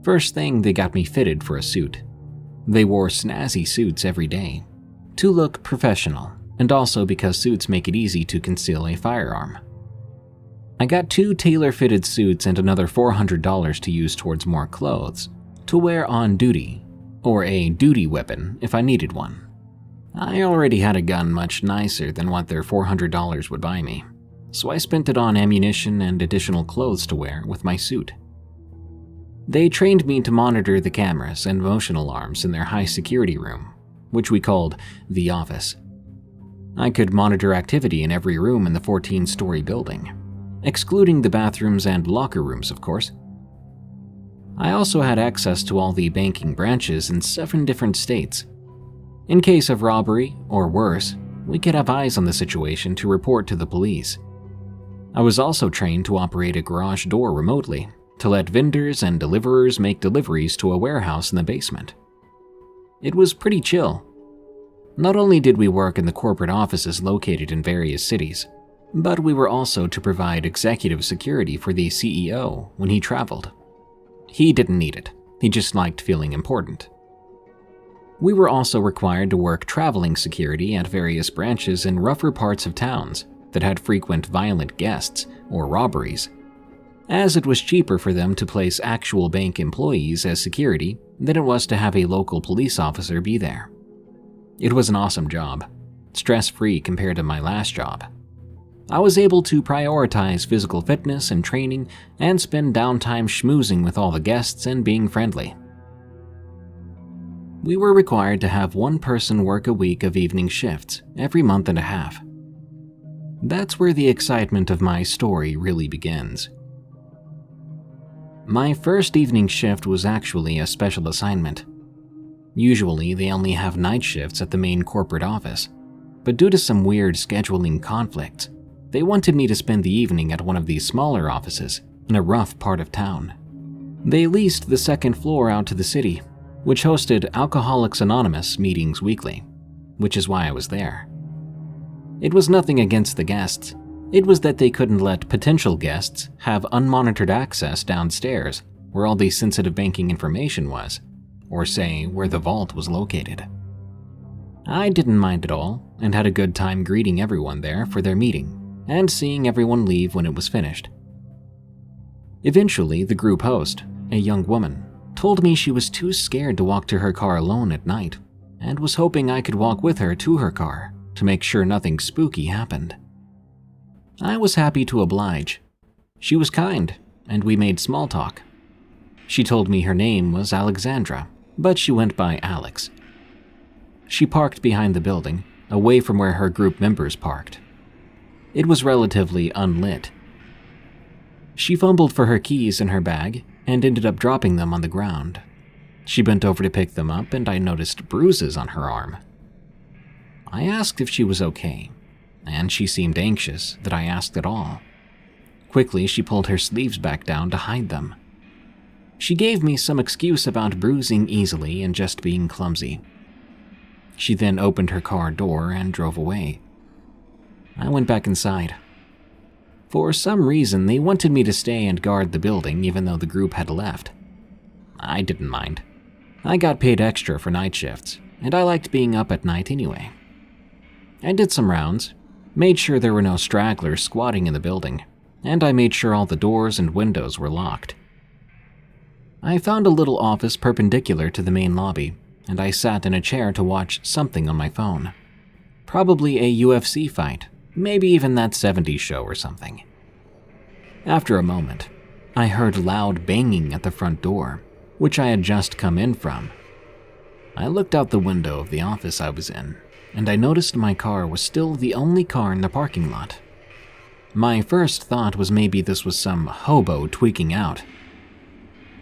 First thing, they got me fitted for a suit. They wore snazzy suits every day, to look professional, and also because suits make it easy to conceal a firearm. I got 2 tailor-fitted suits and another $400 to use towards more clothes, to wear on duty, or a duty weapon if I needed one. I already had a gun much nicer than what their $400 would buy me, so I spent it on ammunition and additional clothes to wear with my suit. They trained me to monitor the cameras and motion alarms in their high-security room, which we called the office. I could monitor activity in every room in the 14-story building, excluding the bathrooms and locker rooms, of course. I also had access to all the banking branches in 7 different states. In case of robbery, or worse, we could have eyes on the situation to report to the police. I was also trained to operate a garage door remotely, to let vendors and deliverers make deliveries to a warehouse in the basement. It was pretty chill. Not only did we work in the corporate offices located in various cities, but we were also to provide executive security for the CEO when he traveled. He didn't need it, he just liked feeling important. We were also required to work traveling security at various branches in rougher parts of towns that had frequent violent guests or robberies, as it was cheaper for them to place actual bank employees as security than it was to have a local police officer be there. It was an awesome job, stress-free compared to my last job. I was able to prioritize physical fitness and training and spend downtime schmoozing with all the guests and being friendly. We were required to have 1 person work a week of evening shifts every month and a half. That's where the excitement of my story really begins. My first evening shift was actually a special assignment. Usually, they only have night shifts at the main corporate office, but due to some weird scheduling conflicts, they wanted me to spend the evening at one of these smaller offices in a rough part of town. They leased the 2nd floor out to the city, which hosted Alcoholics Anonymous meetings weekly, which is why I was there. It was nothing against the guests. It was that they couldn't let potential guests have unmonitored access downstairs where all the sensitive banking information was, or say where the vault was located. I didn't mind at all and had a good time greeting everyone there for their meeting and seeing everyone leave when it was finished. Eventually, the group host, a young woman, told me she was too scared to walk to her car alone at night and was hoping I could walk with her to her car to make sure nothing spooky happened. I was happy to oblige. She was kind, and we made small talk. She told me her name was Alexandra, but she went by Alex. She parked behind the building, away from where her group members parked. It was relatively unlit. She fumbled for her keys in her bag and ended up dropping them on the ground. She bent over to pick them up, and I noticed bruises on her arm. I asked if she was okay, and she seemed anxious that I asked at all. Quickly, she pulled her sleeves back down to hide them. She gave me some excuse about bruising easily and just being clumsy. She then opened her car door and drove away. I went back inside. For some reason, they wanted me to stay and guard the building even though the group had left. I didn't mind. I got paid extra for night shifts, and I liked being up at night anyway. I did some rounds, made sure there were no stragglers squatting in the building, and I made sure all the doors and windows were locked. I found a little office perpendicular to the main lobby, and I sat in a chair to watch something on my phone. Probably a UFC fight, maybe even that 70s show or something. After a moment, I heard loud banging at the front door, which I had just come in from. I looked out the window of the office I was in, and I noticed my car was still the only car in the parking lot. My first thought was maybe this was some hobo tweaking out.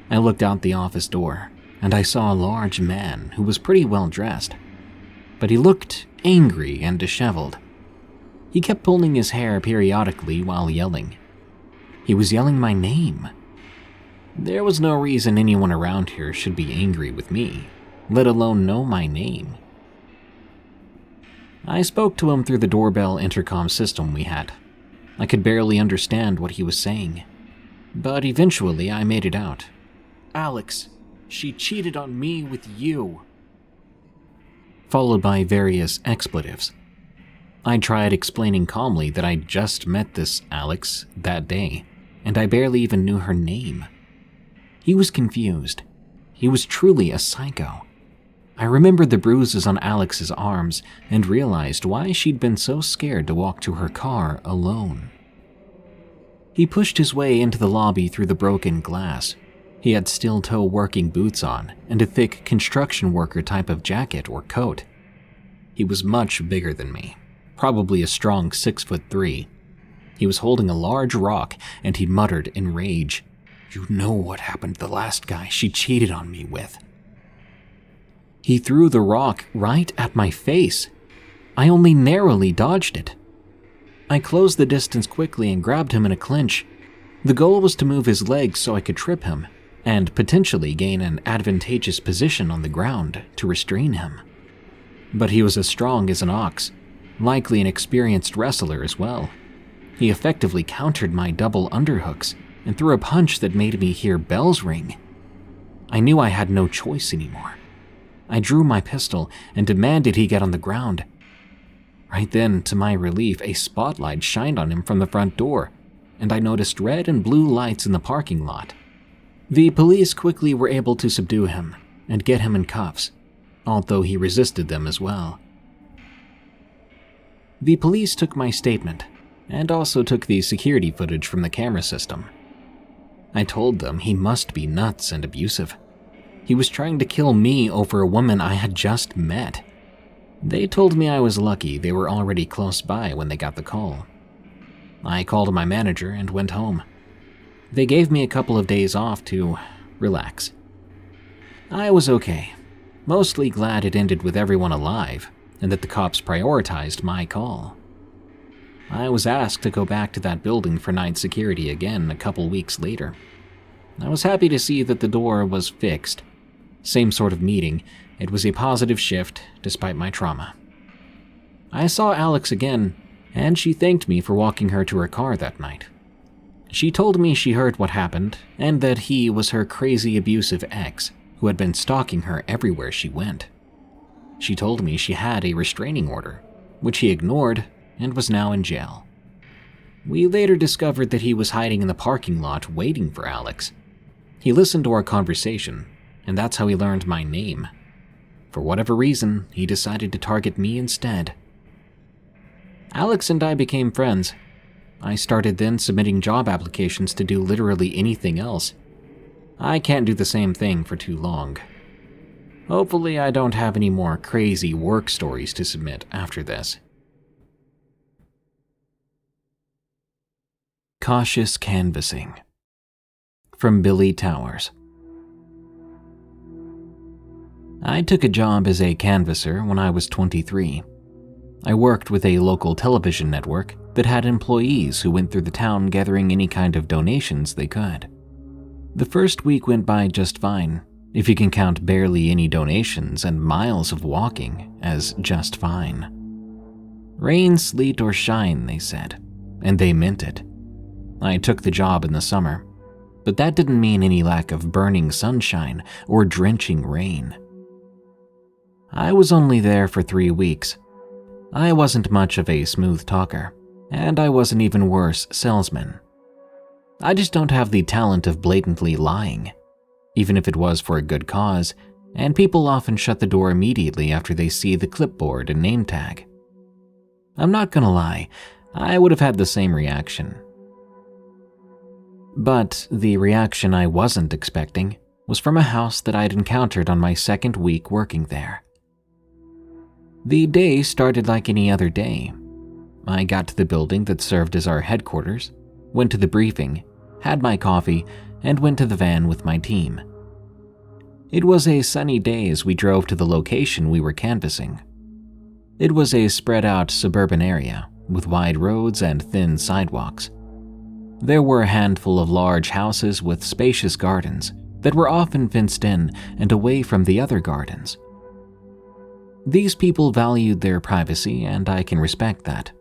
I looked out the office door, and I saw a large man who was pretty well dressed, but he looked angry and disheveled. He kept pulling his hair periodically while yelling. He was yelling my name. There was no reason anyone around here should be angry with me, let alone know my name. I spoke to him through the doorbell intercom system we had. I could barely understand what he was saying, but eventually I made it out. "Alex, she cheated on me with you," followed by various expletives. I tried explaining calmly that I'd just met this Alex that day, and I barely even knew her name. He was confused. He was truly a psycho. I remembered the bruises on Alex's arms and realized why she'd been so scared to walk to her car alone. He pushed his way into the lobby through the broken glass. He had steel-toe working boots on and a thick construction worker type of jacket or coat. He was much bigger than me, probably a strong 6'3". He was holding a large rock and he muttered in rage, "You know what happened to the last guy she cheated on me with." He threw the rock right at my face. I only narrowly dodged it. I closed the distance quickly and grabbed him in a clinch. The goal was to move his legs so I could trip him and potentially gain an advantageous position on the ground to restrain him. But he was as strong as an ox, likely an experienced wrestler as well. He effectively countered my double underhooks and threw a punch that made me hear bells ring. I knew I had no choice anymore. I drew my pistol and demanded he get on the ground. Right then, to my relief, a spotlight shined on him from the front door, and I noticed red and blue lights in the parking lot. The police quickly were able to subdue him and get him in cuffs, although he resisted them as well. The police took my statement and also took the security footage from the camera system. I told them he must be nuts and abusive. He was trying to kill me over a woman I had just met. They told me I was lucky they were already close by when they got the call. I called my manager and went home. They gave me a couple of days off to relax. I was okay, mostly glad it ended with everyone alive and that the cops prioritized my call. I was asked to go back to that building for night security again a couple weeks later. I was happy to see that the door was fixed. Same sort of meeting, it was a positive shift despite my trauma. I saw Alex again, and she thanked me for walking her to her car that night. She told me she heard what happened and that he was her crazy abusive ex who had been stalking her everywhere she went. She told me she had a restraining order, which he ignored and was now in jail. We later discovered that he was hiding in the parking lot waiting for Alex. He listened to our conversation, and that's how he learned my name. For whatever reason, he decided to target me instead. Alex and I became friends. I started then submitting job applications to do literally anything else. I can't do the same thing for too long. Hopefully I don't have any more crazy work stories to submit after this. Cautious Canvassing from Billy Towers. I took a job as a canvasser when I was 23. I worked with a local television network that had employees who went through the town gathering any kind of donations they could. The first week went by just fine, if you can count barely any donations and miles of walking as just fine. Rain, sleet, or shine, they said, and they meant it. I took the job in the summer, but that didn't mean any lack of burning sunshine or drenching rain. I was only there for 3 weeks. I wasn't much of a smooth talker, and I was an even worse salesman. I just don't have the talent of blatantly lying, even if it was for a good cause, and people often shut the door immediately after they see the clipboard and name tag. I'm not gonna lie, I would have had the same reaction. But the reaction I wasn't expecting was from a house that I'd encountered on my second week working there. The day started like any other day. I got to the building that served as our headquarters, went to the briefing, had my coffee, and went to the van with my team. It was a sunny day as we drove to the location we were canvassing. It was a spread-out suburban area with wide roads and thin sidewalks. There were a handful of large houses with spacious gardens that were often fenced in and away from the other gardens. These people valued their privacy, and I can respect that.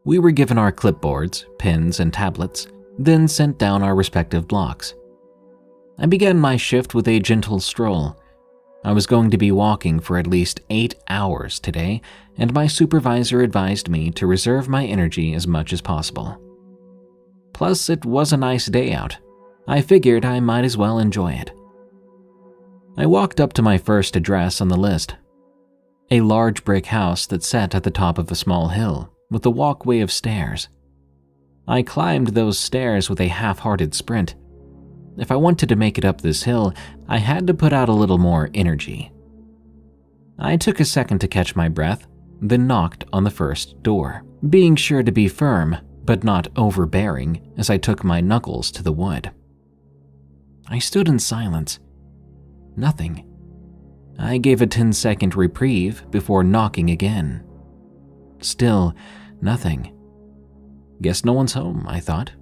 We were given our clipboards, pens, and tablets, then sent down our respective blocks. I began my shift with a gentle stroll. I was going to be walking for at least 8 hours today, and my supervisor advised me to reserve my energy as much as possible. Plus, it was a nice day out. I figured I might as well enjoy it. I walked up to my first address on the list. A large brick house that sat at the top of a small hill with a walkway of stairs. I climbed those stairs with a half-hearted sprint. If I wanted to make it up this hill, I had to put out a little more energy. I took a second to catch my breath, then knocked on the first door, being sure to be firm but not overbearing as I took my knuckles to the wood. I stood in silence. Nothing. I gave a 10-second reprieve before knocking again. Still, nothing. Guess no one's home, I thought.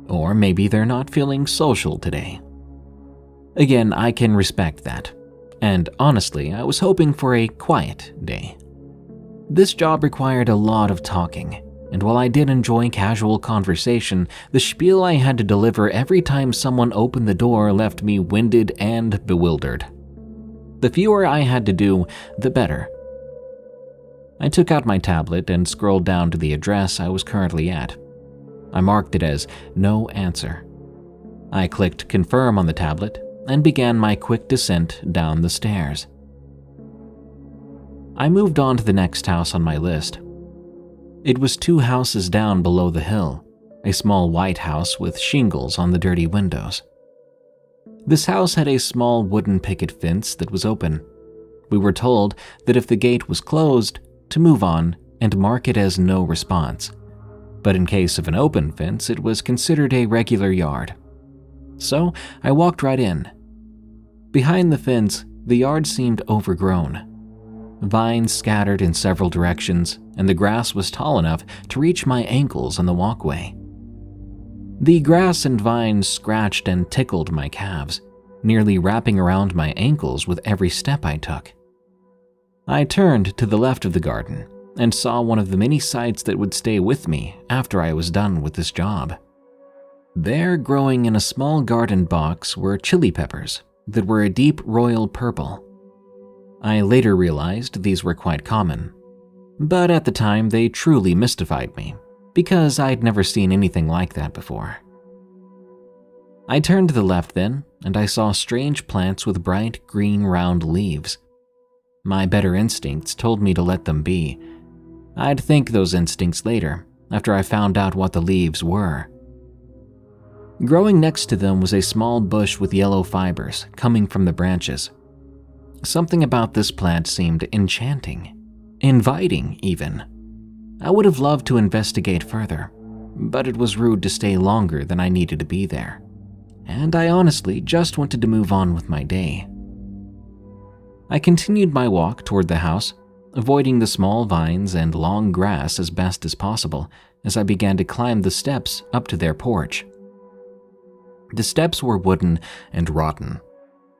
Or maybe they're not feeling social today. Again, I can respect that. And honestly, I was hoping for a quiet day. This job required a lot of talking, and while I did enjoy casual conversation, the spiel I had to deliver every time someone opened the door left me winded and bewildered. The fewer I had to do, the better. I took out my tablet and scrolled down to the address I was currently at. I marked it as no answer. I clicked confirm on the tablet and began my quick descent down the stairs. I moved on to the next house on my list. It was 2 houses down below the hill, a small white house with shingles on the dirty windows. This house had a small wooden picket fence that was open. We were told that if the gate was closed, to move on and mark it as no response. But in case of an open fence, it was considered a regular yard. So I walked right in. Behind the fence, the yard seemed overgrown. Vines scattered in several directions, and the grass was tall enough to reach my ankles on the walkway. The grass and vines scratched and tickled my calves, nearly wrapping around my ankles with every step I took. I turned to the left of the garden and saw one of the many sights that would stay with me after I was done with this job. There, growing in a small garden box, were chili peppers that were a deep royal purple. I later realized these were quite common, but at the time they truly mystified me because I'd never seen anything like that before. I turned to the left then, and I saw strange plants with bright green round leaves. My better instincts told me to let them be. I'd think those instincts later, after I found out what the leaves were. Growing next to them was a small bush with yellow fibers coming from the branches. Something about this plant seemed enchanting, inviting even. I would have loved to investigate further, but it was rude to stay longer than I needed to be there, and I honestly just wanted to move on with my day. I continued my walk toward the house, avoiding the small vines and long grass as best as possible as I began to climb the steps up to their porch. The steps were wooden and rotten.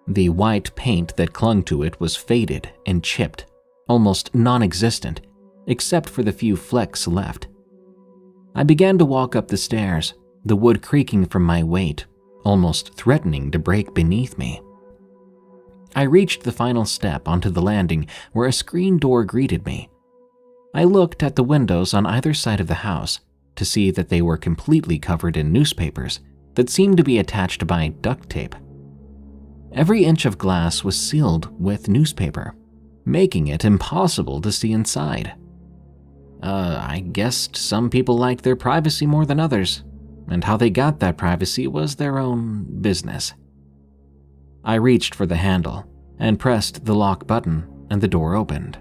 The white paint that clung to it was faded and chipped, almost non-existent, except for the few flecks left. I began to walk up the stairs, the wood creaking from my weight, almost threatening to break beneath me. I reached the final step onto the landing where a screen door greeted me. I looked at the windows on either side of the house to see that they were completely covered in newspapers that seemed to be attached by duct tape. Every inch of glass was sealed with newspaper, making it impossible to see inside. I guessed some people liked their privacy more than others, and how they got that privacy was their own business. I reached for the handle and pressed the lock button, and the door opened.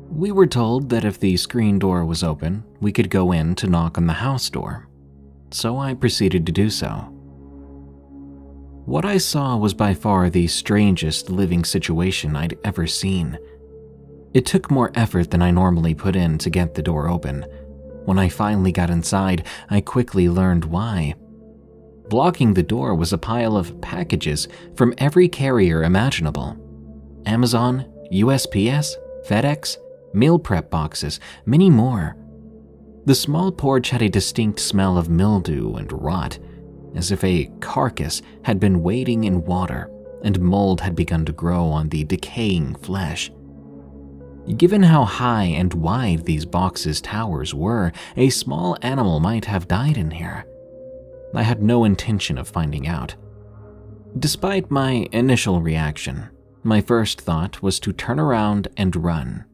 We were told that if the screen door was open, we could go in to knock on the house door, so I proceeded to do so. What I saw was by far the strangest living situation I'd ever seen. It took more effort than I normally put in to get the door open. When I finally got inside, I quickly learned why. Blocking the door was a pile of packages from every carrier imaginable. Amazon, USPS, FedEx, meal prep boxes, many more. The small porch had a distinct smell of mildew and rot, as if a carcass had been wading in water and mold had begun to grow on the decaying flesh. Given how high and wide these boxes' towers were, a small animal might have died in here. I had no intention of finding out. Despite my initial reaction, my first thought was to turn around and run.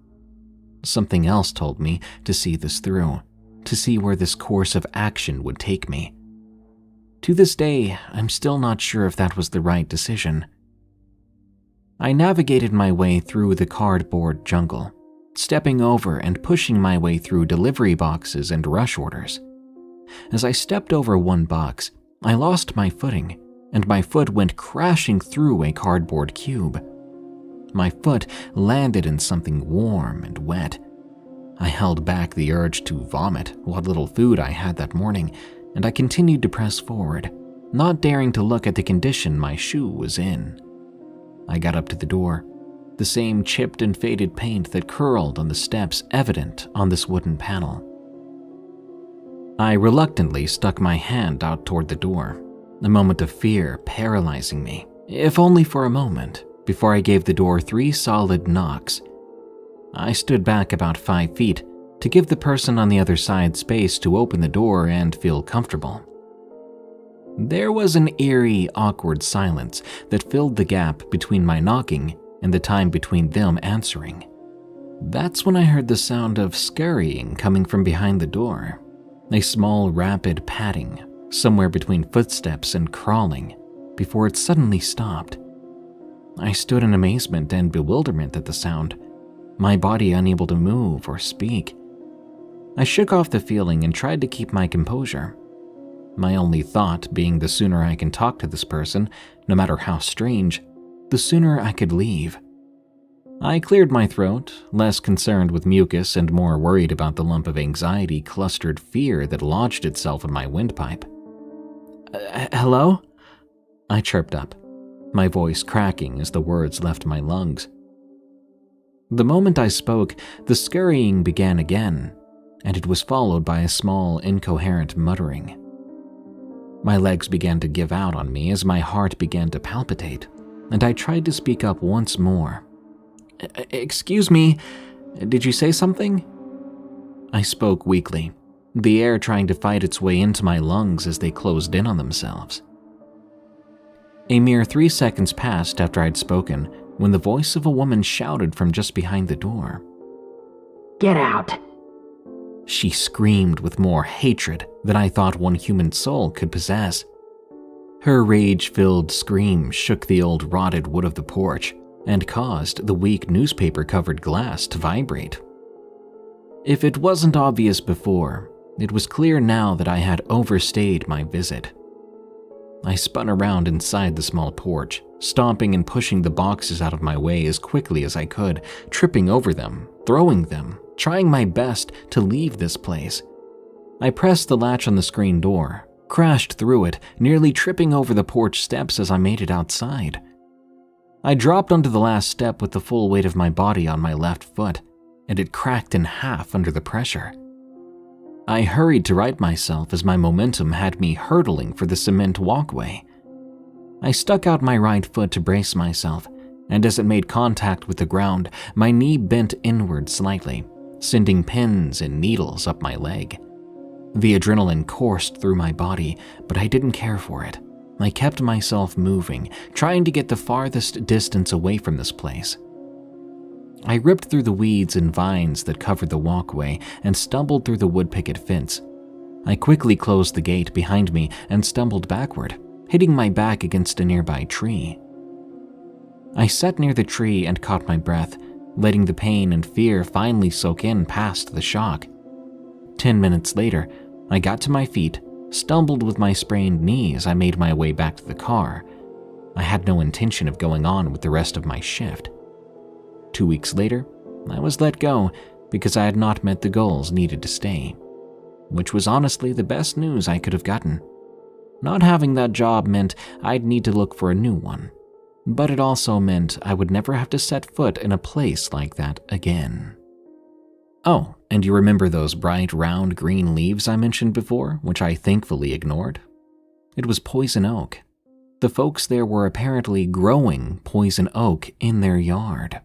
Something else told me to see this through, to see where this course of action would take me. To this day, I'm still not sure if that was the right decision. I navigated my way through the cardboard jungle, stepping over and pushing my way through delivery boxes and rush orders. As I stepped over one box, I lost my footing, and my foot went crashing through a cardboard cube. My foot landed in something warm and wet. I held back the urge to vomit what little food I had that morning, and I continued to press forward, not daring to look at the condition my shoe was in. I got up to the door, the same chipped and faded paint that curled on the steps evident on this wooden panel. I reluctantly stuck my hand out toward the door, a moment of fear paralyzing me, if only for a moment, before I gave the door 3 solid knocks. I stood back about 5 feet to give the person on the other side space to open the door and feel comfortable. There was an eerie, awkward silence that filled the gap between my knocking and the time between them answering. That's when I heard the sound of scurrying coming from behind the door, a small, rapid padding, somewhere between footsteps and crawling, before it suddenly stopped. I stood in amazement and bewilderment at the sound, my body unable to move or speak. I shook off the feeling and tried to keep my composure, my only thought being the sooner I can talk to this person, no matter how strange, the sooner I could leave. I cleared my throat, less concerned with mucus and more worried about the lump of anxiety-clustered fear that lodged itself in my windpipe. Hello? I chirped up, my voice cracking as the words left my lungs. The moment I spoke, the scurrying began again, and it was followed by a small, incoherent muttering. My legs began to give out on me as my heart began to palpitate, and I tried to speak up once more. Excuse me, did you say something? I spoke weakly, the air trying to fight its way into my lungs as they closed in on themselves. A mere 3 seconds passed after I'd spoken when the voice of a woman shouted from just behind the door. Get out! She screamed with more hatred than I thought one human soul could possess. Her rage-filled scream shook the old rotted wood of the porch and caused the weak newspaper-covered glass to vibrate. If it wasn't obvious before, it was clear now that I had overstayed my visit. I spun around inside the small porch, stomping and pushing the boxes out of my way as quickly as I could, tripping over them, throwing them, trying my best to leave this place. I pressed the latch on the screen door, crashed through it, nearly tripping over the porch steps as I made it outside. I dropped onto the last step with the full weight of my body on my left foot, and it cracked in half under the pressure. I hurried to right myself as my momentum had me hurtling for the cement walkway. I stuck out my right foot to brace myself, and as it made contact with the ground, my knee bent inward slightly, sending pins and needles up my leg. The adrenaline coursed through my body, but I didn't care for it. I kept myself moving, trying to get the farthest distance away from this place. I ripped through the weeds and vines that covered the walkway and stumbled through the wood picket fence. I quickly closed the gate behind me and stumbled backward, hitting my back against a nearby tree. I sat near the tree and caught my breath, letting the pain and fear finally soak in past the shock. 10 minutes later, I got to my feet, stumbled with my sprained knee as I made my way back to the car, I had no intention of going on with the rest of my shift. 2 weeks later, I was let go because I had not met the goals needed to stay, which was honestly the best news I could have gotten. Not having that job meant I'd need to look for a new one, but it also meant I would never have to set foot in a place like that again. Oh, and you remember those bright, round green leaves I mentioned before, which I thankfully ignored? It was poison oak. The folks there were apparently growing poison oak in their yard.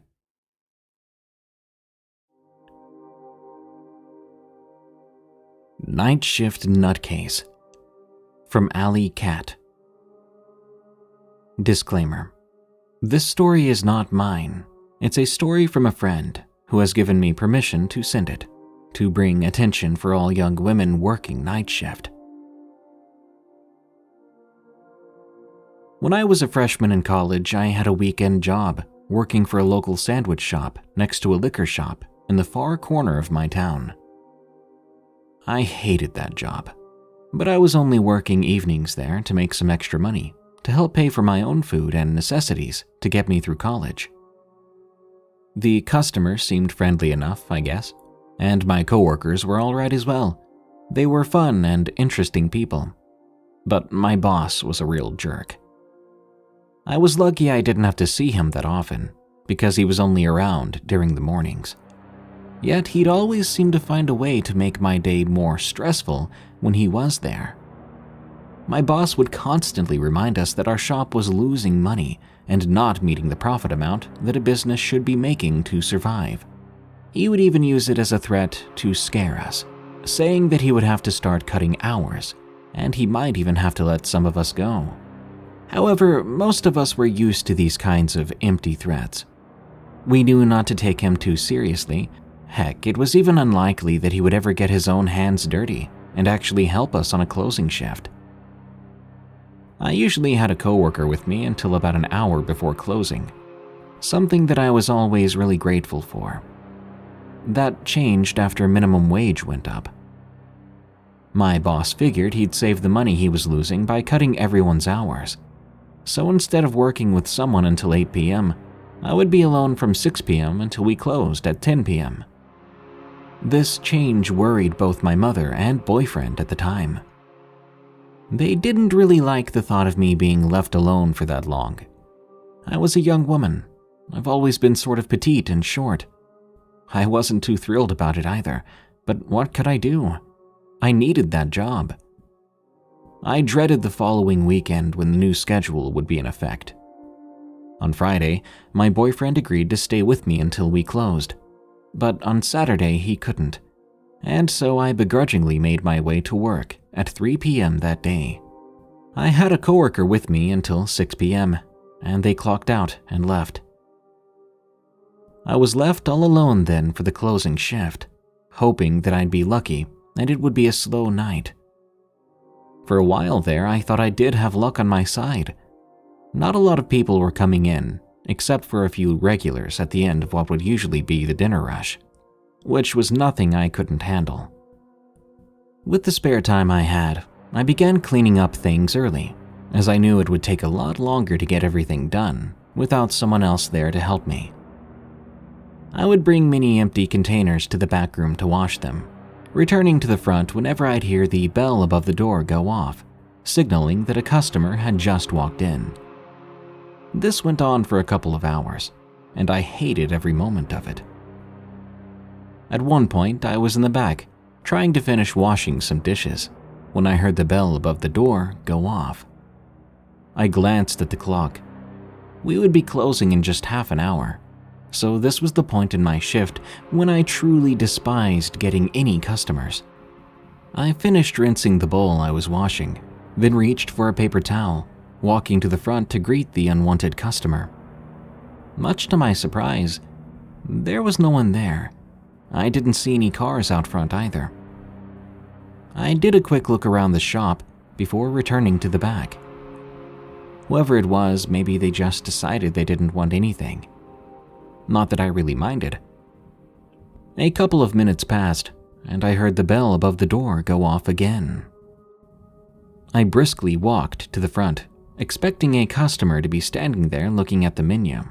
Night Shift Nutcase. From Alley Cat. Disclaimer. This story is not mine. It's a story from a friend who has given me permission to send it, to bring attention for all young women working night shift. When I was a freshman in college, I had a weekend job working for a local sandwich shop next to a liquor shop in the far corner of my town. I hated that job, but I was only working evenings there to make some extra money to help pay for my own food and necessities to get me through college. The customers seemed friendly enough, I guess, and my coworkers were all right as well. They were fun and interesting people, but my boss was a real jerk. I was lucky I didn't have to see him that often, because he was only around during the mornings. Yet he'd always seem to find a way to make my day more stressful when he was there. My boss would constantly remind us that our shop was losing money and not meeting the profit amount that a business should be making to survive. He would even use it as a threat to scare us, saying that he would have to start cutting hours, and he might even have to let some of us go. However, most of us were used to these kinds of empty threats. We knew not to take him too seriously. Heck, it was even unlikely that he would ever get his own hands dirty and actually help us on a closing shift. I usually had a coworker with me until about an hour before closing, something that I was always really grateful for. That changed after minimum wage went up. My boss figured he'd save the money he was losing by cutting everyone's hours. So instead of working with someone until 8 p.m., I would be alone from 6 p.m. until we closed at 10 p.m. This change worried both my mother and boyfriend at the time. They didn't really like the thought of me being left alone for that long. I was a young woman. I've always been sort of petite and short. I wasn't too thrilled about it either, but what could I do? I needed that job. I dreaded the following weekend when the new schedule would be in effect. On Friday, my boyfriend agreed to stay with me until we closed, but on Saturday he couldn't, and so I begrudgingly made my way to work at 3 p.m. that day. I had a coworker with me until 6 p.m., and they clocked out and left. I was left all alone then for the closing shift, hoping that I'd be lucky and it would be a slow night. For a while there, I thought I did have luck on my side. Not a lot of people were coming in, except for a few regulars at the end of what would usually be the dinner rush, which was nothing I couldn't handle. With the spare time I had, I began cleaning up things early, as I knew it would take a lot longer to get everything done without someone else there to help me. I would bring many empty containers to the back room to wash them, returning to the front whenever I'd hear the bell above the door go off, signaling that a customer had just walked in. This went on for a couple of hours, and I hated every moment of it. At one point, I was in the back, trying to finish washing some dishes, when I heard the bell above the door go off. I glanced at the clock. We would be closing in just half an hour, so this was the point in my shift when I truly despised getting any customers. I finished rinsing the bowl I was washing, then reached for a paper towel, walking to the front to greet the unwanted customer. Much to my surprise, there was no one there. I didn't see any cars out front either. I did a quick look around the shop before returning to the back. Whoever it was, maybe they just decided they didn't want anything. Not that I really minded. A couple of minutes passed, and I heard the bell above the door go off again. I briskly walked to the front, expecting a customer to be standing there looking at the menu.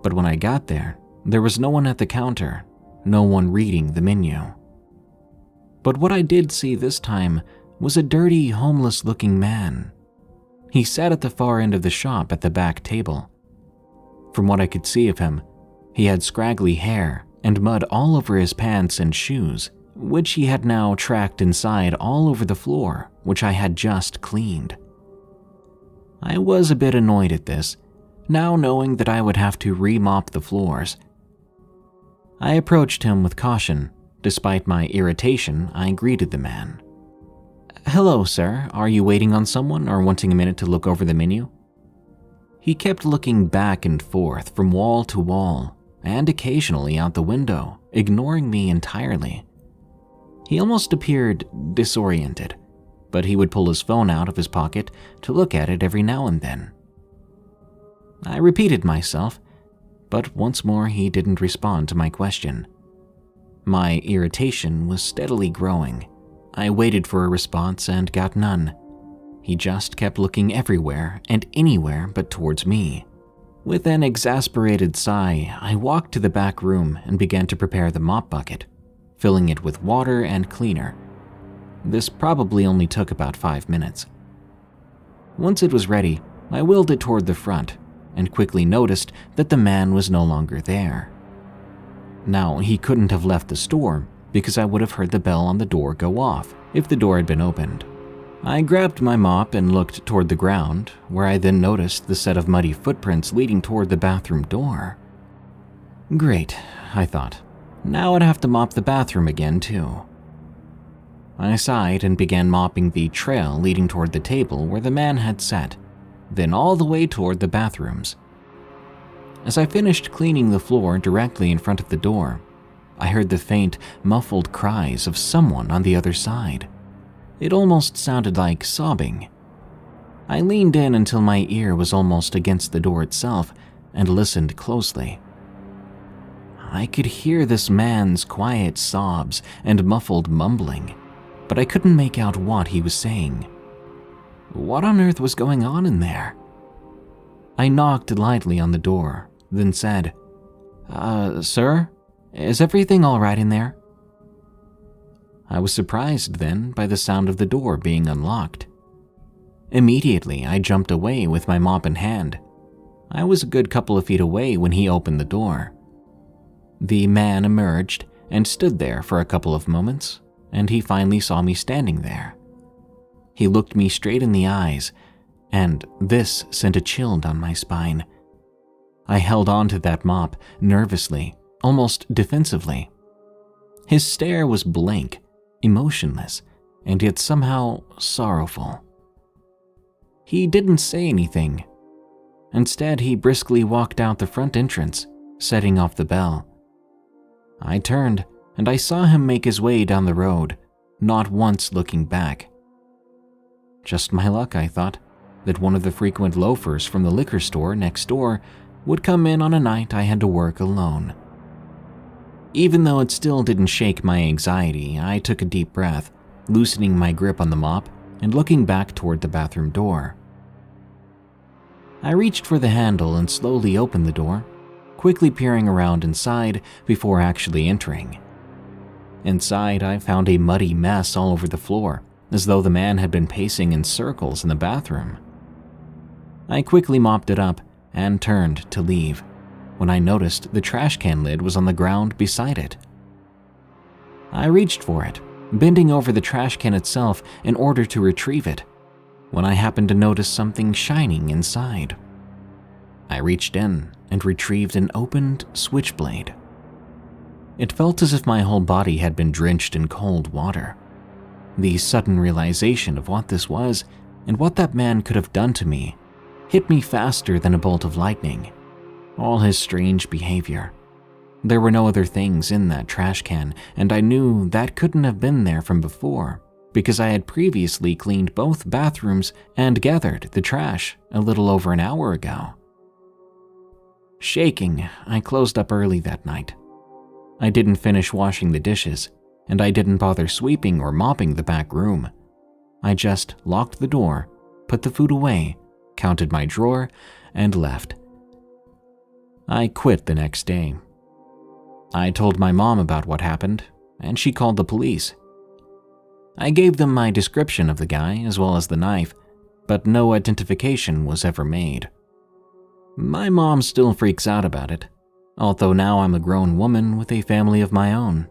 But when I got there was no one at the counter, no one reading the menu. But what I did see this time was a dirty, homeless-looking man. He sat at the far end of the shop at the back table. From what I could see of him, he had scraggly hair and mud all over his pants and shoes, which he had now tracked inside all over the floor, which I had just cleaned. I was a bit annoyed at this, now knowing that I would have to remop the floors. I approached him with caution. Despite my irritation, I greeted the man. "Hello, sir. Are you waiting on someone or wanting a minute to look over the menu?" He kept looking back and forth from wall to wall and occasionally out the window, ignoring me entirely. He almost appeared disoriented, but he would pull his phone out of his pocket to look at it every now and then. I repeated myself, but once more he didn't respond to my question. My irritation was steadily growing. I waited for a response and got none. He just kept looking everywhere and anywhere but towards me. With an exasperated sigh, I walked to the back room and began to prepare the mop bucket, filling it with water and cleaner. This probably only took about 5 minutes. Once it was ready, I wheeled it toward the front and quickly noticed that the man was no longer there. Now, he couldn't have left the store because I would have heard the bell on the door go off if the door had been opened. I grabbed my mop and looked toward the ground, where I then noticed the set of muddy footprints leading toward the bathroom door. Great, I thought. Now I'd have to mop the bathroom again, too. I sighed and began mopping the trail leading toward the table where the man had sat, then all the way toward the bathrooms. As I finished cleaning the floor directly in front of the door, I heard the faint, muffled cries of someone on the other side. It almost sounded like sobbing. I leaned in until my ear was almost against the door itself and listened closely. I could hear this man's quiet sobs and muffled mumbling, but I couldn't make out what he was saying. What on earth was going on in there? I knocked lightly on the door, then said, Sir? Is everything all right in there?" I was surprised then by the sound of the door being unlocked. Immediately, I jumped away with my mop in hand. I was a good couple of feet away when he opened the door. The man emerged and stood there for a couple of moments, and he finally saw me standing there. He looked me straight in the eyes, and this sent a chill down my spine. I held on to that mop nervously, almost defensively. His stare was blank, emotionless, and yet somehow sorrowful. He didn't say anything. Instead, he briskly walked out the front entrance, setting off the bell. I turned, and I saw him make his way down the road, not once looking back. Just my luck, I thought, that one of the frequent loafers from the liquor store next door would come in on a night I had to work alone. Even though it still didn't shake my anxiety, I took a deep breath, loosening my grip on the mop and looking back toward the bathroom door. I reached for the handle and slowly opened the door, quickly peering around inside before actually entering. Inside, I found a muddy mess all over the floor, as though the man had been pacing in circles in the bathroom. I quickly mopped it up and turned to leave, when I noticed the trash can lid was on the ground beside it. I reached for it, bending over the trash can itself in order to retrieve it, when I happened to notice something shining inside. I reached in and retrieved an opened switchblade. It felt as if my whole body had been drenched in cold water. The sudden realization of what this was and what that man could have done to me hit me faster than a bolt of lightning. All his strange behavior. There were no other things in that trash can, and I knew that couldn't have been there from before, because I had previously cleaned both bathrooms and gathered the trash a little over an hour ago. Shaking, I closed up early that night. I didn't finish washing the dishes, and I didn't bother sweeping or mopping the back room. I just locked the door, put the food away, counted my drawer, and left. I quit the next day. I told my mom about what happened, and she called the police. I gave them my description of the guy as well as the knife, but no identification was ever made. My mom still freaks out about it, although now I'm a grown woman with a family of my own.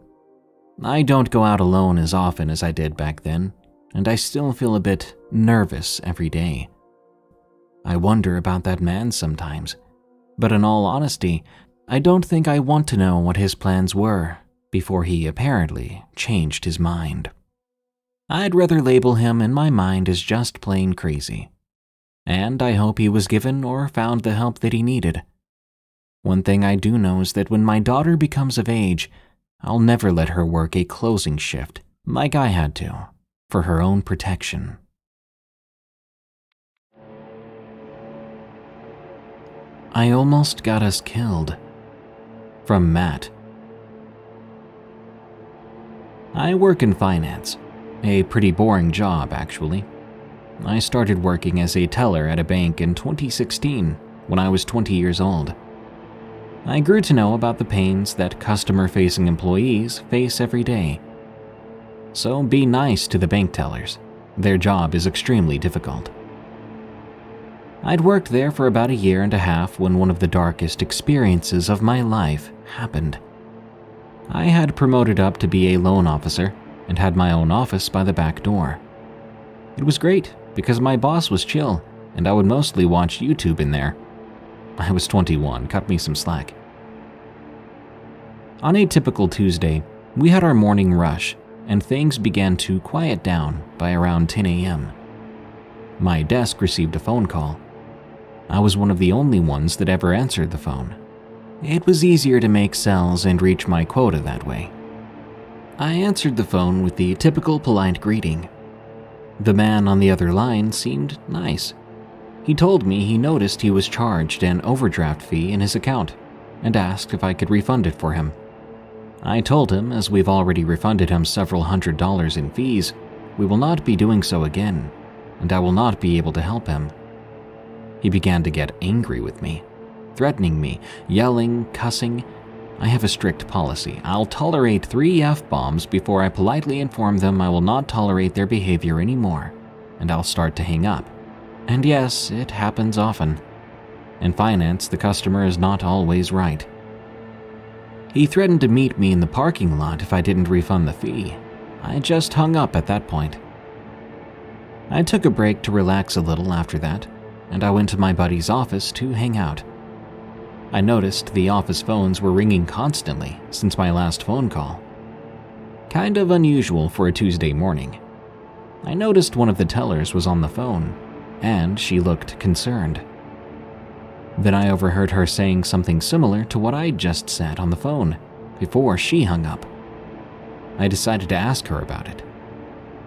I don't go out alone as often as I did back then, and I still feel a bit nervous every day. I wonder about that man sometimes, but in all honesty, I don't think I want to know what his plans were before he apparently changed his mind. I'd rather label him in my mind as just plain crazy, and I hope he was given or found the help that he needed. One thing I do know is that when my daughter becomes of age, I'll never let her work a closing shift like I had to, for her own protection. I almost got us killed. From Matt. I work in finance. A pretty boring job, actually. I started working as a teller at a bank in 2016 when I was 20 years old. I grew to know about the pains that customer-facing employees face every day. So be nice to the bank tellers. Their job is extremely difficult. I'd worked there for about a year and a half when one of the darkest experiences of my life happened. I had promoted up to be a loan officer and had my own office by the back door. It was great because my boss was chill and I would mostly watch YouTube in there. I was 21, cut me some slack. On a typical Tuesday, we had our morning rush and things began to quiet down by around 10 a.m. My desk received a phone call. I was one of the only ones that ever answered the phone. It was easier to make sales and reach my quota that way. I answered the phone with the typical polite greeting. The man on the other line seemed nice. He told me he noticed he was charged an overdraft fee in his account and asked if I could refund it for him. I told him, as we've already refunded him several $100s in fees, we will not be doing so again, and I will not be able to help him. He began to get angry with me, threatening me, yelling, cussing. I have a strict policy. I'll tolerate 3 F-bombs before I politely inform them I will not tolerate their behavior anymore, and I'll start to hang up. And yes, it happens often. In finance, the customer is not always right. He threatened to meet me in the parking lot if I didn't refund the fee. I just hung up at that point. I took a break to relax a little after that, and I went to my buddy's office to hang out. I noticed the office phones were ringing constantly since my last phone call. Kind of unusual for a Tuesday morning. I noticed one of the tellers was on the phone, and she looked concerned. Then I overheard her saying something similar to what I'd just said on the phone before she hung up. I decided to ask her about it.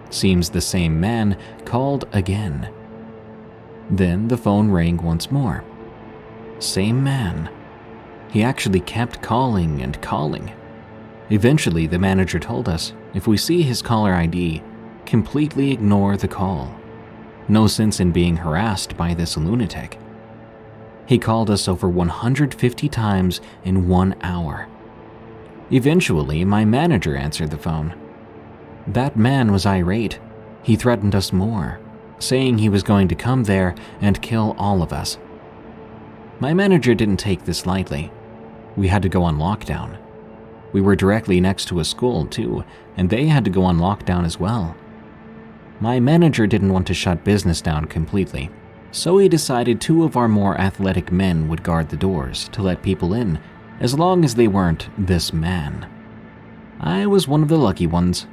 Seems the same man called again. Then the phone rang once more. Same man. He actually kept calling and calling. Eventually, the manager told us if we see his caller ID, completely ignore the call. No sense in being harassed by this lunatic. He called us over 150 times in 1 hour. Eventually, my manager answered the phone. That man was irate. He threatened us more, saying he was going to come there and kill all of us. My manager didn't take this lightly. We had to go on lockdown. We were directly next to a school too, and they had to go on lockdown as well. My manager didn't want to shut business down completely, so he decided 2 of our more athletic men would guard the doors to let people in, as long as they weren't this man. I was one of the lucky ones.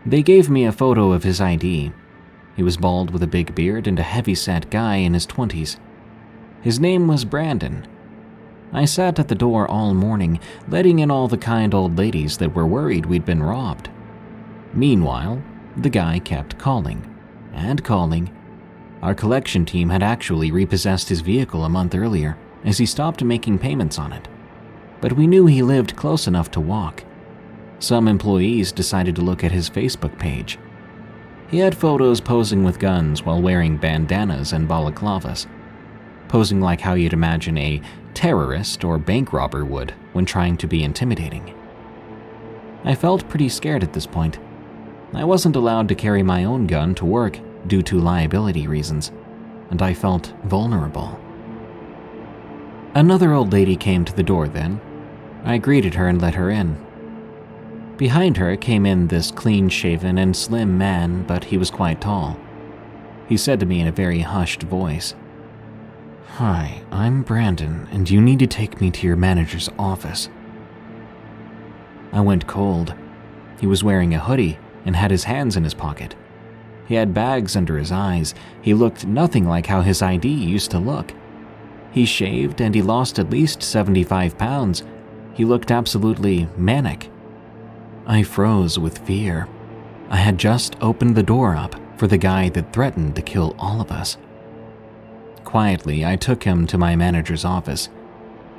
They gave me a photo of his ID. He was bald with a big beard and a heavy-set guy in his 20s. His name was Brandon. I sat at the door all morning, letting in all the kind old ladies that were worried we'd been robbed. Meanwhile, the guy kept calling and calling. Our collection team had actually repossessed his vehicle a month earlier as he stopped making payments on it. But we knew he lived close enough to walk. Some employees decided to look at his Facebook page. He had photos posing with guns while wearing bandanas and balaclavas, posing like how you'd imagine a terrorist or bank robber would when trying to be intimidating. I felt pretty scared at this point. I wasn't allowed to carry my own gun to work due to liability reasons, and I felt vulnerable. Another old lady came to the door then. I greeted her and let her in. Behind her came in this clean-shaven and slim man, but he was quite tall. He said to me in a very hushed voice, "Hi, I'm Brandon, and you need to take me to your manager's office." I went cold. He was wearing a hoodie and had his hands in his pocket. He had bags under his eyes. He looked nothing like how his ID used to look. He shaved and he lost at least 75 pounds. He looked absolutely manic. I froze with fear. I had just opened the door up for the guy that threatened to kill all of us. Quietly, I took him to my manager's office.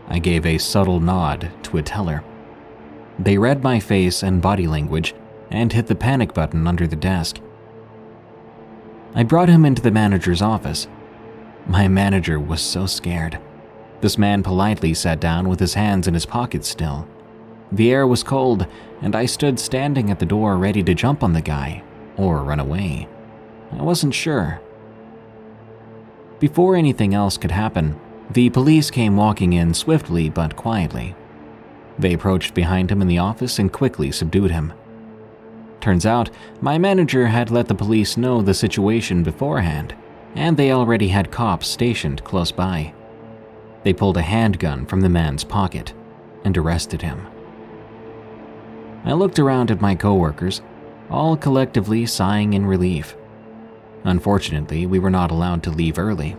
I gave a subtle nod to a teller. They read my face and body language and hit the panic button under the desk. I brought him into the manager's office. My manager was so scared. This man politely sat down with his hands in his pockets still. The air was cold, and I stood standing at the door ready to jump on the guy or run away. I wasn't sure. Before anything else could happen, the police came walking in swiftly but quietly. They approached behind him in the office and quickly subdued him. Turns out, my manager had let the police know the situation beforehand, and they already had cops stationed close by. They pulled a handgun from the man's pocket and arrested him. I looked around at my coworkers, all collectively sighing in relief. Unfortunately, we were not allowed to leave early.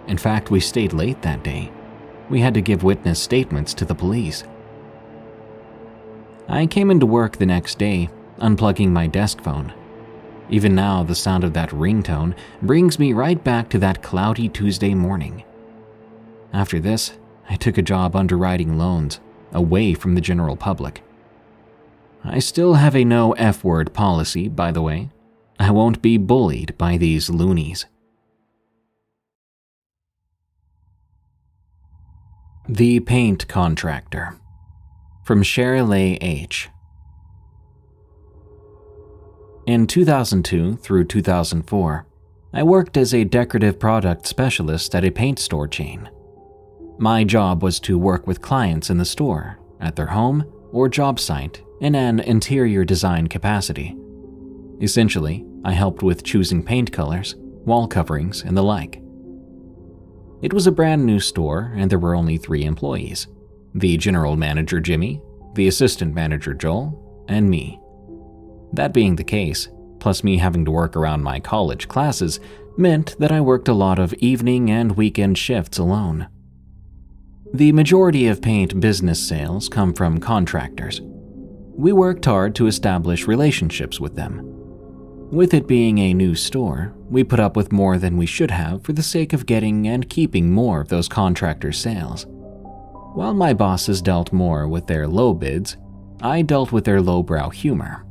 In fact, we stayed late that day. We had to give witness statements to the police. I came into work the next day, unplugging my desk phone. Even now, the sound of that ringtone brings me right back to that cloudy Tuesday morning. After this, I took a job underwriting loans, away from the general public. I still have a no F-word policy, by the way. I won't be bullied by these loonies. The Paint Contractor, from Shirley H. In 2002 through 2004, I worked as a decorative product specialist at a paint store chain. My job was to work with clients in the store, at their home or job site in an interior design capacity. Essentially, I helped with choosing paint colors, wall coverings, and the like. It was a brand new store and there were only 3 employees: the general manager Jimmy, the assistant manager Joel, and me. That being the case, plus me having to work around my college classes, meant that I worked a lot of evening and weekend shifts alone. The majority of paint business sales come from contractors. We worked hard to establish relationships with them. With it being a new store, we put up with more than we should have for the sake of getting and keeping more of those contractor sales. While my bosses dealt more with their low bids, I dealt with their lowbrow humor.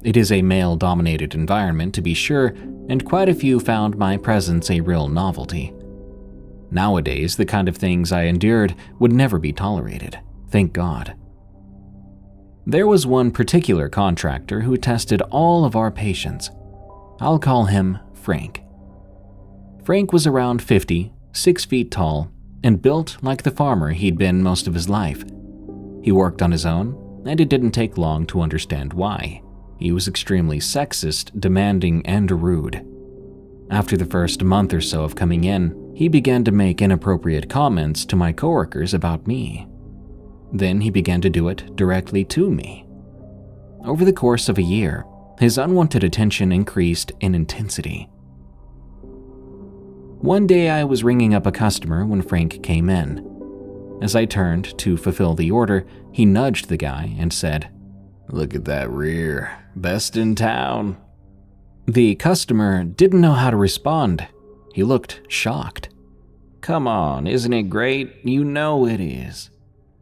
It is a male-dominated environment to be sure, and quite a few found my presence a real novelty. Nowadays, the kind of things I endured would never be tolerated, thank God. There was one particular contractor who tested all of our patience. I'll call him Frank. Frank was around 50, 6 feet tall, and built like the farmer he'd been most of his life. He worked on his own, and it didn't take long to understand why. He was extremely sexist, demanding, and rude. After the first month or so of coming in, he began to make inappropriate comments to my coworkers about me. Then he began to do it directly to me. Over the course of a year, his unwanted attention increased in intensity. One day I was ringing up a customer when Frank came in. As I turned to fulfill the order, he nudged the guy and said, "Look at that rear, best in town." The customer didn't know how to respond. He looked shocked. "Come on, isn't it great? You know it is."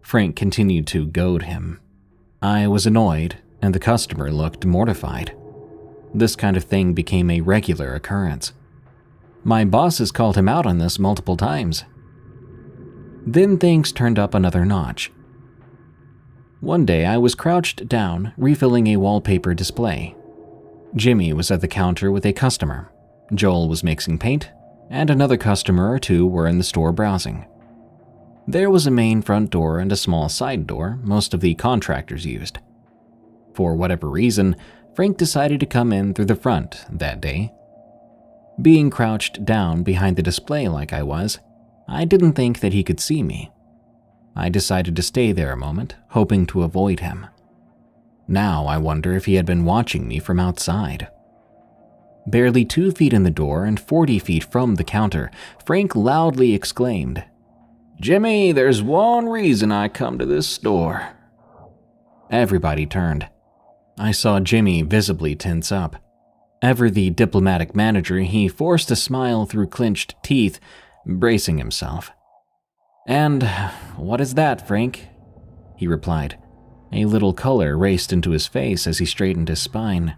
Frank continued to goad him. I was annoyed, and the customer looked mortified. This kind of thing became a regular occurrence. My bosses called him out on this multiple times. Then things turned up another notch. One day I was crouched down, refilling a wallpaper display. Jimmy was at the counter with a customer. Joel was mixing paint, and another customer or two were in the store browsing. There was a main front door and a small side door most of the contractors used. For whatever reason, Frank decided to come in through the front that day. Being crouched down behind the display like I was, I didn't think that he could see me. I decided to stay there a moment, hoping to avoid him. Now I wonder if he had been watching me from outside. Barely 2 feet in the door and 40 feet from the counter, Frank loudly exclaimed, "Jimmy, there's one reason I come to this store." Everybody turned. I saw Jimmy visibly tense up. Ever the diplomatic manager, he forced a smile through clenched teeth, bracing himself. "And what is that, Frank?" he replied. A little color raced into his face as he straightened his spine.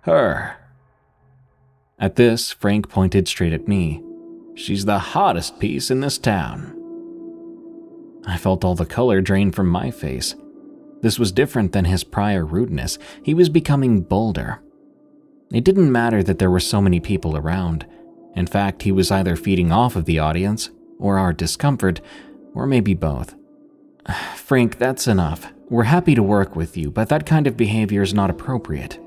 "Her." At this, Frank pointed straight at me. "She's the hottest piece in this town." I felt all the color drain from my face. This was different than his prior rudeness. He was becoming bolder. It didn't matter that there were so many people around. In fact, he was either feeding off of the audience, or our discomfort, or maybe both. "Frank, that's enough. We're happy to work with you, but that kind of behavior is not appropriate.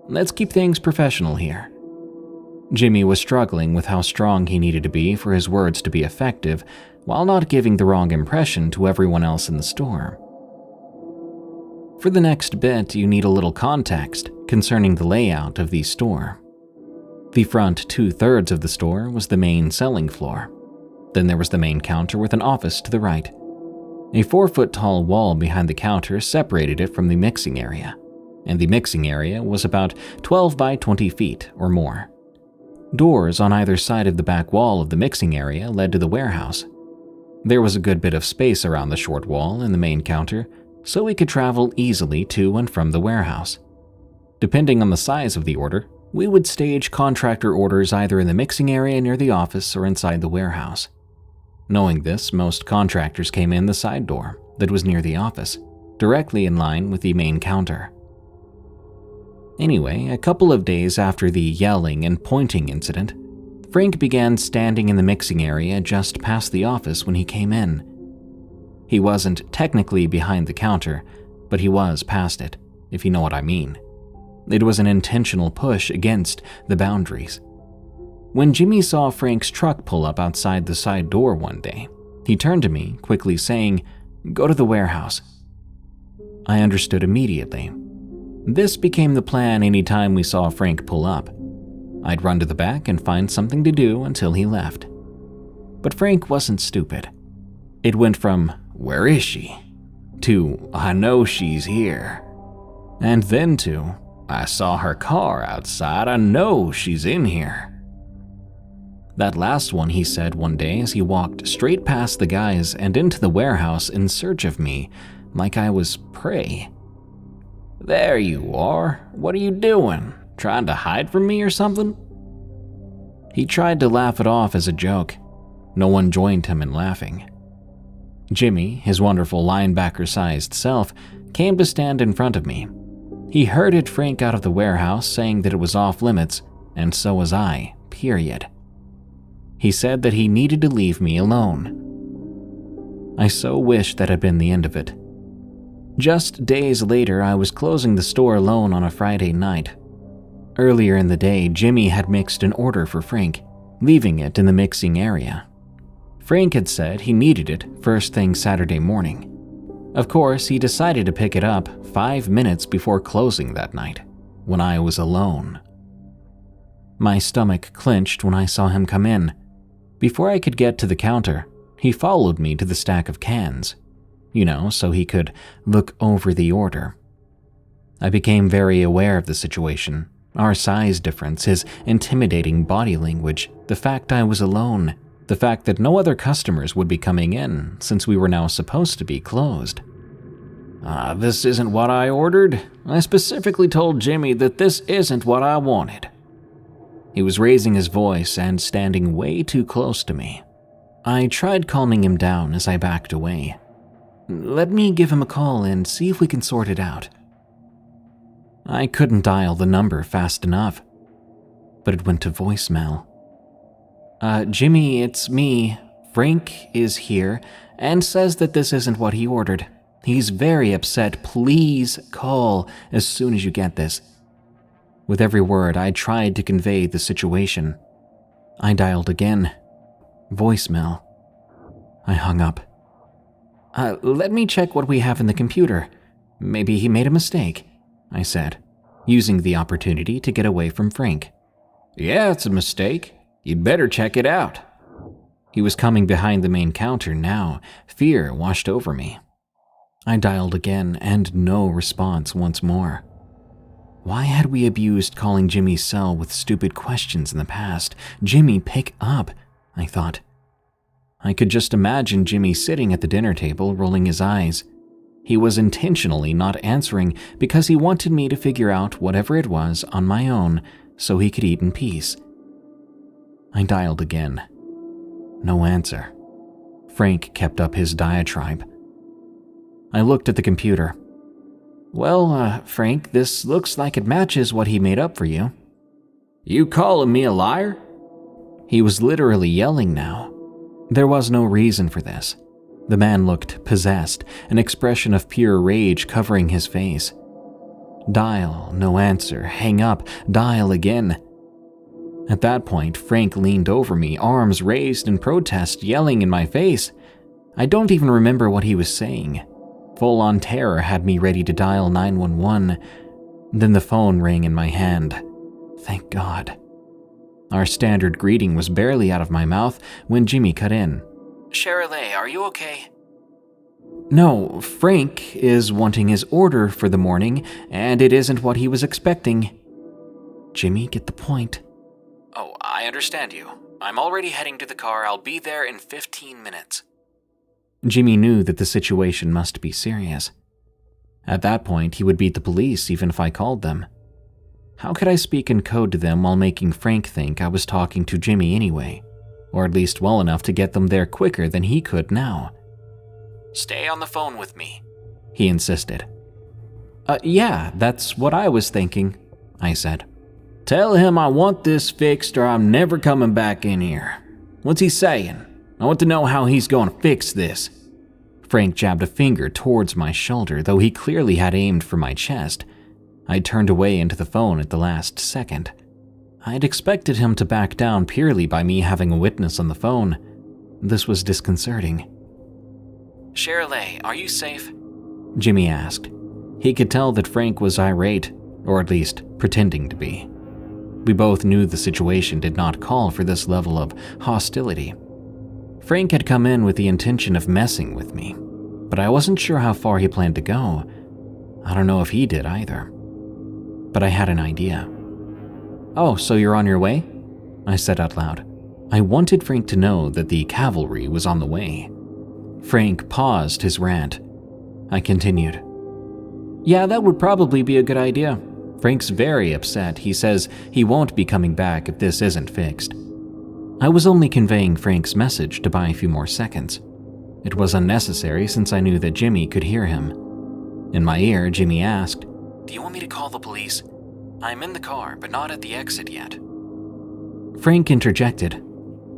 Let's keep things professional here." Jimmy was struggling with how strong he needed to be for his words to be effective, while not giving the wrong impression to everyone else in the store. For the next bit, you need a little context concerning the layout of the store. The front 2/3 of the store was the main selling floor. Then there was the main counter with an office to the right. A 4-foot-tall wall behind the counter separated it from the mixing area, and the mixing area was about 12 by 20 feet or more. Doors on either side of the back wall of the mixing area led to the warehouse. There was a good bit of space around the short wall in the main counter, so we could travel easily to and from the warehouse. Depending on the size of the order, we would stage contractor orders either in the mixing area near the office or inside the warehouse. Knowing this, most contractors came in the side door that was near the office, directly in line with the main counter. Anyway, a couple of days after the yelling and pointing incident, Frank began standing in the mixing area just past the office when he came in. He wasn't technically behind the counter, but he was past it, if you know what I mean. It was an intentional push against the boundaries. When Jimmy saw Frank's truck pull up outside the side door one day, he turned to me, quickly saying, "Go to the warehouse." I understood immediately. This became the plan anytime we saw Frank pull up. I'd run to the back and find something to do until he left. But Frank wasn't stupid. It went from, "Where is she?" to, "I know she's here." And then to, "I saw her car outside, I know she's in here." That last one he said one day as he walked straight past the guys and into the warehouse in search of me, like I was prey. "There you are. What are you doing? Trying to hide from me or something?" He tried to laugh it off as a joke. No one joined him in laughing. Jimmy, his wonderful linebacker-sized self, came to stand in front of me. He herded Frank out of the warehouse, saying that it was off limits, and so was I, period. He said that he needed to leave me alone. I so wished that had been the end of it. Just days later, I was closing the store alone on a Friday night. Earlier in the day, Jimmy had mixed an order for Frank, leaving it in the mixing area. Frank had said he needed it first thing Saturday morning. Of course, he decided to pick it up 5 minutes before closing that night, when I was alone. My stomach clenched when I saw him come in. Before I could get to the counter, he followed me to the stack of cans, so he could look over the order. I became very aware of the situation, our size difference, his intimidating body language, the fact I was alone, the fact that no other customers would be coming in since we were now supposed to be closed. This isn't what I ordered. I specifically told Jimmy that this isn't what I wanted." He was raising his voice and standing way too close to me. I tried calming him down as I backed away. "Let me give him a call and see if we can sort it out." I couldn't dial the number fast enough, but it went to voicemail. Jimmy, it's me. Frank is here and says that this isn't what he ordered. He's very upset. Please call as soon as you get this." With every word, I tried to convey the situation. I dialed again. Voicemail. I hung up. Let me check what we have in the computer. Maybe he made a mistake," I said, using the opportunity to get away from Frank. "Yeah, it's a mistake. You'd better check it out." He was coming behind the main counter now. Fear washed over me. I dialed again, and no response once more. Why had we abused calling Jimmy's cell with stupid questions in the past? Jimmy, pick up, I thought. I could just imagine Jimmy sitting at the dinner table, rolling his eyes. He was intentionally not answering because he wanted me to figure out whatever it was on my own so he could eat in peace. I dialed again. No answer. Frank kept up his diatribe. I looked at the computer. "Well, Frank, this looks like it matches what he made up for you." "You calling me a liar?" He was literally yelling now. There was no reason for this. The man looked possessed, an expression of pure rage covering his face. Dial, no answer, hang up, dial again. At that point, Frank leaned over me, arms raised in protest, yelling in my face. I don't even remember what he was saying. Full-on terror had me ready to dial 911. Then the phone rang in my hand. Thank God. Our standard greeting was barely out of my mouth when Jimmy cut in. "Shirley, are you okay?" "No, Frank is wanting his order for the morning, and it isn't what he was expecting." "Jimmy, get the point." "Oh, I understand you. I'm already heading to the car. I'll be there in 15 minutes. Jimmy knew that the situation must be serious. At that point, he would beat the police even if I called them. How could I speak in code to them while making Frank think I was talking to Jimmy anyway? Or at least well enough to get them there quicker than he could now. "Stay on the phone with me," he insisted. Yeah, that's what I was thinking," I said. "Tell him I want this fixed or I'm never coming back in here. What's he saying? I want to know how he's going to fix this." Frank jabbed a finger towards my shoulder, though he clearly had aimed for my chest. I turned away into the phone at the last second. I'd expected him to back down purely by me having a witness on the phone. This was disconcerting. "Shirley, are you safe?" Jimmy asked. He could tell that Frank was irate, or at least pretending to be. We both knew the situation did not call for this level of hostility. Frank had come in with the intention of messing with me, but I wasn't sure how far he planned to go. I don't know if he did either. But I had an idea. "Oh, so you're on your way?" I said out loud. I wanted Frank to know that the cavalry was on the way. Frank paused his rant. I continued. "Yeah, that would probably be a good idea. Frank's very upset. He says he won't be coming back if this isn't fixed." I was only conveying Frank's message to buy a few more seconds. It was unnecessary since I knew that Jimmy could hear him. In my ear, Jimmy asked, "Do you want me to call the police? I'm in the car, but not at the exit yet." Frank interjected.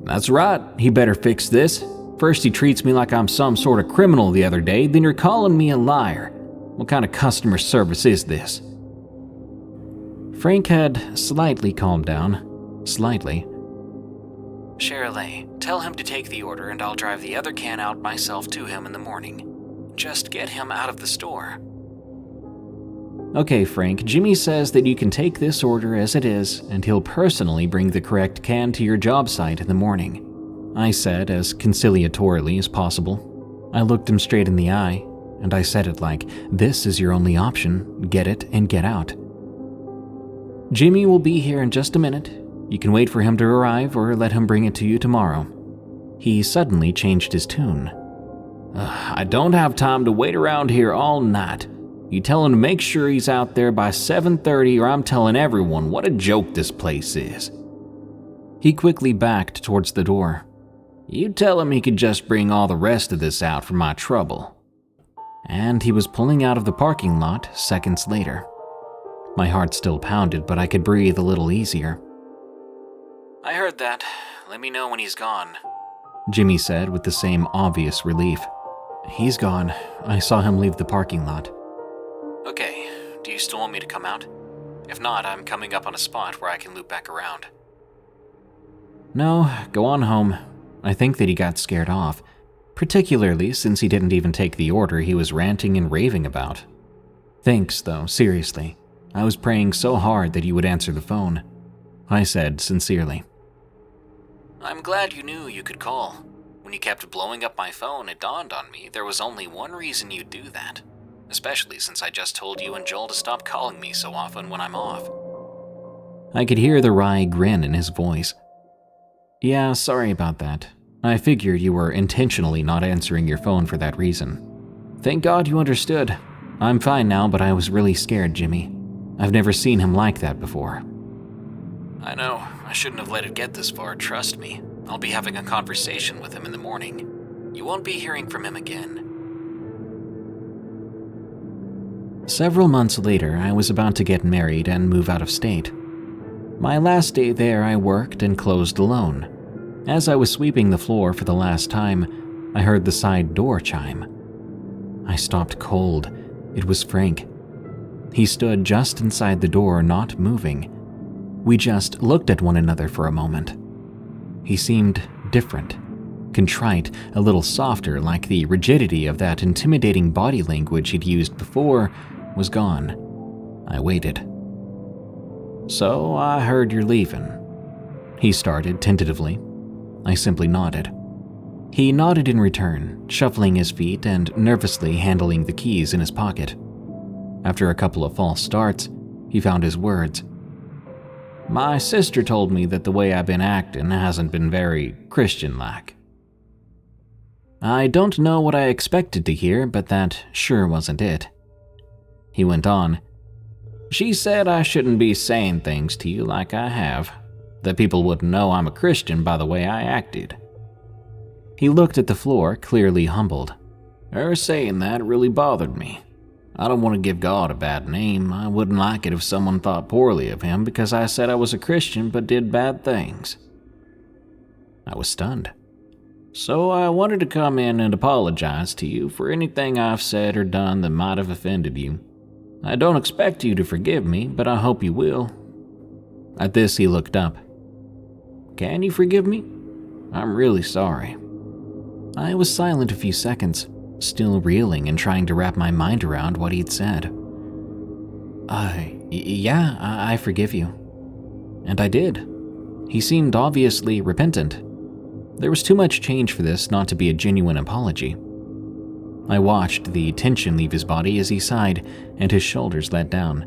"That's right, he better fix this. First he treats me like I'm some sort of criminal the other day, then you're calling me a liar. What kind of customer service is this?" Frank had slightly calmed down. Slightly. "Shirley, tell him to take the order and I'll drive the other can out myself to him in the morning. Just get him out of the store." "Okay, Frank, Jimmy says that you can take this order as it is and he'll personally bring the correct can to your job site in the morning," I said as conciliatorily as possible. I looked him straight in the eye, and I said it like, "This is your only option. Get it and get out." "Jimmy will be here in just a minute. You can wait for him to arrive or let him bring it to you tomorrow." He suddenly changed his tune. I don't have time to wait around here all night. You tell him to make sure he's out there by 7:30 or I'm telling everyone what a joke this place is." He quickly backed towards the door. "You tell him he could just bring all the rest of this out for my trouble." And he was pulling out of the parking lot seconds later. My heart still pounded, but I could breathe a little easier. "I heard that. Let me know when he's gone," Jimmy said with the same obvious relief. "He's gone. I saw him leave the parking lot." "Okay, do you still want me to come out? If not, I'm coming up on a spot where I can loop back around." "No, go on home. I think that he got scared off, particularly since he didn't even take the order he was ranting and raving about. Thanks, though, seriously. I was praying so hard that you would answer the phone," I said sincerely. "I'm glad you knew you could call. When you kept blowing up my phone, it dawned on me there was only one reason you'd do that, especially since I just told you and Joel to stop calling me so often when I'm off." I could hear the wry grin in his voice. "Yeah, sorry about that. I figured you were intentionally not answering your phone for that reason. Thank God you understood. I'm fine now, but I was really scared, Jimmy. I've never seen him like that before." "I know. I shouldn't have let it get this far, trust me. I'll be having a conversation with him in the morning. You won't be hearing from him again." Several months later, I was about to get married and move out of state. My last day there, I worked and closed alone. As I was sweeping the floor for the last time, I heard the side door chime. I stopped cold. It was Frank. He stood just inside the door, not moving. We just looked at one another for a moment. He seemed different, contrite, a little softer, like the rigidity of that intimidating body language he'd used before was gone. I waited. "So I heard you're leaving," he started tentatively. I simply nodded. He nodded in return, shuffling his feet and nervously handling the keys in his pocket. After a couple of false starts, he found his words. "My sister told me that the way I've been acting hasn't been very Christian-like." I don't know what I expected to hear, but that sure wasn't it. He went on. "She said I shouldn't be saying things to you like I have, that people wouldn't know I'm a Christian by the way I acted." He looked at the floor, clearly humbled. "Her saying that really bothered me. I don't want to give God a bad name. I wouldn't like it if someone thought poorly of him because I said I was a Christian but did bad things." I was stunned. "So I wanted to come in and apologize to you for anything I've said or done that might have offended you. I don't expect you to forgive me, but I hope you will." At this, he looked up. "Can you forgive me? I'm really sorry." I was silent a few seconds, still reeling and trying to wrap my mind around what he'd said. Yeah, I forgive you." And I did. He seemed obviously repentant. There was too much change for this not to be a genuine apology. I watched the tension leave his body as he sighed and his shoulders let down.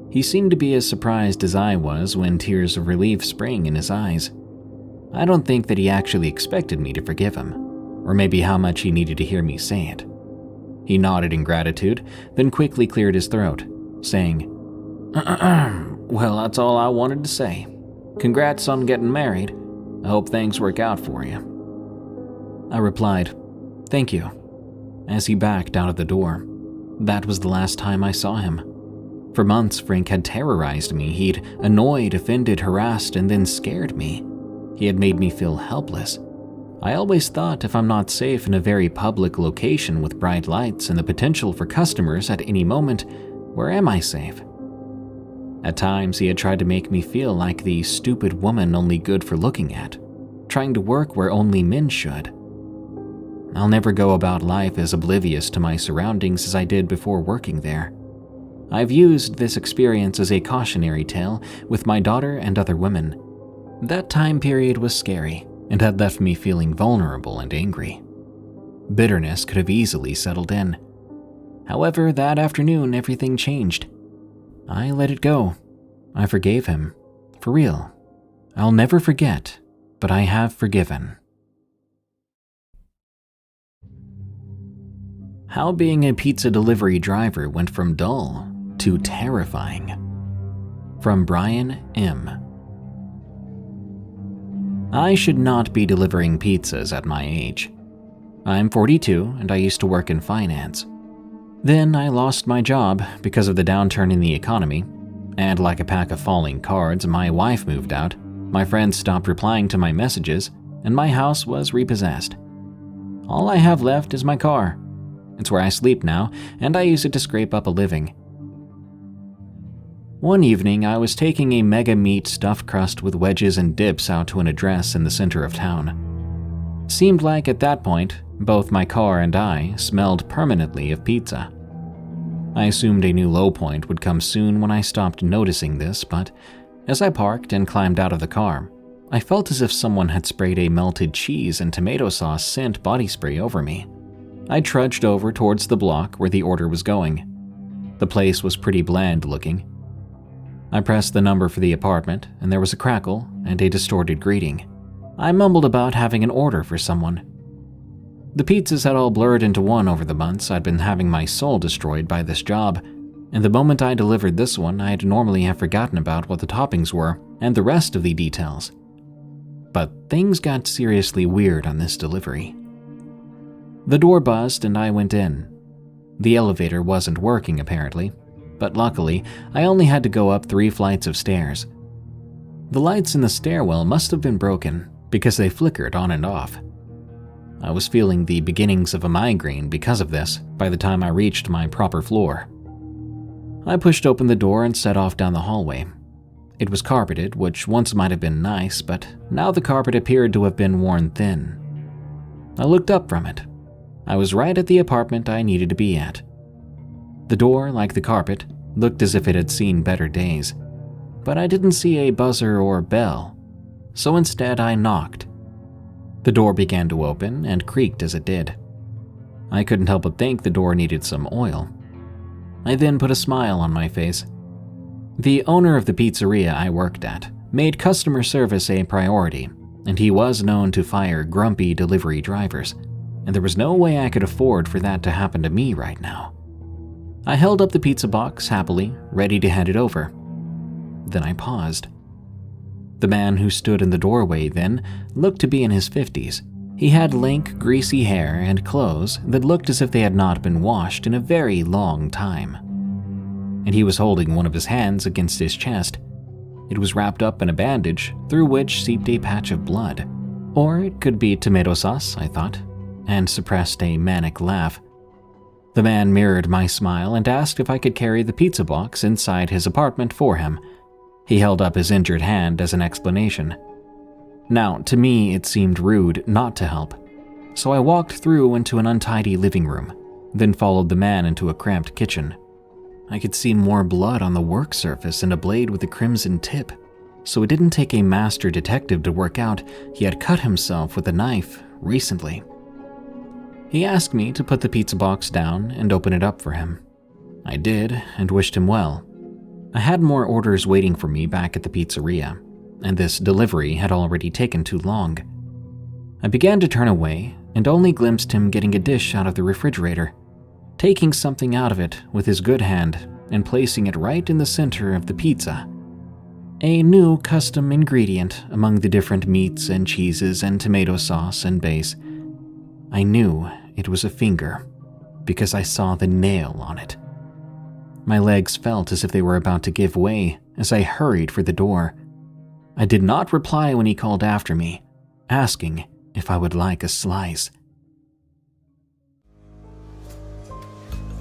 He seemed to be as surprised as I was when tears of relief sprang in his eyes. I don't think that he actually expected me to forgive him, or maybe how much he needed to hear me say it. He nodded in gratitude, then quickly cleared his throat, saying, "Well, that's all I wanted to say. Congrats on getting married. I hope things work out for you." I replied, "Thank you," as he backed out of the door. That was the last time I saw him. For months, Frank had terrorized me. He'd annoyed, offended, harassed, and then scared me. He had made me feel helpless. I always thought if I'm not safe in a very public location with bright lights and the potential for customers at any moment, where am I safe? At times, he had tried to make me feel like the stupid woman only good for looking at, trying to work where only men should. I'll never go about life as oblivious to my surroundings as I did before working there. I've used this experience as a cautionary tale with my daughter and other women. That time period was scary and had left me feeling vulnerable and angry. Bitterness could have easily settled in. However, that afternoon, everything changed. I let it go. I forgave him. For real. I'll never forget, but I have forgiven. How being a pizza delivery driver went from dull to terrifying. From Brian M. I should not be delivering pizzas at my age. I'm 42 and I used to work in finance. Then I lost my job because of the downturn in the economy, and like a pack of falling cards, my wife moved out, my friends stopped replying to my messages, and my house was repossessed. All I have left is my car. It's where I sleep now, and I use it to scrape up a living. One evening, I was taking a mega meat stuffed crust with wedges and dips out to an address in the center of town. Seemed like at that point, both my car and I smelled permanently of pizza. I assumed a new low point would come soon when I stopped noticing this, but as I parked and climbed out of the car, I felt as if someone had sprayed a melted cheese and tomato sauce scent body spray over me. I trudged over towards the block where the order was going. The place was pretty bland looking. I pressed the number for the apartment, and there was a crackle and a distorted greeting. I mumbled about having an order for someone. The pizzas had all blurred into one over the months I'd been having my soul destroyed by this job, and the moment I delivered this one, I'd normally have forgotten about what the toppings were and the rest of the details. But things got seriously weird on this delivery. The door buzzed and I went in. The elevator wasn't working apparently, but luckily, I only had to go up 3 flights of stairs. The lights in the stairwell must have been broken because they flickered on and off. I was feeling the beginnings of a migraine because of this by the time I reached my proper floor. I pushed open the door and set off down the hallway. It was carpeted, which once might have been nice, but now the carpet appeared to have been worn thin. I looked up from it. I was right at the apartment I needed to be at. The door, like the carpet, looked as if it had seen better days, but I didn't see a buzzer or bell, so instead I knocked. The door began to open and creaked as it did. I couldn't help but think the door needed some oil. I then put a smile on my face. The owner of the pizzeria I worked at made customer service a priority, and he was known to fire grumpy delivery drivers, and there was no way I could afford for that to happen to me right now. I held up the pizza box happily, ready to hand it over. Then I paused. The man who stood in the doorway then looked to be in his 50s. He had lank, greasy hair and clothes that looked as if they had not been washed in a very long time. And he was holding one of his hands against his chest. It was wrapped up in a bandage through which seeped a patch of blood. Or it could be tomato sauce, I thought, and suppressed a manic laugh. The man mirrored my smile and asked if I could carry the pizza box inside his apartment for him. He held up his injured hand as an explanation. Now, to me, it seemed rude not to help, so I walked through into an untidy living room, then followed the man into a cramped kitchen. I could see more blood on the work surface and a blade with a crimson tip, so it didn't take a master detective to work out he had cut himself with a knife recently. He asked me to put the pizza box down and open it up for him. I did, and wished him well. I had more orders waiting for me back at the pizzeria, and this delivery had already taken too long. I began to turn away and only glimpsed him getting a dish out of the refrigerator, taking something out of it with his good hand and placing it right in the center of the pizza. A new custom ingredient among the different meats and cheeses and tomato sauce and base. I knew it was a finger because I saw the nail on it. My legs felt as if they were about to give way as I hurried for the door. I did not reply when he called after me, asking if I would like a slice.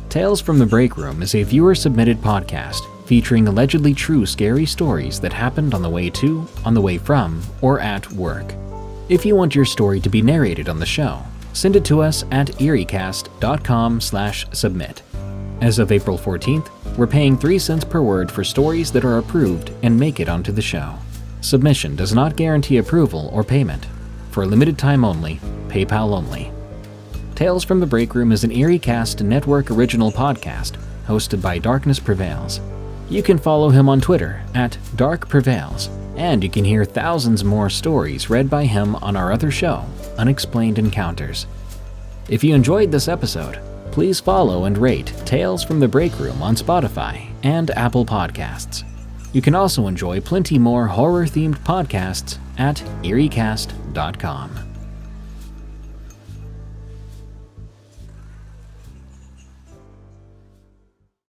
Tales from the Break Room is a viewer-submitted podcast featuring allegedly true scary stories that happened on the way to, on the way from, or at work. If you want your story to be narrated on the show, send it to us at eeriecast.com/submit. As of April 14th, we're paying 3 cents per word for stories that are approved and make it onto the show. Submission does not guarantee approval or payment. For a limited time only, PayPal only. Tales from the Break Room is an EerieCast Network original podcast hosted by Darkness Prevails. You can follow him on Twitter at Dark Prevails, and you can hear thousands more stories read by him on our other show, Unexplained Encounters. If you enjoyed this episode, please follow and rate Tales from the Break Room on Spotify and Apple Podcasts. You can also enjoy plenty more horror-themed podcasts at eeriecast.com.